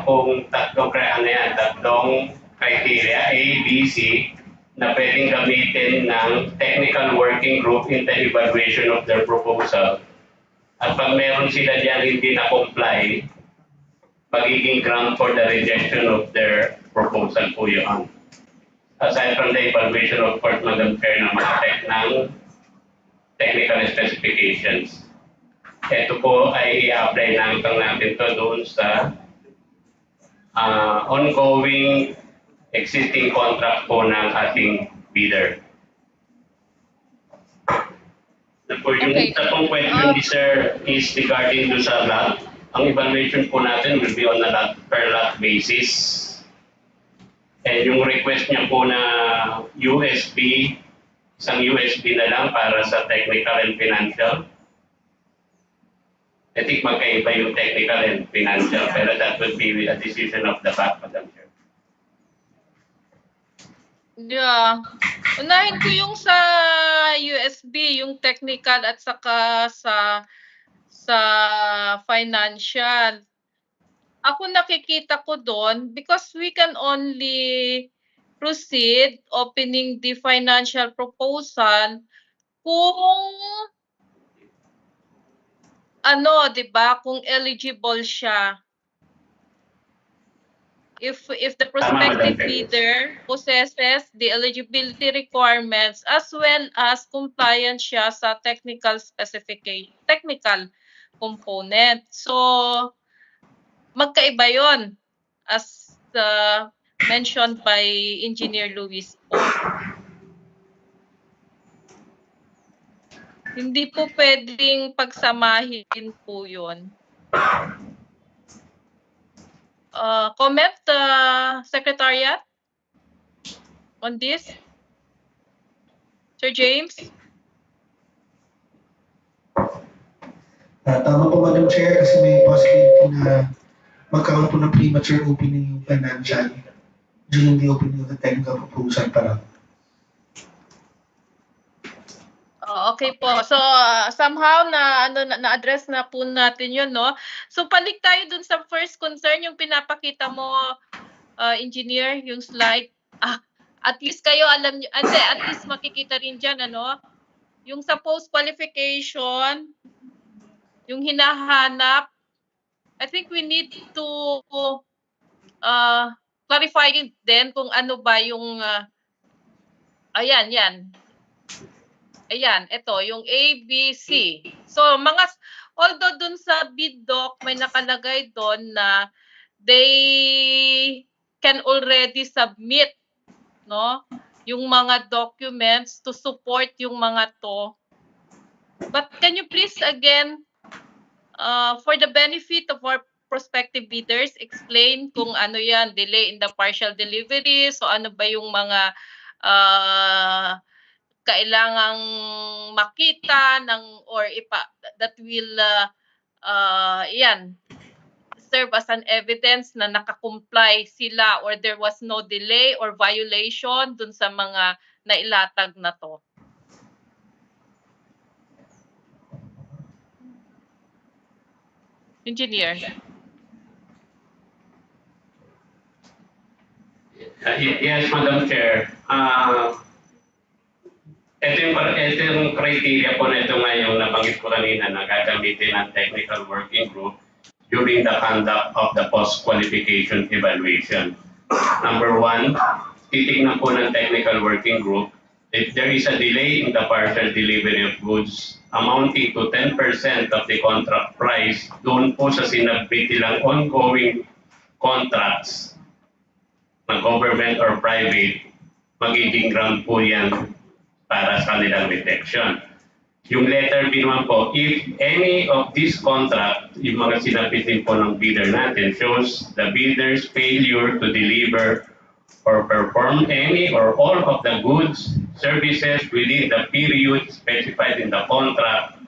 pong tatlong criteria, A, B, C, na pwedeng gamitin ng technical working group in the evaluation of their proposal. At pag meron sila diyan hindi na-comply, magiging ground for the rejection of their proposal po yun. Aside from the evaluation of course, Madam Chair, ng mga technical specifications. Ito po ay i-apply natin to doon sa ongoing existing contract po ng ating bidder. Po yung tatong question ni Sir is regarding do sa lot. Ang evaluation po natin will be on a lot per lot basis. And yung request niya po na USB, isang USB na lang para sa technical and financial. I think magkaiba yung technical and financial, pero that will be a decision of the back, Madam Chair. Yeah. Unahin ko yung sa USB, yung technical at saka sa financial. Ako nakikita ko doon because we can only proceed opening the financial proposal kung ano, 'di ba, kung eligible siya. If the prospective bidder possesses the eligibility requirements as well as compliance siya sa technical component. So magkaiba 'yon as mentioned by Engineer Luis po. Hindi po pwedeng pagsamahin po 'yon. Comment, Secretariat, on this? Sir James? Tama po, Madam Chair, kasi may possibility na magkaroon po ng premature opening yung financial during the opening of the technical proposal pa lang. Okay po. So somehow na-address na po natin 'yon, no? So balik tayo dun sa first concern yung pinapakita mo, engineer, yung slide. At least kayo alam niyo, at least makikita rin diyan ano, yung sa post qualification, yung hinahanap. I think we need to clarify din kung ano ba yung ayan, yan. Ayan, ito, yung A, B, C. So, although dun sa bid doc, may nakalagay doon na they can already submit, no, yung mga documents to support yung mga to. But can you please again, for the benefit of our prospective bidders, explain kung ano yan, delay in the partial delivery, so ano ba yung mga kailangang makita that will serve as an evidence na nakakomply sila or there was no delay or violation dun sa mga nailatag na to. Engineer. Yes, Madam Chair. ito yung criteria po na ito nga yung nabanggit ko kanina na gagamitin ng technical working group during the conduct of the post-qualification evaluation. Number one, titignan po ng technical working group if there is a delay in the partial delivery of goods amounting to 10% of the contract price doon po sa sinabit nilang ongoing contracts na government or private, magiging ground po yan para sa kanilang rejection. Yung letter B naman po, if any of this contract, yung mga sinabitin po ng bidder natin, shows the bidder's failure to deliver or perform any or all of the goods, services within the period specified in the contract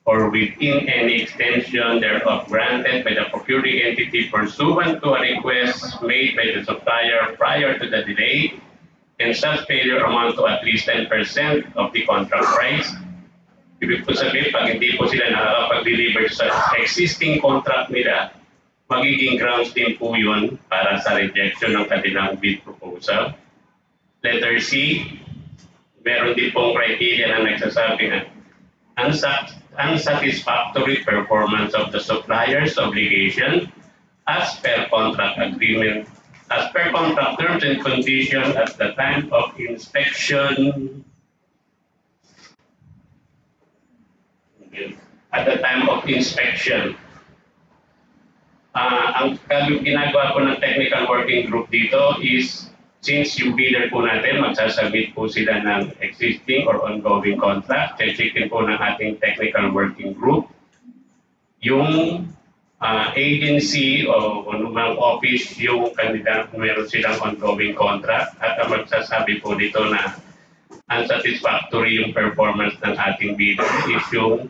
or within any extension thereof granted by the procuring entity pursuant to a request made by the supplier prior to the delay, and such failure amount to at least 10% of the contract price. Ibig po sabihin, pag hindi po sila nakakapag-deliver sa existing contract nila, magiging grounds din po yun para sa rejection ng kanilang bid proposal. Letter C, meron din pong criteria na nagsasabi na unsatisfactory performance of the supplier's obligation as per contract agreement, as per contract terms and conditions at the time of inspection. At the time of inspection. Ang ginagawa po ng technical working group dito is, since yung bidder po natin, magsasubmit po sila ng existing or ongoing contract, checkin po ng ating technical working group yung agency o anumang office yung kandidat meron silang ongoing contract at ang magsasabi po dito na unsatisfactory yung performance ng ating bidder is yung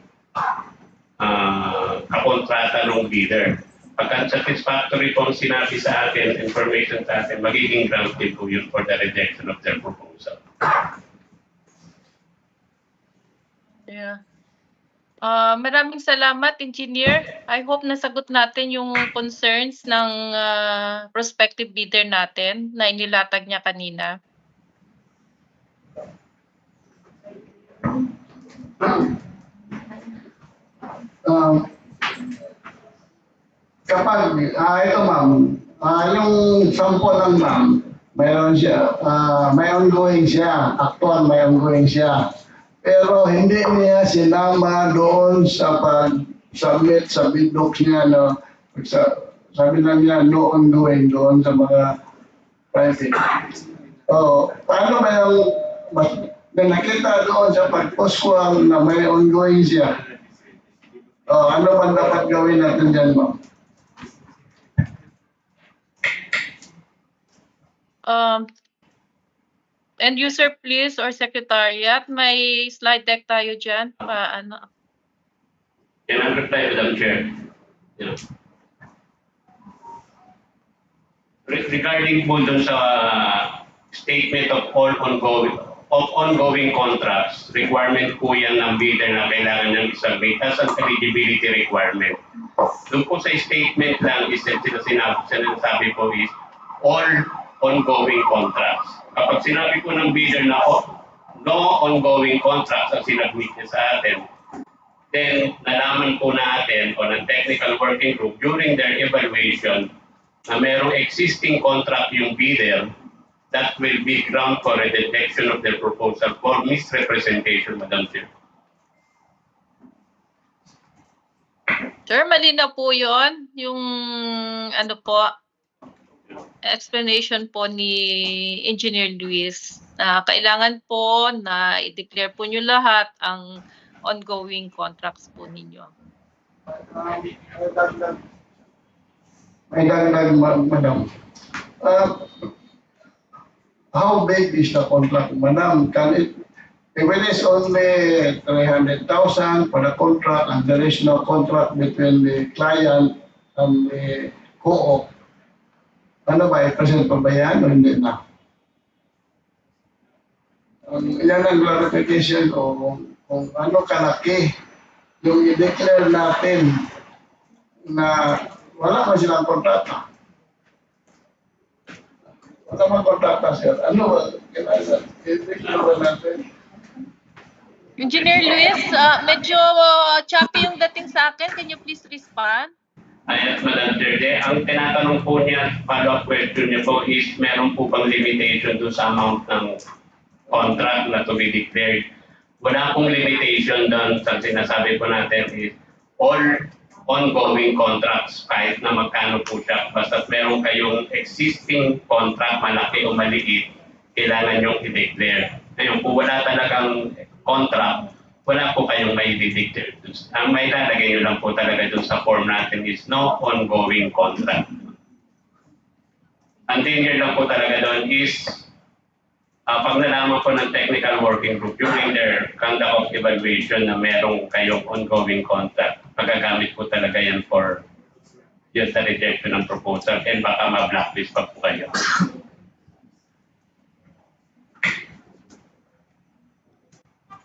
kakontrata ng bidder. Pag unsatisfactory po ang sinabi sa atin, information sa atin, magiging ground din po yun for the rejection of their proposal. Yeah. Maraming salamat, Engineer. I hope nasagot natin yung concerns ng prospective bidder natin na inilatag niya kanina. Kapag, ito ma'am, yung sample ng ma'am, mayroon siya, may ongoing siya, actual may ongoing siya. Pero hindi niya sinama doon sa pag-submit sa bid docs niya, no? Sabi lang niya, no ongoing doon sa mga private. Paano ba yung nakita doon sa pag-post-qual na may ongoing siya? Ano ba dapat gawin natin dyan, ma'am? End user please or secretariat, may slide deck tayo dyan. Can I reply, Madam Chair? Yeah. Regarding po dun sa statement of all ongoing contracts, requirement po yan ng bidder na kailangan niyang isubmit as an eligibility requirement. Doon po sa statement lang is sinasabi po is all ongoing contracts. Kapag sinabi po ng bidder na no ongoing contracts ang sinabmit niya sa atin, then nalaman po natin o ng technical working group during their evaluation na mayroong existing contract yung bidder, that will be ground for a rejection of their proposal for misrepresentation, Madam Chair. Sir, malinaw po yun. Yung ano po, explanation po ni Engineer Luis na kailangan po na i-declare po nyo lahat ang ongoing contracts po ninyo. May dagdag, madam. How big is the contract, madam? If it is only 300,000 for the contract and there is no contract between the client and the co-op, ano ba, i-present pa ba yan o hindi na? Yan ang clarification o kung ano kalaki yung i-declare natin na wala pa silang kontrata. Wala man kontrata, sir. Ano ba? I-declare ba natin? Engineer Luis, medyo choppy yung dating sa akin. Can you please respond? Yes, Madam Chair. Ang tinatanong po niya, follow-up question niya po is meron po bang limitation doon sa amount ng contract na to be declared? Wala pong limitation doon sa sinasabi po natin is all ongoing contracts kahit na magkano po siya. Basta meron kayong existing contract, malaki o maliit, kailangan yung i-declare. Ngayon kung wala talagang contract, wala po kayong may i-declare. Ang may lalagay nyo lang po talaga dun sa form natin is no ongoing contract. Ang danger lang po talaga doon is pag nalaman po ng technical working group during their conduct of evaluation na merong kayong ongoing contract, magagamit po talaga yan for just the rejection ng proposal and baka ma-blacklist pa po kayo.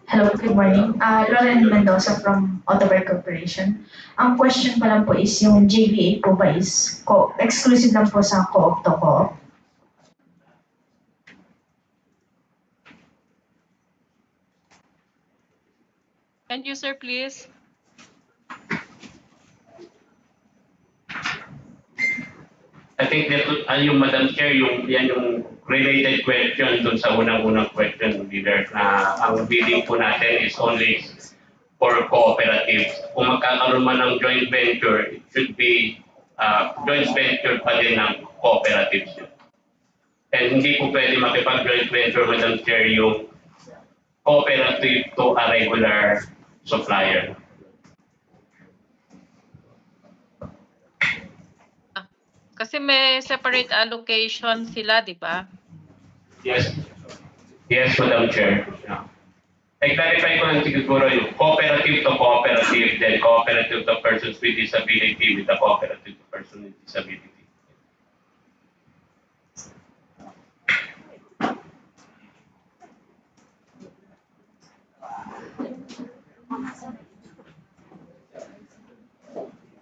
Hello, good morning. Lauren Mendoza from Autobar Corporation. Ang question pa lang po is yung JVA po ba is exclusive lang po sa co-op to co-op? End user, please. I think that yung Madam Chair, yan yung related question dun sa unang-unang question leader na ang bidding po natin is only for cooperatives. Kung magkakaroon man ng joint venture, it should be joint venture pa din ng cooperatives. And hindi po pwede makipag-joint venture, Madam Chair, yung cooperative to a regular supplier. Kasi may separate allocation sila, di ba? Yes. Yes, Madam Chair. Yeah. I-clarify ko lang siguro yung cooperative to cooperative, then cooperative to persons with disability with the cooperative to person with disability.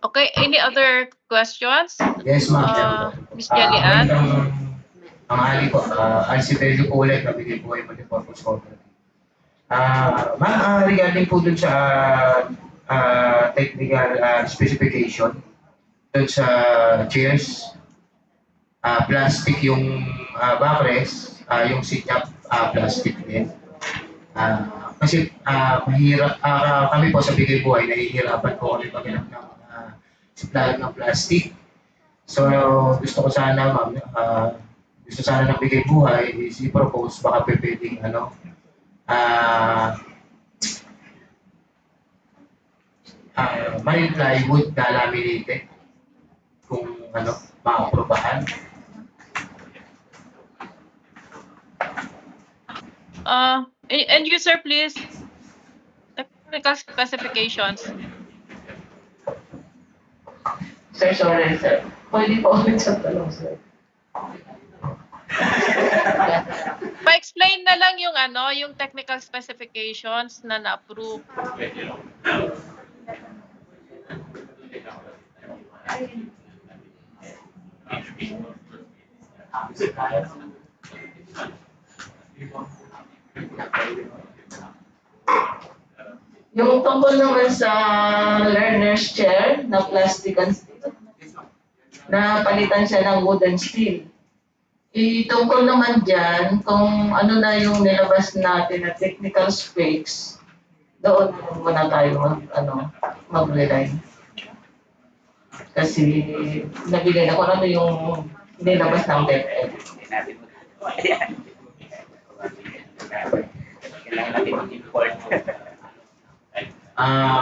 Okay, any other questions? Yes, ma'am. Ms. Jalian? Ang ali po, Alcidelio po ulit, nabigay po kayo multipurpose cooperative. Regarding po dun sa technical specification, dun sa chairs, plastic yung backrest, yung seat-up plastic din. Kasi mahirap, kami po sa Bigay Buhay, nahihirapan po kami maghanap ng supplier ng plastic. So, gusto ko sana, ma'am, gusto sana ng Bigay Buhay is i-propose baka pwedeng marine plywood na laminated kung ma-aprobahan. End user, please. Technical specifications. Sir, sorry, sir. Pwede po ulit sa talong, sir. Pa-explain na lang yung yung technical specifications na na-approve. Yung tungkol naman sa learner's chair na plastic and steel, na palitan siya ng wood and steel. Itungkol naman dyan kung ano na yung nilabas natin na technical specs, doon muna tayo mag-rely. Kasi nabigay na kung ano yung nilabas ng DepEd.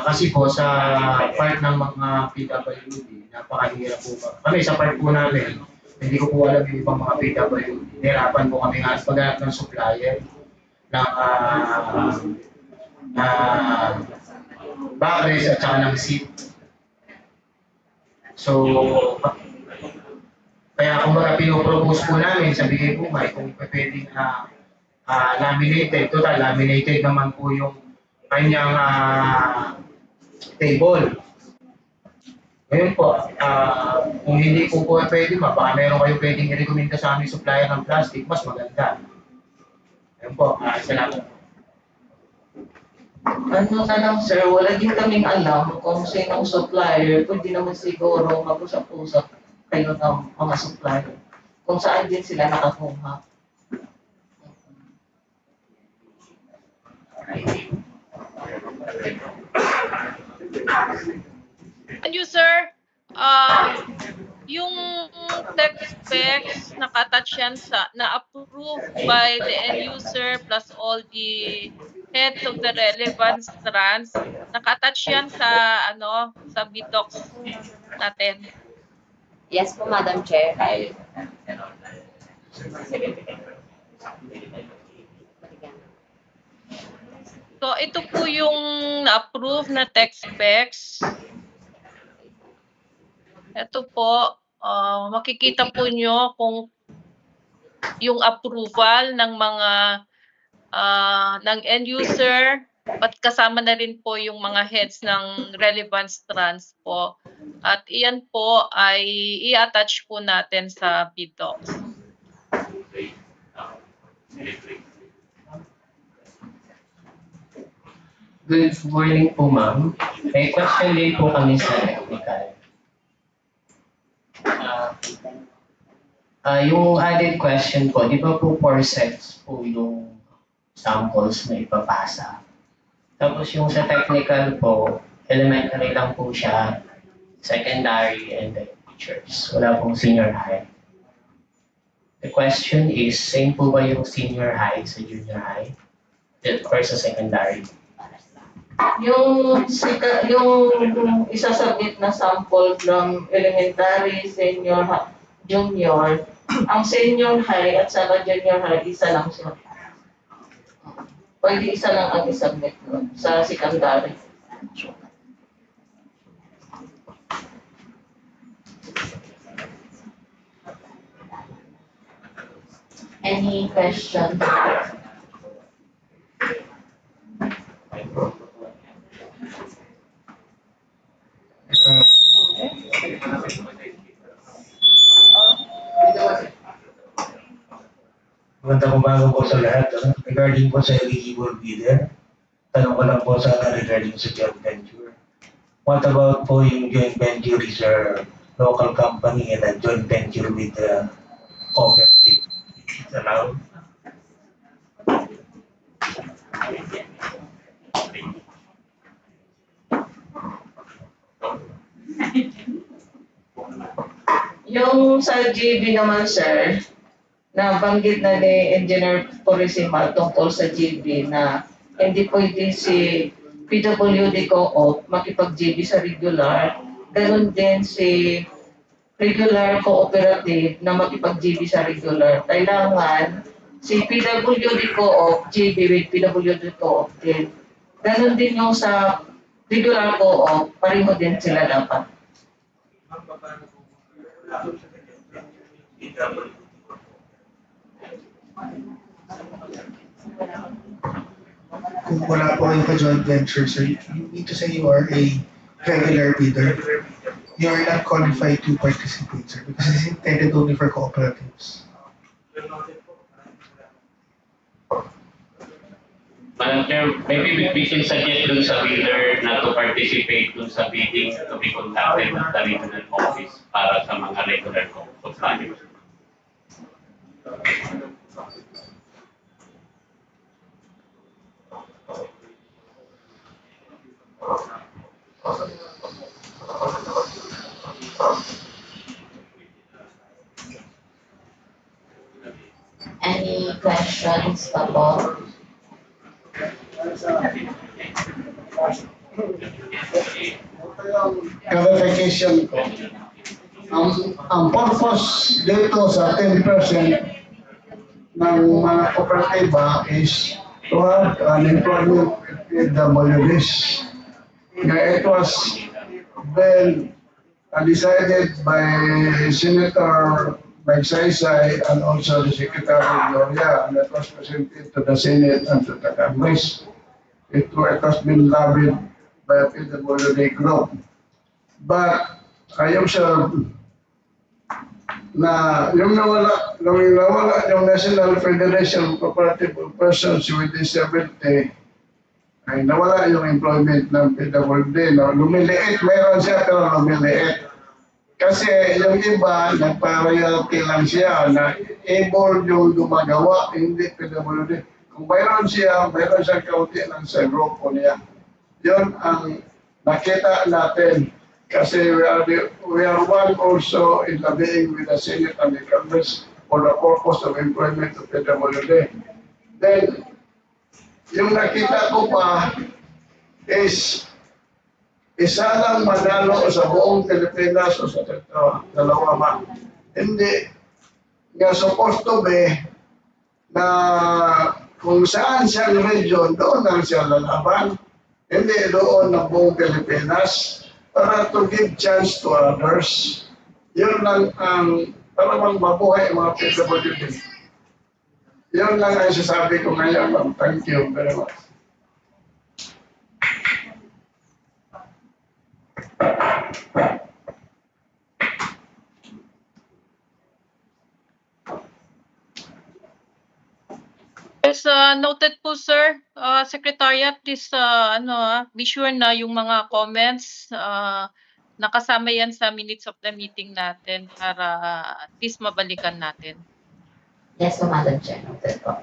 Kasi po sa part ng mga PWD, napakahirap po ba. Kami sa part po namin, hindi ko po alam yung ibang mga PWD. Nahirapan po kami nga paghanap ng supplier ng backrest at saka ng seat. So, kaya kung mga pinopropose po namin sa Bigay Buhay, kung pwedeng laminated, total laminated naman po yung kanyang table. Ngayon po, kung hindi po pwede, baka meron kayo pwedeng i-recommenda sa aming supplier ng plastic, mas maganda. Ngayon po, salamat. Ano na lang sir, wala din kaming alam kung sinong supplier. Pwede naman siguro mag-usap-usap kayo ng mga supplier. Kung saan din sila nakakuha. And you, sir, yung text specs, naka-attach yan na-approve by the end user plus all the heads of the relevant strands. Naka-attach yan sa BDocs natin. Yes po, Madam Chair. So, ito po yung na-approve na text specs. Ito po, makikita po nyo kung yung approval ng mga ng end user, at kasama na rin po yung mga heads ng relevant strands po. At iyan po ay i-attach po natin sa BDocs. Good morning po, ma'am. May question din po kami sa technical. Yung added question po, di ba po 4 sets po yung samples na ipapasa? Tapos yung sa technical po, elementary lang po siya, secondary, and then teachers. Wala pong senior high. The question is, same po ba yung senior high sa junior high? Or sa secondary? Yung isasubmit na sample from elementary, senior, junior, ang senior high at saka junior high, isa lang siya. Pwede isa lang ang isubmit sa secondary. Any question? Magandang umaga po sa lahat. Regarding po sa eligible bidder, tanong ko lang po sana regarding sa joint venture. What about po yung joint venture is a local company and a joint venture with the cooperative? Is it allowed? Yung sa GB naman, sir, nabanggit na ni Engineer Purisima tungkol sa GB na hindi pwede si PWD Co-op makipag-GB sa regular. Ganon din si regular cooperative na makipag-GB sa regular. Kailangan si PWD Co-op, GB with PWD Co-op din. Ganon din yung sa regular co-op, pareho din sila dapat. Kung wala po kayong ka-joint venture, sir, you need to say you are a regular bidder. You are not qualified to participate, sir, because it's intended only for cooperatives. Madam Chair, maybe we can suggest dun sa bidder na to participate dun sa bidding to be conducted at the regional office para sa mga regular suppliers. Any questions about? Clarification ko. Ang purpose dito sa 10% ng mga kooperatiba is to have an employment in the WDs. It was then decided by Senator Magsaysay and also the Secretary Gloria, and that was presented to the Senate and to the Congress. It has been lobbied by a PWD group. But I observed na yung nawala yung National Federation of Cooperative Persons with Disability ay nawala yung employment ng PWD. No? Lumiliit, mayroon siya pero lumiliit. Kasi yung iba, nagpa-royalty lang siya na able yung gumagawa, hindi PWD. Kung mayroon siyang kaunti lang sa grupo niya. Yun ang nakita natin. Kasi we are one also in lobbying with the Senate and the Congress for the purpose of employment of PWD. Then, yung nakita ko pa is isa lang manalo sa buong Pilipinas o sa dalawa man. Hindi nga supposed to be na kung saan siyang region, doon lang siya lalaban. Hindi doon ng buong Pilipinas para to give chance to others. Yun lang ang para bang mabuhay ang mga PWD. Yun lang ang sasabi ko ngayon, ma'am. Thank you very much. Yes, noted po, sir. Secretariat, please be sure na yung mga comments nakasama yan sa minutes of the meeting natin para at least mabalikan natin. Yes po, Madam Chair. Noted po.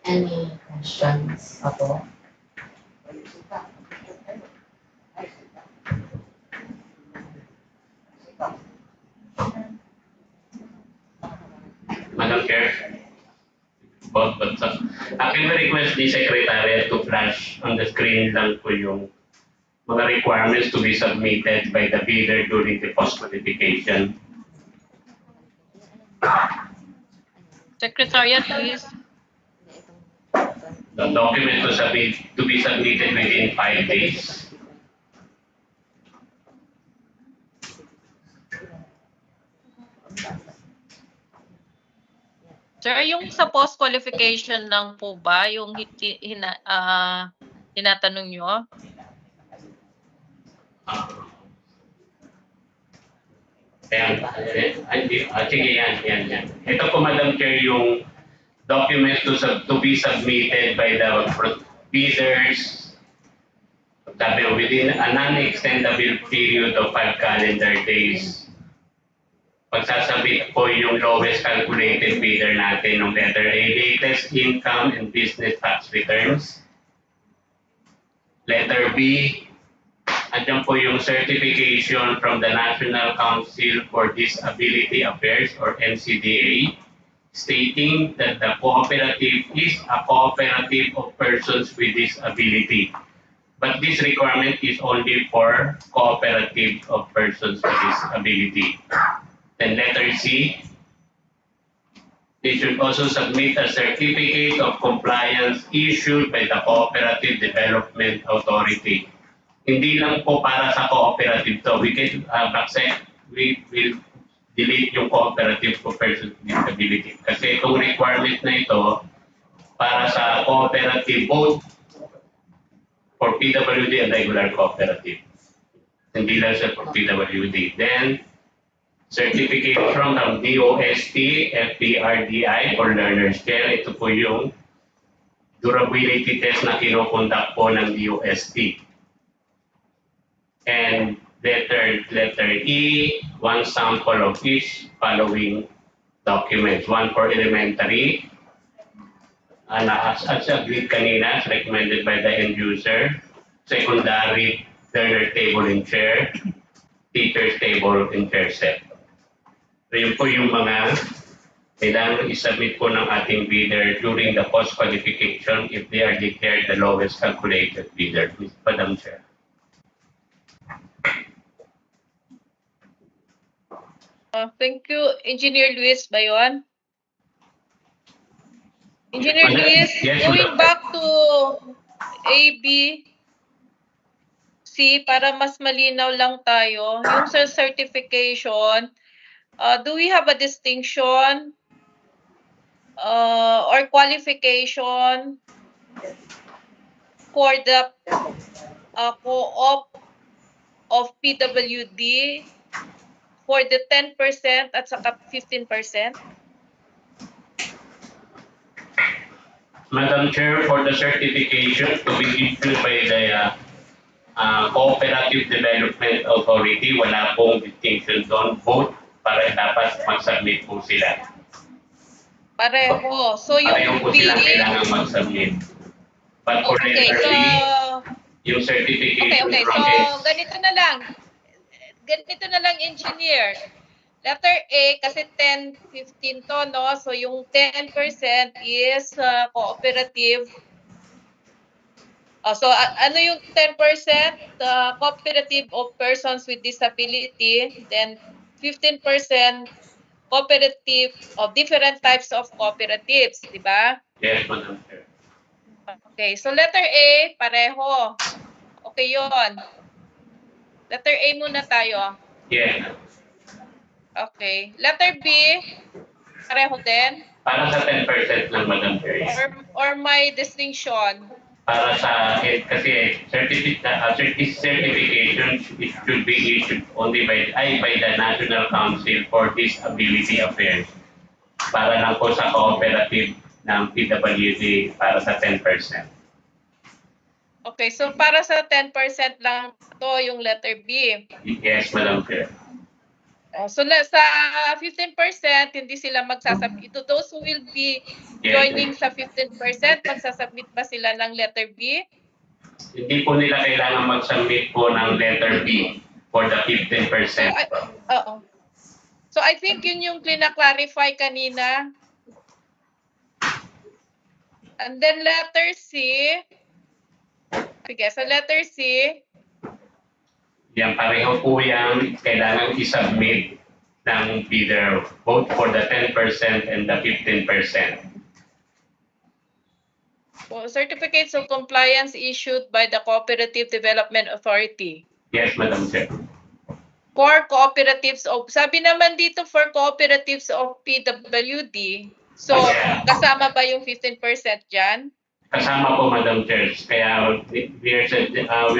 Any questions po? Madam Chair, aking request ni Secretary to flash on the screen lang po yung mga requirements to be submitted by the bidder during the post-qualification. Secretariat, please. The document to be submitted within 5 days. Sir, yung sa post-qualification lang po ba yung tinatanong nyo? Sige, yan. Ito po, Madam Chair, yung documents to be submitted by the bidders within a non-extendable period of 5 calendar days. Pagsasabit po yung lowest calculated bidder natin ng letter A, latest income and business tax returns. Letter B, andyan po yung certification from the National Council for Disability Affairs or NCDA stating that the cooperative is a cooperative of persons with disability. But this requirement is only for cooperative of persons with disability. Then letter C, they should also submit a certificate of compliance issued by the Cooperative Development Authority. Hindi lang po para sa cooperative to. We will delete yung cooperative for persons with disability. Kasi itong requirement na ito para sa cooperative both for PWD and regular cooperative. Hindi lang siya for PWD. Then, certificate from DOST, FPRDI for learner's chair. Ito po yung durability test na kinukonduct po ng DOST. And letter E, one sample of each following documents. One for elementary, as agreed kanina, as recommended by the end user. Secondary, learner table and chair. Teacher's table and chair set. So yun po yung mga kailangan isubmit po ng ating bidder during the post-qualification if they are declared the lowest calculated bidder. Madam Chair. Thank you, Engineer Luis Bayon. Engineer Luis, Yes, going back to A, B, C, para mas malinaw lang tayo, yung sa certification, do we have a distinction or qualification for the co-op of PWD for the 10% at saka 15%? Madam Chair, for the certification to be issued by the Cooperative Development Authority, wala pong distinction doon. Both para dapat mag-submit po sila. Pareho. So Pareho yung po B, silang kailangan mag-submit. But for okay, letter so B, yung certification okay. from So S. ganito na lang. Ganito na lang, engineer. Letter A, kasi 10, 15 to, no? So yung 10% is cooperative. So ano yung 10%? Cooperative of persons with disability. Then 15% cooperative of different types of cooperatives, di ba? Yes, Madam Chair. Okay, so letter A, pareho. Okay yon. Letter A muna tayo. Yes. Okay. Letter B, pareho din? Para sa 10% lang, Madam Chair. Or may distinction? Para sa kasi certification it should be issued only by the National Council for Disability Affairs. Para lang po sa cooperative ng PWD para sa 10%. Okay, so para sa 10% lang to yung letter B. Yes, Madam Chair. So sa 15%, hindi sila magsasubmit. Ito those who will be joining sa 15%, magsasubmit ba sila ng letter B? Hindi po nila kailangan mag-submit po ng letter B for the 15%. Oo. So I think yun yung klina-clarify kanina. And then letter C. Sige, sa letter C. Yan, pareho po yan. Kailangan i-submit ng bidder both for the 10% and the 15%. Certificates of compliance issued by the Cooperative Development Authority. Yes, Madam Chair. For cooperatives of, sabi naman dito for cooperatives of PWD, so kasama ba yung 15% dyan? Kasama po, Madam Chair. Kaya we're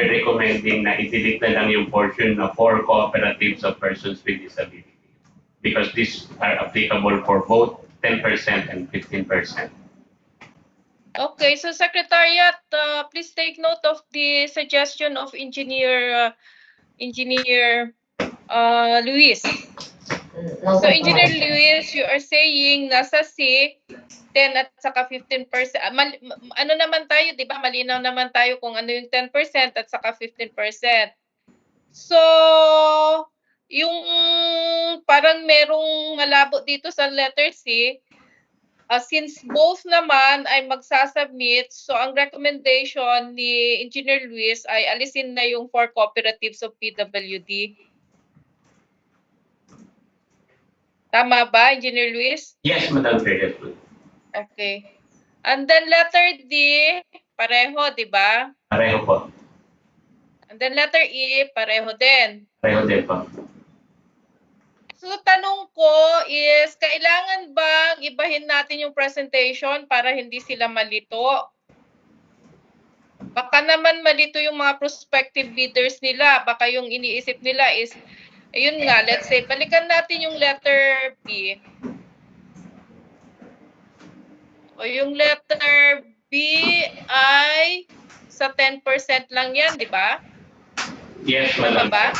recommending na i-delete na lang yung portion na for cooperatives of persons with disability. Because these are applicable for both 10% and 15%. Okay, so Secretariat, please take note of the suggestion of Engineer Luis. So Engineer Luis, you are saying nasa C, 10 at saka 15%. Ano naman tayo, di ba? Malinaw naman tayo kung ano yung 10% at saka 15%. So, yung parang merong malabo dito sa letter C, since both naman ay magsasubmit, so ang recommendation ni Engineer Luis ay alisin na yung for cooperatives of PWD. Tama ba, Engineer Luis? Yes, Madam Chair. Okay. And then letter D, pareho, di ba? Pareho po. And then letter E, pareho din. Pareho din po. So tanong ko is, kailangan bang ibahin natin yung presentation para hindi sila malito? Baka naman malito yung mga prospective bidders nila. Baka yung iniisip nila is, ayun nga, let's say, balikan natin yung letter B. O yung letter B ay sa 10% lang yan, di ba? Yes, Tama Madam. ba?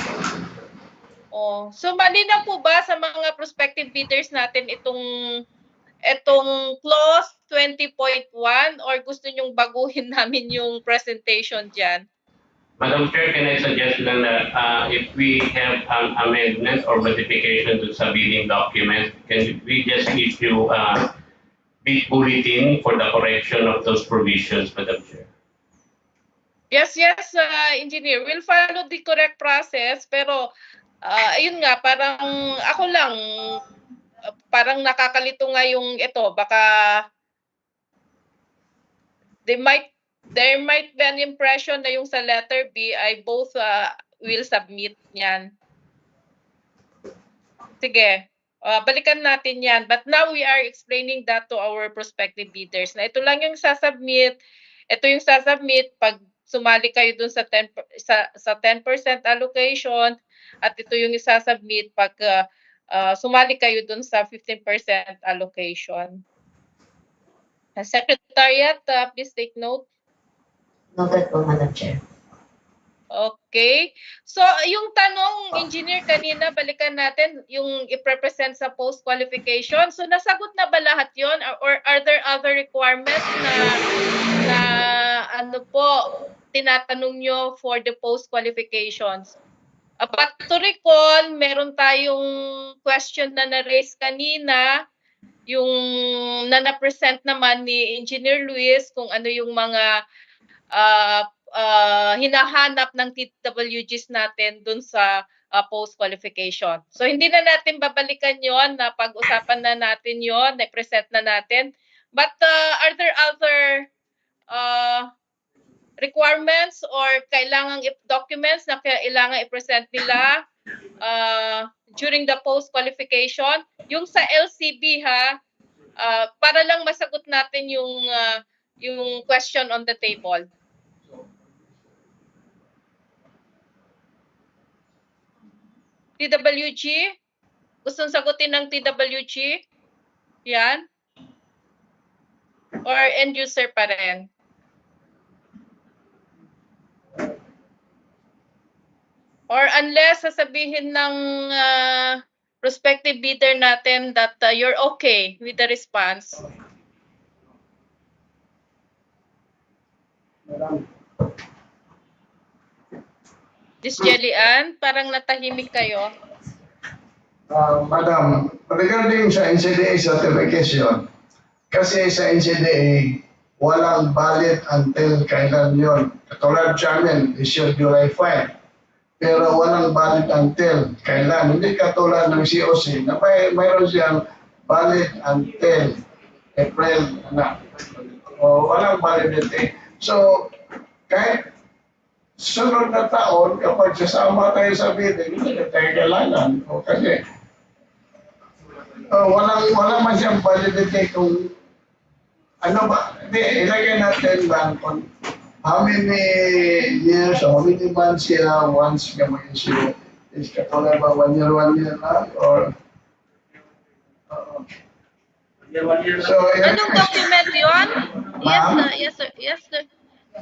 Oh, so malinaw po ba sa mga prospective bidders natin itong clause 20.1 or gusto nyong baguhin namin yung presentation diyan? Madam Chair, can I suggest lang na if we have an amendment or modification to sa bidding document, can we just issue bid bulletin for the correction of those provisions, Madam Chair? Yes, engineer. We'll follow the correct process, pero ayun nga, parang ako lang, parang nakakalito nga yung ito, baka there might be an impression na yung sa letter B ay both will submit yan. Sige, balikan natin yan. But now we are explaining that to our prospective bidders na ito lang yung sasubmit, ito yung sasubmit pag sumali kayo dun sa 10% allocation at ito yung isasubmit pag sumali kayo dun sa 15% allocation. Secretariat, please take note. Noted po, Madam Chair. Okay. So, yung tanong, engineer, kanina, balikan natin yung i-represent sa post-qualification. So, nasagot na ba lahat yon, or are there other requirements na ano po, tinatanong nyo for the post-qualifications? But to recall, meron tayong question na na-raise kanina, yung na-present naman ni Engineer Luis kung ano yung mga hinahanap ng TWGs natin dun sa post-qualification. So, hindi na natin babalikan yon, na pag-usapan na natin yon, na-present na natin. But are there other requirements or kailangang documents na kailangan i-present nila during the post-qualification? Yung sa LCB ha, para lang masagot natin yung question on the table. TWG? Gustong sagutin ng TWG? Yan? Or end user pa rin? Or unless sasabihin ng prospective bidder natin that you're okay with the response. Miss Jelly Ann, parang natahimik kayo. Madam, regarding sa NCDA certification, kasi sa NCDA, walang valid until kailan yun. Katulad sa amin, issued July 5. Pero walang valid until kailan. Hindi katulad ng COC na mayroon siyang valid until April. Walang validity. So, kahit sunod na taon, kapag sasama tayo sa bidding, hindi na tayo kailangan. Kasi walang man siyang validity kung ano ba. Hindi, ilagay natin lang kung how many years or how many months siya once siya mag-issue. Is katulad ba 1 year lang? Or so, anong document yun? Yes, sir.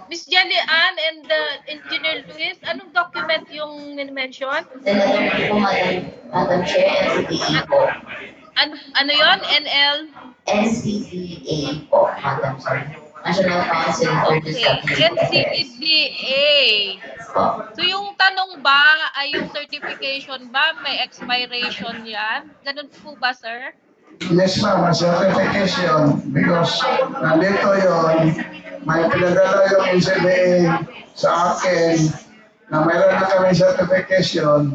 Miss Jelly Ann and Engineer Luis, anong document yung mention? Senator po, Madam Chair, NCDA po. Ano yon? NL? NCDA po, Madam Chair. National Council for Disabilities. NCDA. So yung tanong ba ay yung certification ba may expiration yan? Ganun po ba, sir? yes ma'am, certification because nandito yon may pinadala yung NCBA sa akin na mayroon na kami certification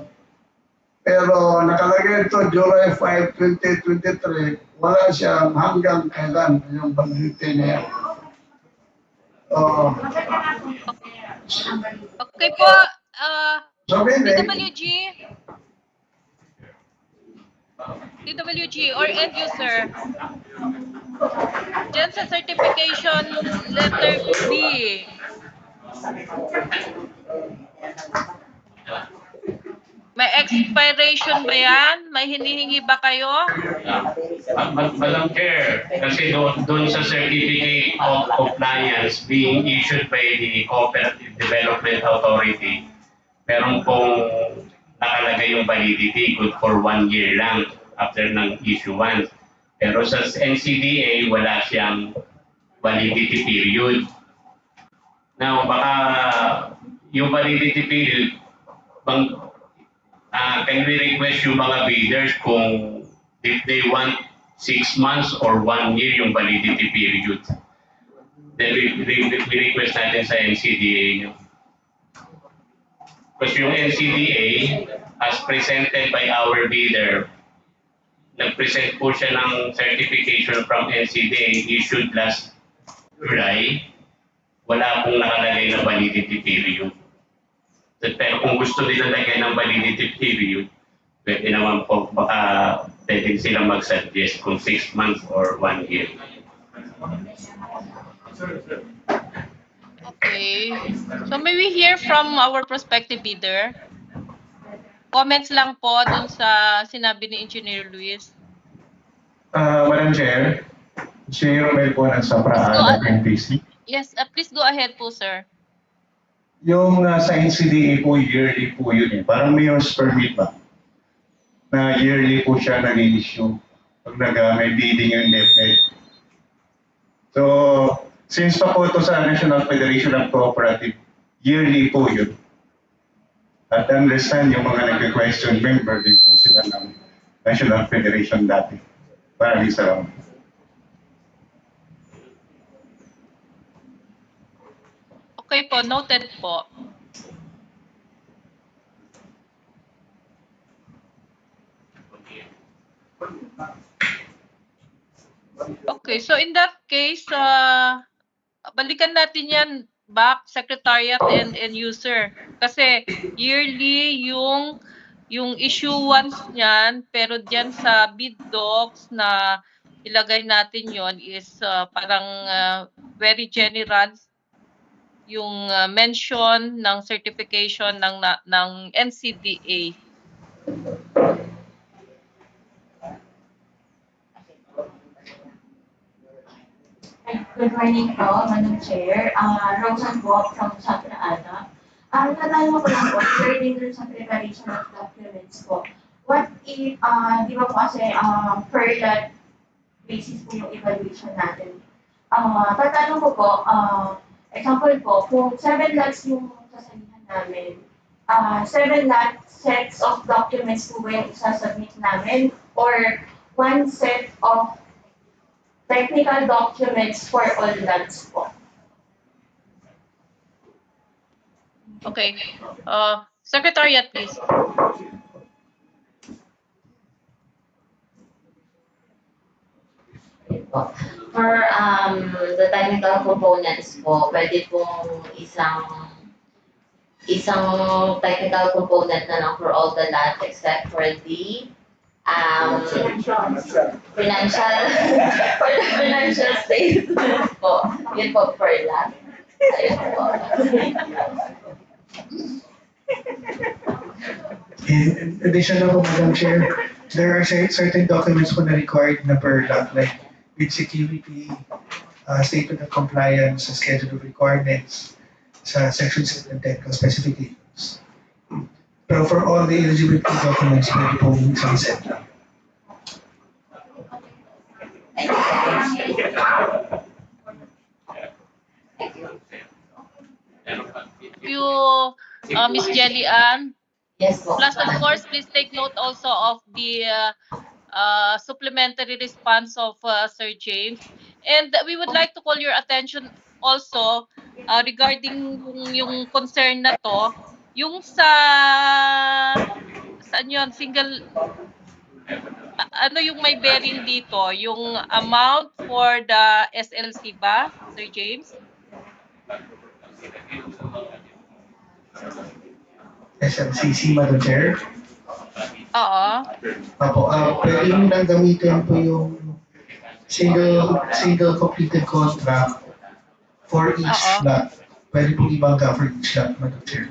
pero nakalagay ito July 5, 2023 wala siyang hanggang kailan yung validity niya. Okay po, TWG or end user. Diyan sa certification letter B. May expiration ba yan? May hinihingi ba kayo? Madam Chair, kasi doon sa Certificate of Compliance being issued by the Cooperative Development Authority, meron pong nakalagay yung validity good for 1 year lang after ng issuance. Pero sa NCDA, wala siyang validity period. Now, baka yung validity period, can we request yung mga bidders kung if they want 6 months or 1 year yung validity period? Then we request natin sa NCDA nyo. Because yung NCDA, as presented by our bidder, nag-present po siya ng certification from NCDA issued last July, wala pong nakalagay na validity period. Pero kung gusto nila lagyan ng validity period, pwede naman po, baka pwede sila mag-suggest kung 6 months or 1 year. Okay. So may we hear from our prospective bidder? Comments lang po dun sa sinabi ni Engineer Luis. Madam Chair, Si Romel po ng Please Sapra go Adat ahead. NTC. Yes, please go ahead po, sir. Yung sa NCDA po, yearly po yun eh. Parang mayor's permit ba? Na yearly po siya nag-issue pag may bidding yung DepEd. So, since pa po ito sa National Federation of Cooperative, yearly po yun. At understand yung mga nagka-question member, din po sila ng National Federation dati. Maraming salamat. Okay po, noted po. Okay, so in that case, balikan natin yan back, Secretariat and user. Kasi yearly yung issuance niyan, pero diyan sa bid docs na ilagay natin yon is parang very general yung mention ng certification ng NCDA. Good morning po, Madam Chair. Rosan po from Santa Ana. Natanong ko lang po, regarding dun sa preparation of documents po. What if, di ba po kasi per lot basis po yung evaluation natin. Tatanong ko po, example po, kung 7 lots yung sasalihan namin, 7 lot sets of documents po ba yung isasubmit namin or one set of technical documents for all lots po? Okay. Secretariat, please. For the technical components po, pwede pong isang technical component na lang for all the lots except for the financial for the financial statements po. Yun po per lot. Ayun po. In addition na po, Madam Chair, there are certain documents po na required na per lot, like with security, statement of compliance, sa schedule of requirements, sa section 7 technical specifications. Pero for all the eligibility documents, pwede po isang set lang. Thank you, Miss Jelly Ann. Yes po. Plus, of course, please take note also of the supplementary response of Sir James. And we would like to call your attention also regarding yung concern na to, yung saan yun, single, ano yung may bearing dito? Yung amount for the SLC ba, Sir James? SMCC, Madam Chair? Oo. Apo, pwede nyo lang gamitin po yung single completed contract for each lot. Pwede po ibangga for each lot, Madam Chair.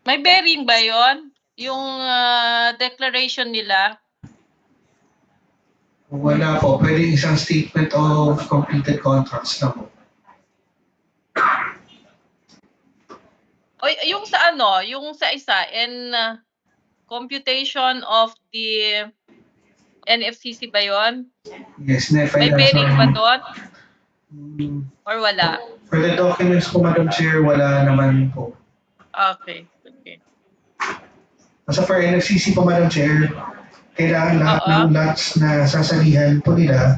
May bearing ba yon? Yung declaration nila? Wala po. Pwede isang statement of completed contracts na po. O yung sa ano, yung sa isa, computation of the NFCC ba yon? Yes, na May bearing ba doon? Or wala? For the documents po, Madam Chair, wala naman po. Okay. Basta for NFCC po, Madam Chair, kailangan lahat ng lots na sasalihan po nila,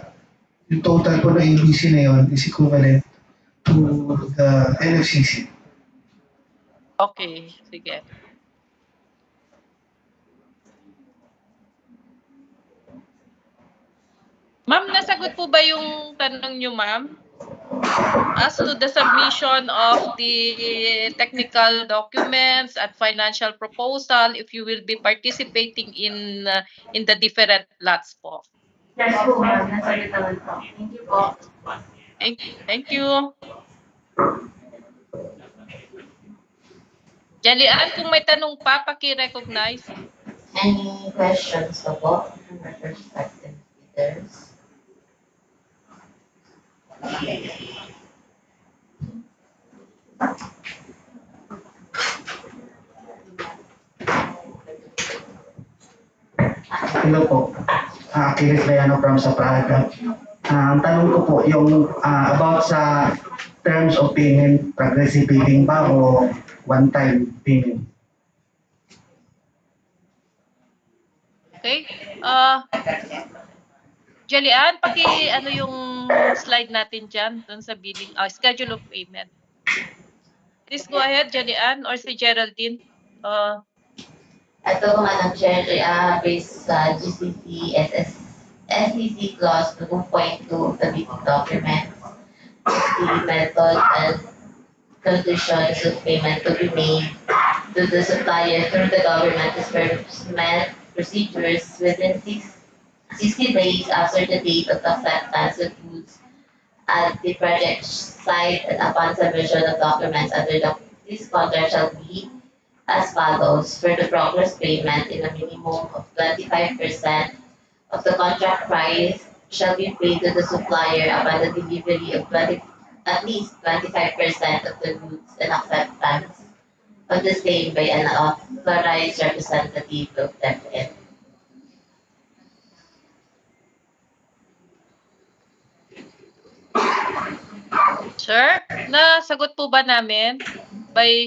yung total po ng ABC na yon is equivalent to the NFCC. Okay, sige. Ma'am, nasagot po ba yung tanong nyo, ma'am? As to the submission of the technical documents at financial proposal, if you will be participating in the different lots po. Yes po, ma'am. Nasagot naman po. Thank you po. Thank you. Jelly Ann, kung may tanong pa, paki-recognize. Any questions pa po from our perspective leaders? Hello po. Kirit Layano from Sapraga. Ang tanong ko po, yung about sa terms of payment, progressive billing ba o one-time payment? Okay. Jalian, ano yung slide natin dyan, dun sa billing, schedule of payment. Please go ahead, Jalian, or si Geraldine. Ito, Madam Chair, based sa GCC SEC clause 2.2 of the meeting document, the method and conditions of payment to be made to the supplier through the government disbursement procedures within 60 days after the date of acceptance of goods at the project site and upon submission of documents under this contract shall be as follows: for the progress payment in a minimum of 25% of the contract price shall be paid to the supplier upon the delivery of at least 25% of the goods and acceptance of the same by an authorized representative of DepEd. Sir, nasagot po ba namin by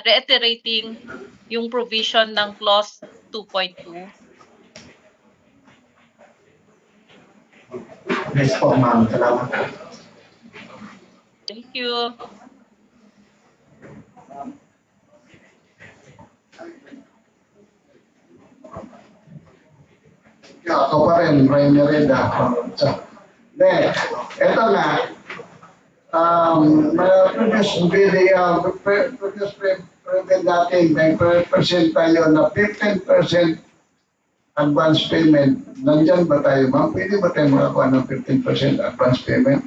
reiterating yung provision ng clause 2.2? Yes po, ma'am. Salamat po. Thank you. Ako pa rin, Ray Merida. Next, ito na. Previous video, previous prevent natin, may percent tayo na 15% advance payment. Nandyan ba tayo, ma'am? Pwede ba tayo makakuha ng 15% advance payment?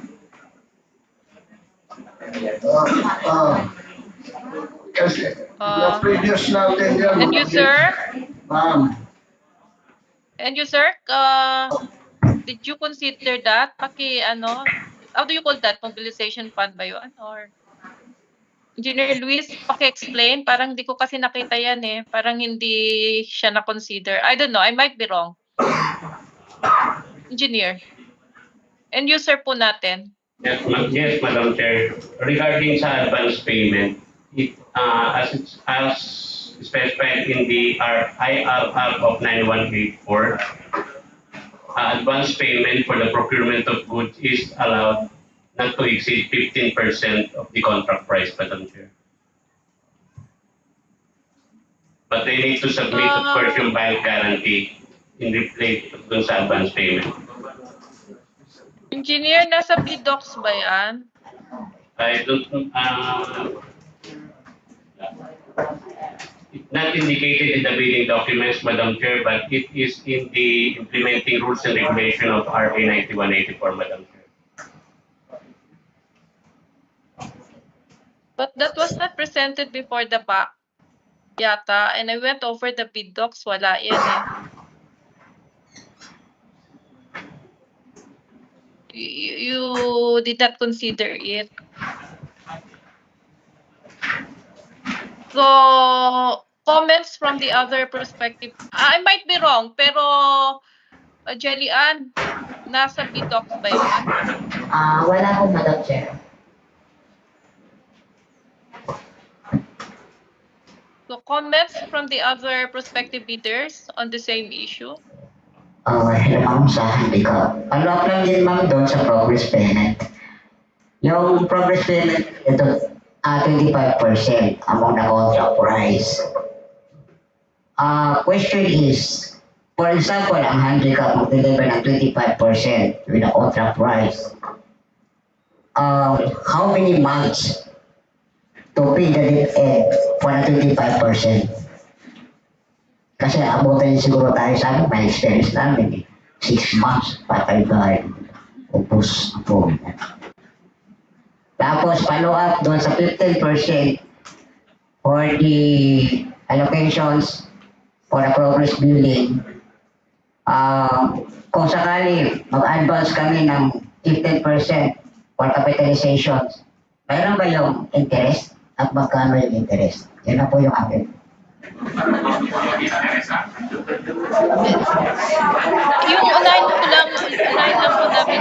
Kasi, the previous natin yan. And you, sir? Ma'am. And you, sir? Did you consider that? How do you call that? Mobilization fund ba yun? Or Engineer Luis, paki-explain. Parang hindi ko kasi nakita yan eh. Parang hindi siya na-consider. I don't know. I might be wrong. Engineer. And user po natin. Yes, Madam Chair. Regarding sa advance payment, as specified in the IRR of 9184, advance payment for the procurement of goods is allowed not to exceed 15% of the contract price, Madam Chair. But they need to submit, of course, yung bank guarantee in replace dun sa advance payment. Engineer, nasa BDocs ba yan? I don't, not indicated in the billing documents, Madam Chair, but it is in the implementing rules and regulation of RA 9184, Madam Chair. But that was not presented before the back yata, and I went over the BDocs, wala yan eh. You did not consider it. So, comments from the other perspective. I might be wrong, pero Jelly Ann, nasa BDocs ba yun? Wala po, Madam Chair. So, comments from the other prospective bidders on the same issue? Hello ma'am, sa hindi ko. Follow-up lang din ma'am doon sa progress payment. Yung progress payment, ito, 25% among the contract price. Question is, for example, ang handicap mag-deliver ng 25% with the contract price. How many months to pay the DepEd for the 25%? Kasi abutin siguro tayo sa amin, may experience namin 6 months, patay tayo. Upos po. Tapos follow up doon sa 15% for the allocations for the progress billing, kung sakali mag-advance kami ng 15% for capitalization, mayroon ba yung interest at magkano yung interest? Yan na po yung akin. Yung unahin lang po namin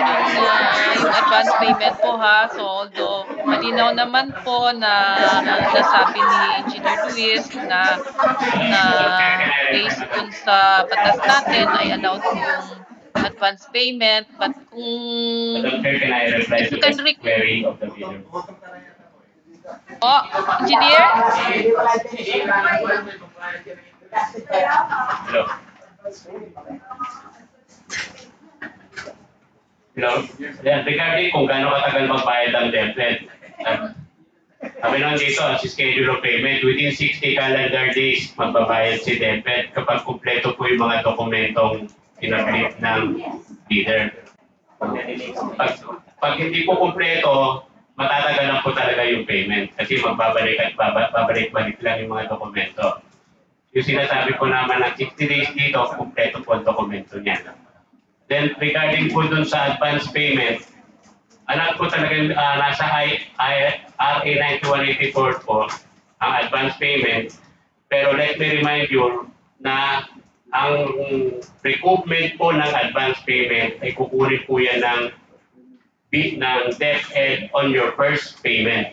yung advance payment po ha. So although malinaw naman po na nasabi ni Engineer Luis na based dun sa batas natin ay allowed po yung advance payment, but kung Madam Chair, can I reply if to you can the query of the bidder? Engineer? Hello. Hello? Yan, regarding kung gaano katagal magbayad ang DepEd. Sabi naman dito, ang schedule of payment, within 60 calendar days, magbabayad si DepEd kapag kumpleto po yung mga dokumentong pinag-clip ng bidder. Pag hindi po kumpleto, matatagalan po talaga yung payment kasi magbabalik at babalik-balik lang yung mga dokumento. Yung sinasabi ko naman ng 60 days dito, kumpleto po ang dokumento niya. Then regarding po dun sa advance payment, alam ko talaga nasa RA 9184 po ang advance payment. Pero let me remind you na ang recoupment po ng advance payment ay kukunin po yan ng DepEd on your first payment.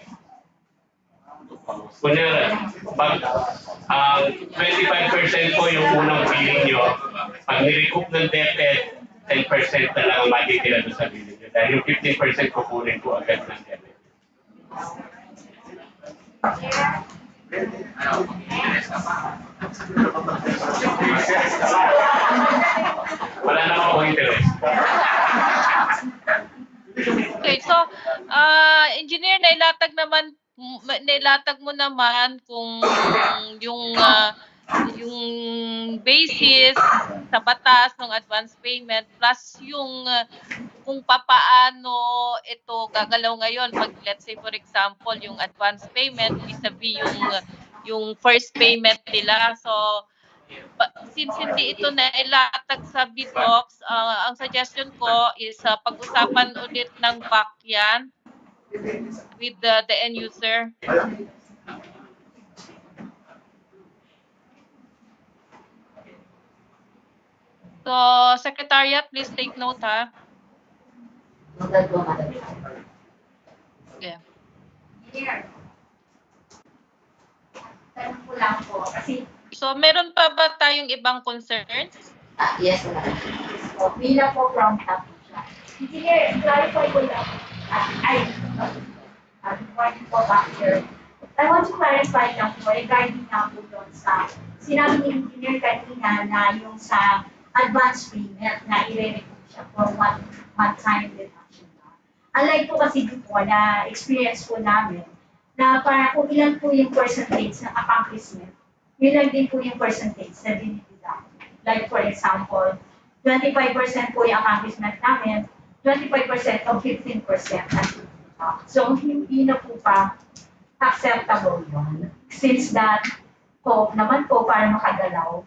Kunyari, pag 25% po yung unang billing nyo, pag nirecoup ng DepEd, 10% na lang ang matitira doon sa billing nyo. Dahil yung 15% kukunin po agad ng DepEd. Wala naman po interest. Okay, so engineer, nailatag mo naman kung yung basis sa batas ng advance payment plus yung kung papaano ito gagalaw ngayon pag let's say for example yung advance payment vis-a-vis yung first payment nila. So since hindi ito nailatag sa BDocs, ang suggestion ko is pag-usapan ulit ng back yan with the end user. So, Secretariat, please take note, ha? Yeah. Tanong ko lang po, kasi So, meron pa ba tayong ibang concerns? yes, so, bilang po from top siya. Engineer, clarify ko lang. Morning po back here. I want to clarify lang po regarding na po doon sa sinabi ni Engineer kanina na yung sa advance payment na i-recoup siya for one time deduction. Unlike po kasi dito na experience po namin na para kung ilan po yung percentage ng accomplishment, yun lang din po yung percentage na dinideduct. Like for example, 25% po yung accomplishment namin, 25% of 15%. So, hindi na po pa acceptable yun. Since that, hope naman po para makagalaw.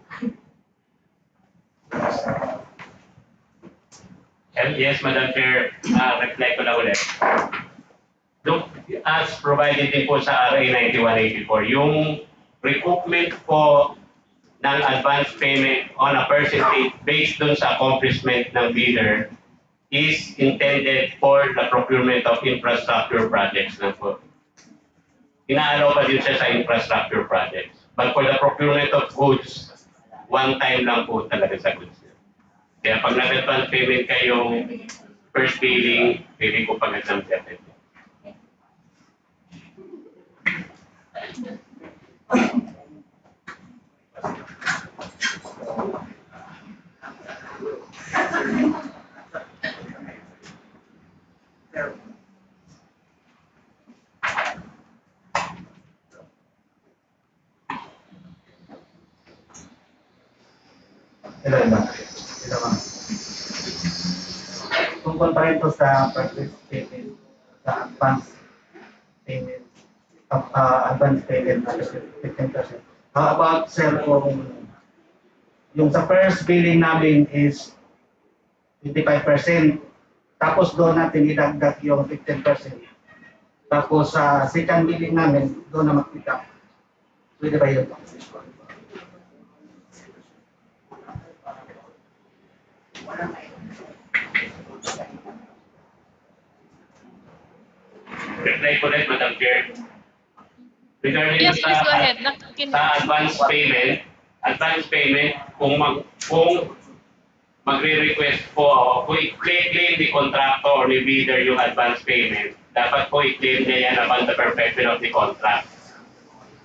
Yes, Madam Chair, reply ko na ulit. Look, as provided din po sa RA 9184, yung recoupment po ng advance payment on a percentage based dun sa accomplishment ng bidder is intended for the procurement of infrastructure projects na po. Inaalaw pa din siya sa infrastructure projects. But for the procurement of goods, one time lang po talaga sa goods. Kaya pag nag-advance payment kayong first billing, pwede ko pag-advance payment. Hello, ma'am. Hello, ma'am. Tungkol pa rin to sa progress payment, sa advance payment, advance payment na 15%. How about, sir, kung Yung sa first billing namin is 25%. Tapos doon natin idagdag yung 15%. Tapos sa second billing namin, doon na makita. Pwede ba yun? Reply ko ulit, Madam Chair. Regarding Yes, sa, please go ahead. sa advance payment, kung magre-request po ako, kung i-claim ni contractor or ni bidder yung advance payment, dapat po i-claim niya yan upon the perfection of the contract.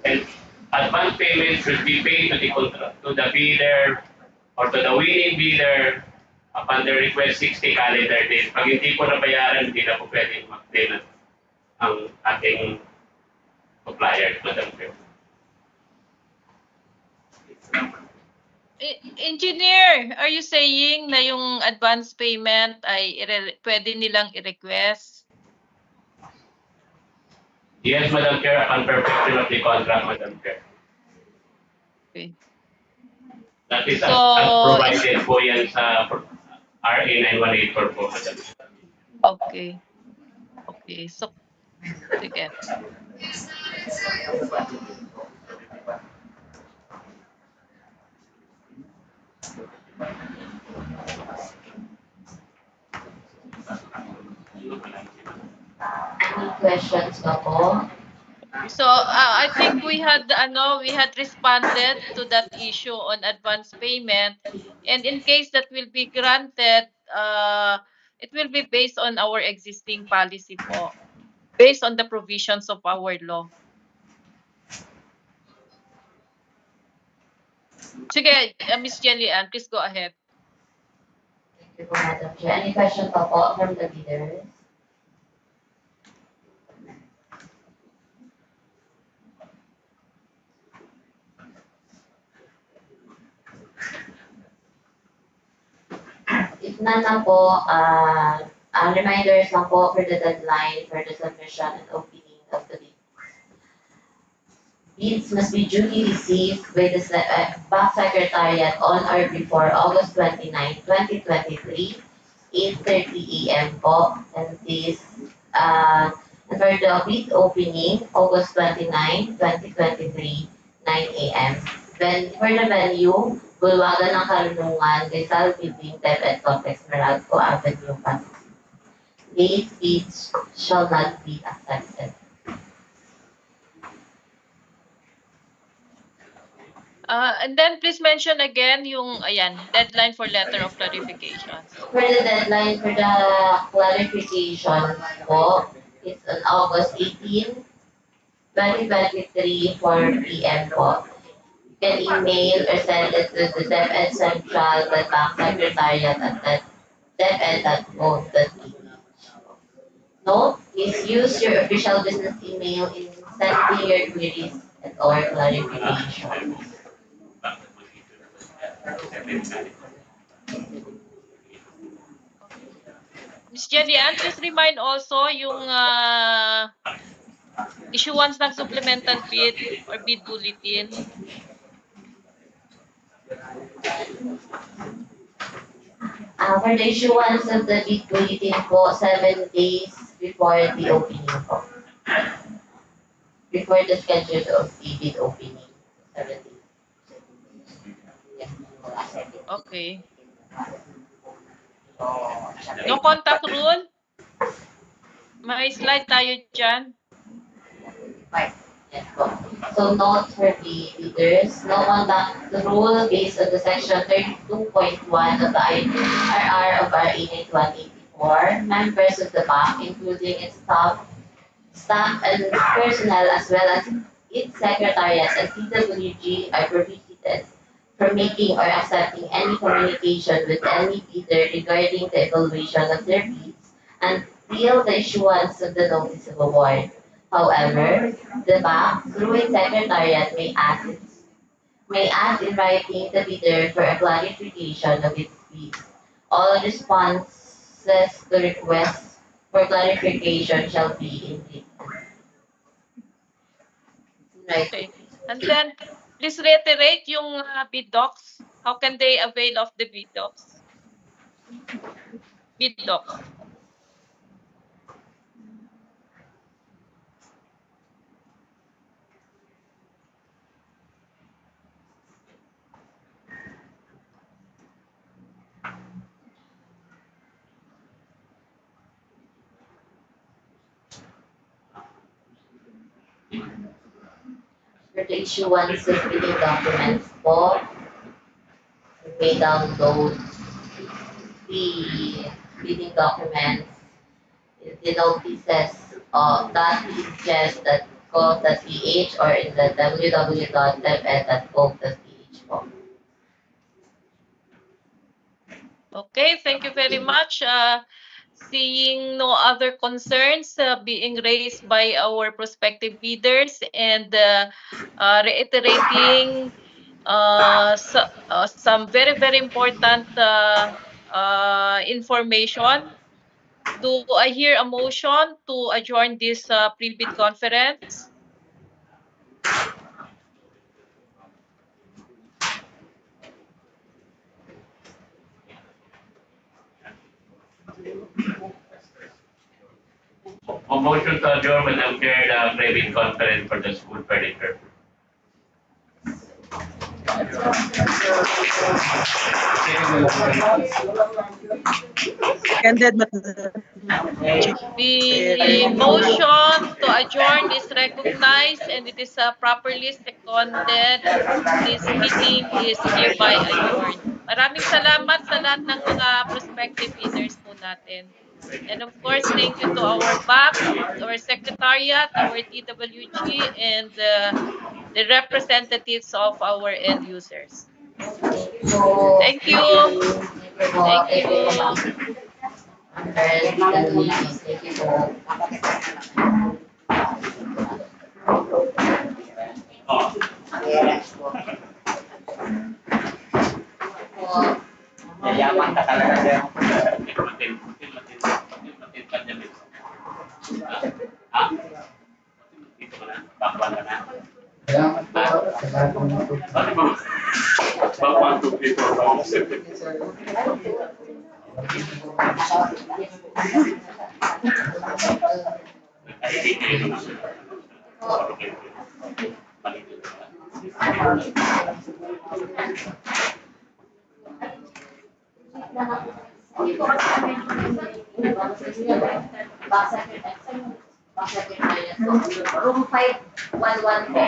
And advance payment should be paid to the bidder or to the winning bidder upon the request 60 calendar days. Pag hindi po nabayaran, hindi na po pwedeng mag-claim ang ating supplier, Madam Chair. Engineer, are you saying na yung advance payment ay pwede nilang i-request? Yes, Madam Chair, upon perfection of the contract, Madam Chair. Okay. That is as provided po yan sa RA 9184 po, Madam Chair. Okay. Okay. So, sige. Any questions ka po? So, I think we had responded to that issue on advance payment, and in case that will be granted, it will be based on our existing policy po, based on the provisions of our law. Sige, Ms. Jelly Ann, please go ahead. Thank you po, Madam Chair. Any question pa po from the leaders? If none na po, reminders lang po for the deadline for the submission and opening of the bids. Bids must be duly received by the Back Secretariat on or before August 29, 2023, 8:30 a.m. po. And this, and for the bid opening, August 29, 2023, 9 a.m. Then for the venue, Bulwagan ng Karunungan, Rizal Building, DepEd Complex, Meralco Avenue, Pasig. Late bids shall not be accepted. And then please mention again yung deadline for letter of clarifications. For the deadline for the clarifications po, it's on August 18, 2023, 4 p.m. po. You can email or send it to the DepEd Central, the Bank Secretariat at deped.gov.ph. Note, please use your official business email in sending your queries and or clarifications. Ms. Jenny Ann, please remind also yung issuance ng supplemental bid or bid bulletin. For the issuance of the bid bulletin po, 7 days before the opening po. Before the schedule of the bid opening, 7 days. Okay. No contact rule? May slide tayo dyan. Yes po. So note for the bidders, no contact rule based on the section 32.1 of the IRR of RA 9184. Members of the bank, including its staff and personnel as well as its secretariat and CWG are prohibited from making or accepting any communication with any bidder regarding the evaluation of their bids until the issuance of the notice of award. However, the bank, through its secretariat, may ask in writing the bidder for a clarification of its bids. All responses to requests for clarification shall be in written. Okay. And then, please reiterate yung bid docs. How can they avail of the BDOCs? BDOCs. For the issuance of bidding documents po, you may download the bidding documents, the notices .pcs.gov.ph or in the www.deped.gov.ph po. Okay, thank you very much. Seeing no other concerns being raised by our prospective bidders and reiterating some very, very important information, do I hear a motion to adjourn this pre-bid conference? Motion to adjourn, Madam Chair, the private conference for the school furniture. Seconded, Madam The motion to adjourn is recognized and it is properly seconded. This meeting is hereby adjourned. Maraming salamat sa lahat ng mga prospective bidders po natin. And of course, thank you to our BAC, our secretariat, our TWG, and the representatives of our end users. Thank you. Thank you. Thank you po. Yayaman ka talaga sir. Ha? Dito ka na? Bakawan ka na? Bakawan 2, 3, Room 511 po.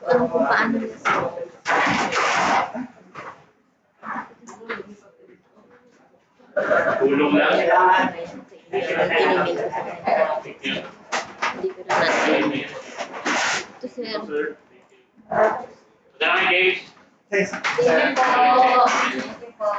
Alam kung paano Tulong lang. Ito sir. Salamat, James. Thank you po. Thank you po.